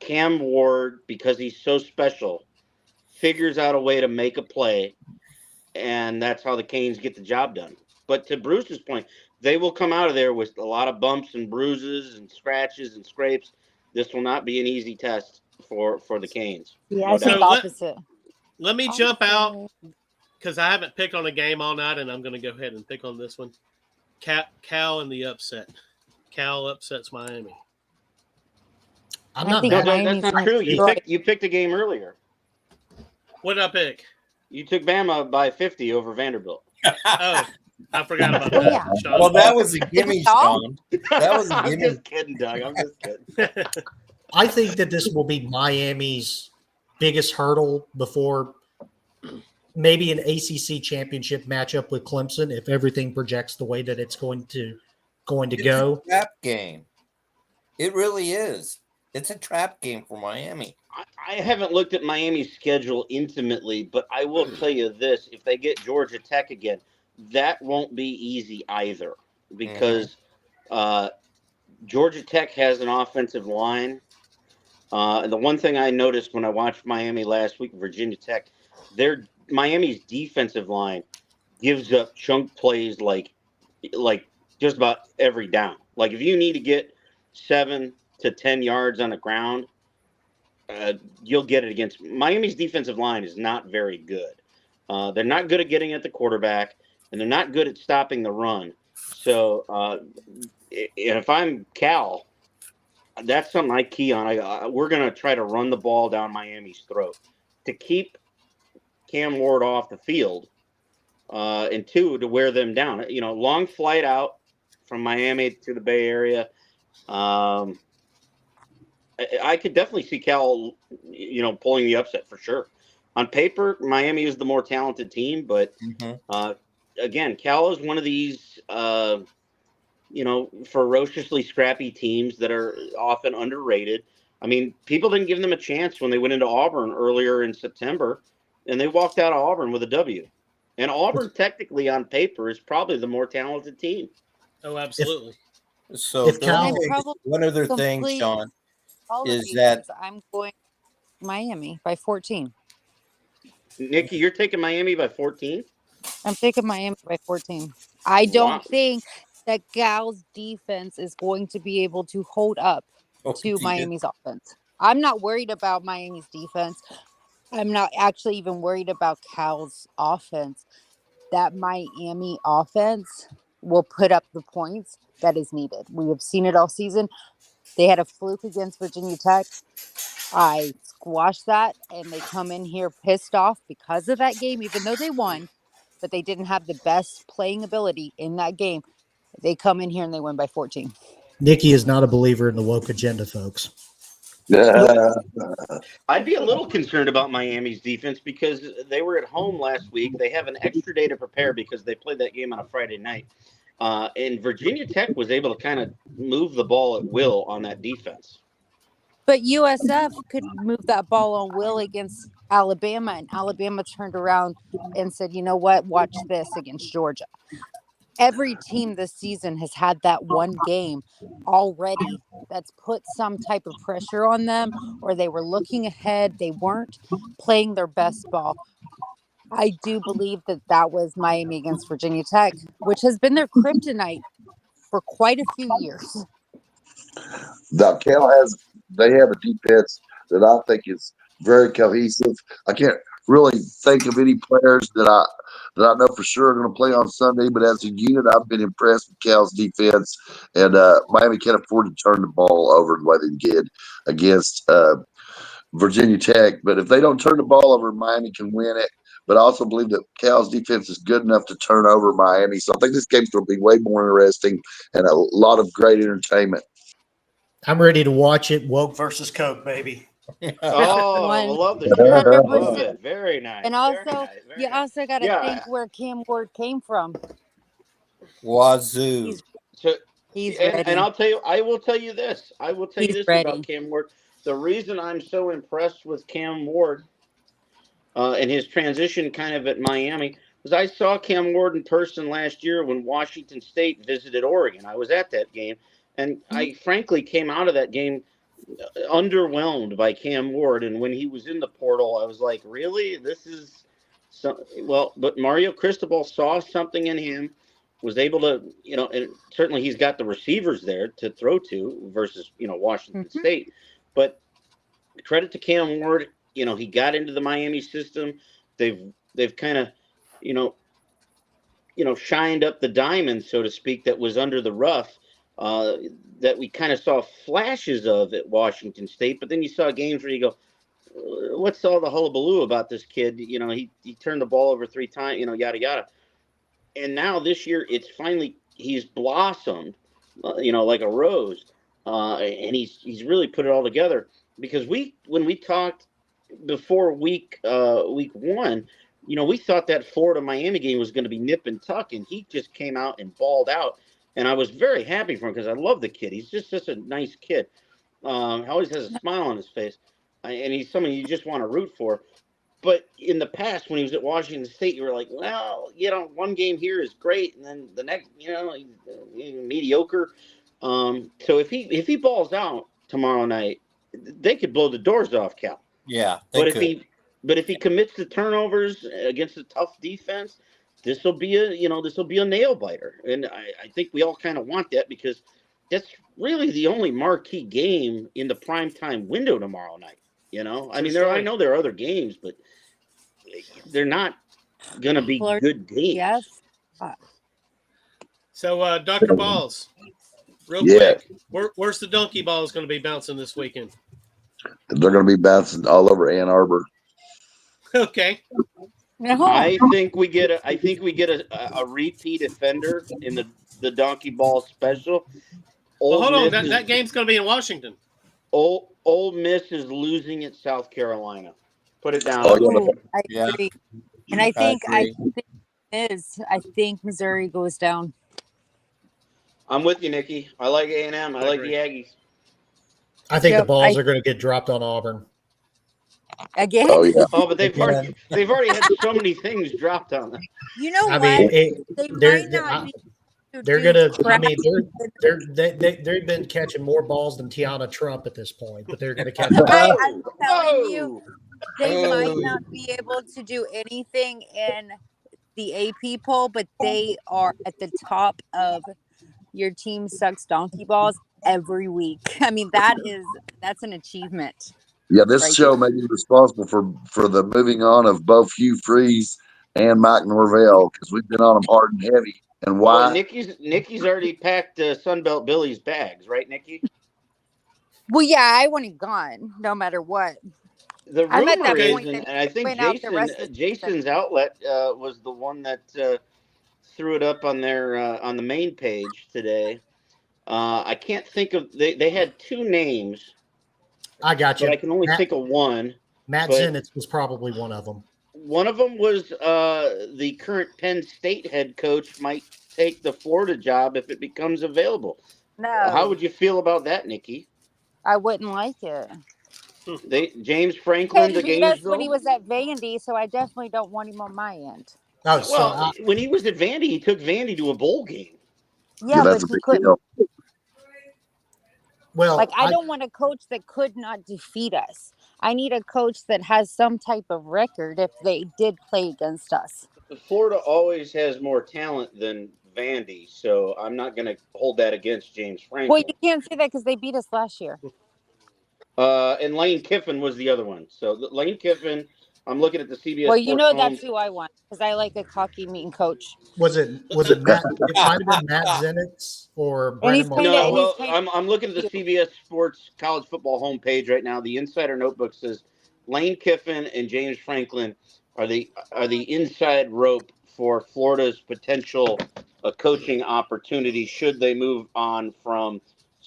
Cam Ward, because he's so special, figures out a way to make a play and that's how the Canes get the job done. But to Bruce's point, they will come out of there with a lot of bumps and bruises and scratches and scrapes. This will not be an easy test for the Canes. Yeah, No I think doubt. opposite. Let me jump out because I haven't picked on a game all night, and I'm going to go ahead and pick on this one. Cal in the upset. Cal upsets Miami. I'm I not think mad. No, Miami's that's not gonna true. destroy. You picked a game earlier. What did I pick? You took Bama by 50 over Vanderbilt. Oh, I forgot about Well, that. yeah. Sean. Well, that was a Did gimme, we all? Sean. That was a I'm gimme. just kidding, Doug. I'm just kidding. I think that this will be Miami's biggest hurdle before maybe an ACC championship matchup with Clemson if everything projects the way that it's going to It's go. a trap game. It really is. It's a trap game for Miami. I haven't looked at Miami's schedule intimately, but I will tell you this: if they get Georgia Tech again, that won't be easy either, because Georgia Tech has an offensive line. And the one thing I noticed when I watched Miami last week, Virginia Tech, Miami's defensive line gives up chunk plays like just about every down. Like if you need to get 7 to 10 yards on the ground, you'll get it against Miami's defensive line is not very good. They're not good at getting at the quarterback, and they're not good at stopping the run. So if I'm Cal, that's something I key on. We're going to try to run the ball down Miami's throat to keep Cam Ward off the field, and 2, to wear them down. Long flight out from Miami to the Bay Area. I could definitely see Cal, pulling the upset for sure. On paper, Miami is the more talented team, but again, Cal is one of these, ferociously scrappy teams that are often underrated. I mean, people didn't give them a chance when they went into Auburn earlier in September, and they walked out of Auburn with a W. And Auburn, technically, on paper, is probably the more talented team. Oh, absolutely. So If Cal- one other thing, Complete Sean, all of is you that guys. I'm going Miami by 14. Nikki, you're taking Miami by 14? I'm taking Miami by 14. I don't Wow. think that Gal's defense is going to be able to hold up to yeah. Miami's offense. I'm not worried about Miami's defense. I'm not actually even worried about Cal's offense. That Miami offense will put up the points that is needed. We have seen it all season. They had a fluke against Virginia Tech. I squashed that, and they come in here pissed off because of that game, even though they won, but they didn't have the best playing ability in that game. They come in here and they win by 14. Nikki is not a believer in the woke agenda, folks. I'd be a little concerned about Miami's defense because they were at home last week. They have an extra day to prepare because they played that game on a Friday night. And Virginia Tech was able to kind of move the ball at will on that defense. But USF could move that ball on will against Alabama, and Alabama turned around and said, you know what, watch this against Georgia. Every team this season has had that one game already that's put some type of pressure on them, or they were looking ahead. They weren't playing their best ball. I do believe that was Miami against Virginia Tech, which has been their kryptonite for quite a few years. Now, they have a defense that I think is very cohesive. I can't really think of any players that I know for sure are going to play on Sunday, but as a unit, I've been impressed with Cal's defense, and Miami can't afford to turn the ball over the way they did against Virginia Tech. But if they don't turn the ball over, Miami can win it. But I also believe that Cal's defense is good enough to turn over Miami. So I think this game's going to be way more interesting and a lot of great entertainment. I'm ready to watch it. Woke versus Coke, baby. Oh, I love the shirt. Love it. Very nice. And also, Very nice. you also got to think where Cam Ward came from. Wazoo. He's ready. And I will tell you this. I will tell you this ready. about Cam Ward. The reason I'm so impressed with Cam Ward and his transition kind of at Miami was I saw Cam Ward in person last year when Washington State visited Oregon. I was at that game, and I frankly came out of that game underwhelmed by Cam Ward. And when he was in the portal, I was like, really? This is But Mario Cristobal saw something in him, was able to, and certainly he's got the receivers there to throw to versus, Washington State. But credit to Cam Ward, he got into the Miami system. They've kind of, shined up the diamond, so to speak, that was under the rough, that we kind of saw flashes of at Washington State. But then you saw games where you go, what's all the hullabaloo about this kid? He turned the ball over 3 times, yada, yada. And now this year, he's blossomed, like a rose. And he's really put it all together, because when we talked before week 1, we thought that Florida Miami game was going to be nip and tuck, and he just came out and balled out. And I was very happy for him, because I love the kid. He's just such a nice kid. He always has a smile on his face, and he's someone you just want to root for. But in the past, when he was at Washington State, you were like, well, one game here is great, and then the next, he's mediocre. So if he balls out tomorrow night, they could blow the doors off Cal. Yeah, But if he commits the turnovers against a tough defense, this will be a nail biter. And I think we all kind of want that, because that's really the only marquee game in the primetime window tomorrow night. I know there are other games, but they're not going to be good games. Yes. So, Dr. Balls, real Yeah. quick, where's the donkey balls going to be bouncing this weekend? They're going to be bouncing all over Ann Arbor. Okay. I think we get a repeat offender in the donkey ball special. Well, hold on. That game's going to be in Washington. Ole Miss is losing at South Carolina. Put it down. I agree. And I think Missouri goes down. I'm with you, Nikki. I like A&M. I like the Aggies. I think the balls are going to get dropped on Auburn again. Oh yeah. Oh, but they've already had so many things dropped on them. You know what? They're gonna. I mean, they've been catching more balls than Tiana Trump at this point, but they're gonna catch. I'm telling you, they might not be able to do anything in the AP poll, but they are at the top of your team sucks donkey balls every week. I mean, that's an achievement. Yeah, this show may be responsible for the moving on of both Hugh Freeze and Mike Norvell, because we've been on them hard and heavy. And why? Well, Nikki's already packed Sunbelt Billy's bags, right, Nikki? Well, yeah, I want it gone, no matter what. The I'm at that rumor is, point and I think Jason's outlet was the one that threw it up on their on the main page today. I can't think of they had 2 names. I got you. But I can only think of one. Matt Zenitz was probably one of them. One of them was the current Penn State head coach might take the Florida job if it becomes available. No. How would you feel about that, Nikki? I wouldn't like it. James Franklin to That's Gainesville? when he was at Vandy, so I definitely don't want him on my end. Well, when he was at Vandy, he took Vandy to a bowl game. Yeah, but he couldn't. Well, I don't want a coach that could not defeat us. I need a coach that has some type of record if they did play against us. Florida always has more talent than Vandy, so I'm not going to hold that against James Franklin. Well, you can't say that because they beat us last year. And Lane Kiffin was the other one. So Lane Kiffin, I'm looking at the CBS. Well, you know that's who I want because I like a cocky, mean coach. Was it Matt? It might have been Matt Zenitz or Brandon. No, well, I'm looking at the CBS Sports College Football homepage right now. The Insider Notebook says Lane Kiffin and James Franklin are the inside rope for Florida's potential coaching opportunity should they move on from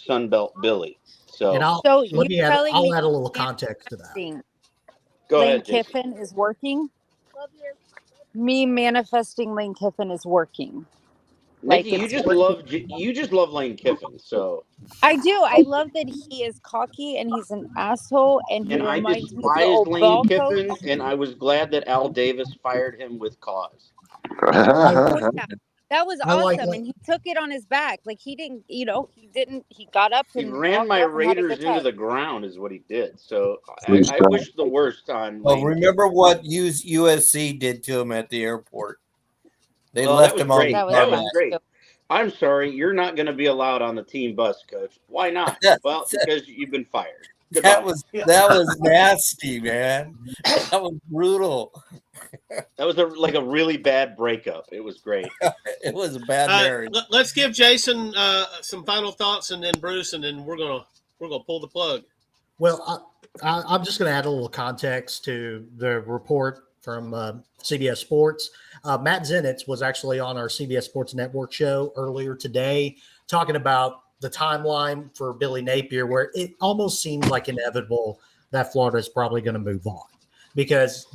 Sunbelt Billy. So, I'll add a little context to that. Go Lane ahead, Jason. Kiffin is working. Me manifesting Lane Kiffin is working. Nikki, you just love Lane Kiffin. So I do. I love that he is cocky and he's an asshole and he I reminds me of the despised old Lane ball Kiffin, coach. and I was glad that Al Davis fired him with cause. Oh, yeah. That was I like awesome, it. and he took it on his back. Like he got up He and ran walked my off and had a Raiders good into time. the ground, is what he did. So Please I don't. wish the worst on Well, Lane. remember what USC did to him at the airport? They Well, left that was him on great. the That was tarmac. great. I'm sorry, you're not going to be allowed on the team bus, Coach. Why not? Well, because you've been fired. Goodbye. That was nasty, man. That was brutal. That was like a really bad breakup. It was great. It was a bad marriage. Let's give Jason some final thoughts, and then Bruce, and then we're gonna pull the plug. Well, I'm just going to add a little context to the report from CBS Sports. Matt Zenitz was actually on our CBS Sports Network show earlier today talking about the timeline for Billy Napier, where it almost seems like inevitable that Florida is probably going to move on. Because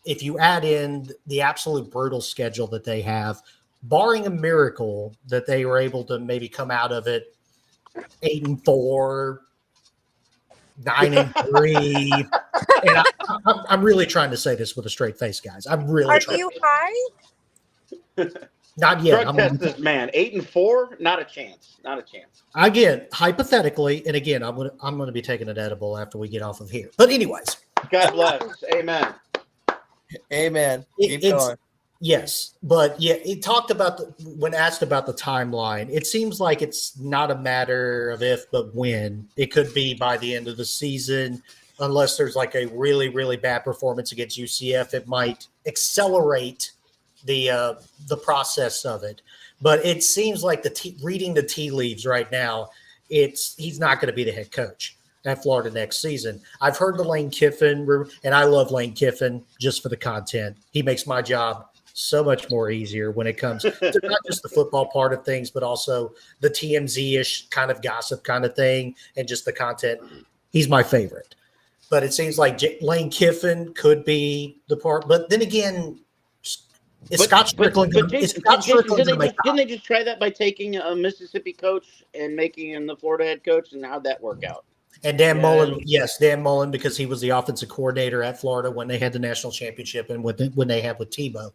if you add in the absolute brutal schedule that they have, barring a miracle that they were able to maybe come out of it 8-4, 9-3, and I'm really trying to say this with a straight face, guys. I'm really. Are you high? Not yet. Drug test this man. 8-4, not a chance. Not a chance. Again, hypothetically, and again, I'm gonna be taking an edible after we get off of here. But anyways, God bless. Amen. Amen. Keep going. Yes, but yeah, it talked about when asked about the timeline, it seems like it's not a matter of if, but when. It could be by the end of the season, unless there's like a really, really bad performance against UCF. It might accelerate the process of it. But it seems like reading the tea leaves right now, he's not going to be the head coach at Florida next season. I've heard the Lane Kiffin, and I love Lane Kiffin just for the content. He makes my job so much more easier when it comes to not just the football part of things, but also the TMZ-ish kind of gossip kind of thing and just the content. He's my favorite. But it seems like Lane Kiffin could be the part. But then again, Scott Strickland going to make didn't they just try that by taking a Mississippi coach and making him the Florida head coach? And how'd that work out? And Dan Mullen, yes, Dan Mullen, because he was the offensive coordinator at Florida when they had the national championship and when they had with Tebow.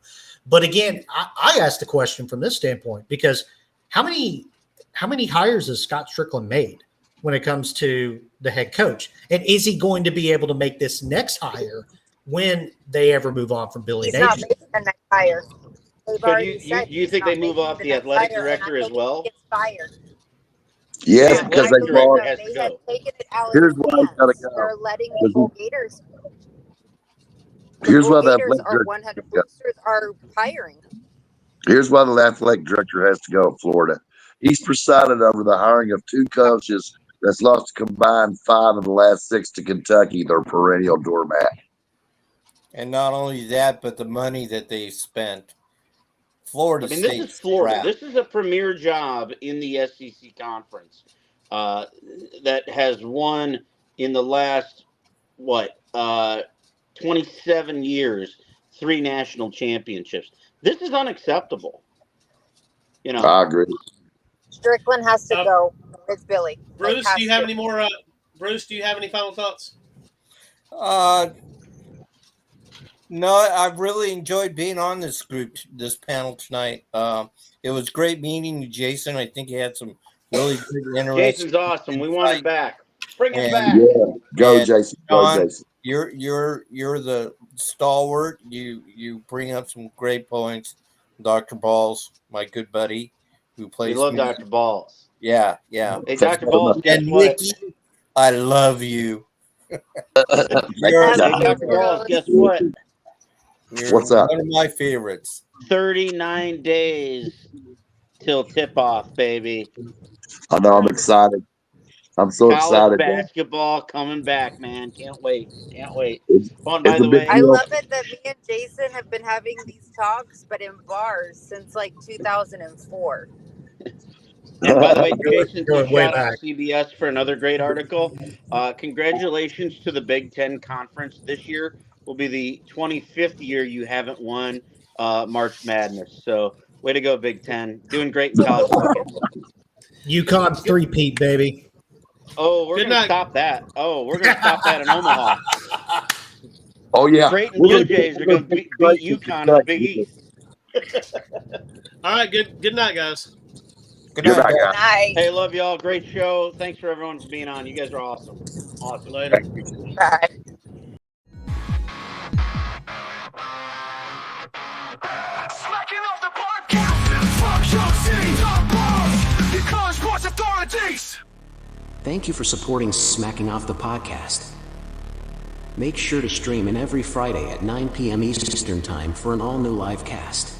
But again, I asked the question from this standpoint because how many hires has Scott Strickland made when it comes to the head coach? And is he going to be able to make this next hire when they ever move on from Billy Napier? He's not making the next hire. So do you think they move off the athletic director as well? He gets fired. Yes, because they lost. They had taken it out Here's of why his he's got to hands. go. They're letting the Bull Gators. Here's why the Gators athletic are director 100 boosters are hiring. Here's why the athletic director has to go at Florida. He's presided over the hiring of two coaches that's lost a combined 5 of the last 6 to Kentucky, their perennial doormat. And not only that, but the money that they spent. Florida State. This is Florida. This is a premier job in the SEC conference that has won in the last 27 years 3 national championships. This is unacceptable. I agree. Strickland has to go. It's Billy. Bruce, do you have any more? Bruce, do you have any final thoughts? No, I've really enjoyed being on this panel tonight. It was great meeting you, Jason. I think you had some really good interesting. Jason's awesome. We want him back. Bring him back. Yeah, go Jason. John, Go Jason. You're the stalwart. You bring up some great points. Dr. Balls, my good buddy, who plays. We love Dr. Balls. Yeah. Hey, Dr. Balls, guess and what? Nikki, I love you. Hey, Dr. Balls, guess what? What's up? One of my favorites. 39 days till tip-off, baby. I know. I'm excited. I'm so College excited. basketball coming back, man. Can't wait. By It's the a big way, I love it that me and Jason have been having these talks, but in bars since like 2004. And by the way, Jason, Going way shout out back. CBS for another great article. Congratulations to the Big Ten Conference. This year will be the 25th year you haven't won March Madness. So way to go, Big Ten. Doing great in college buckets. UConn three-peat, baby. Oh, we're going to stop that. We're going to stop that in Omaha. Oh, yeah. Creighton Blue Jays are going to beat UConn in the Big East. All right. Good night, guys. Good night, guys. Night. Hey, love y'all. Great show. Thanks for everyone for being on. You guys are awesome. Awesome. Later. Bye. Smacking off the podcast. Fuck your city, dog balls. Because sports authorities. Thank you for supporting Smacking Off the Podcast. Make sure to stream in every Friday at 9 p.m. Eastern Time for an all-new live cast.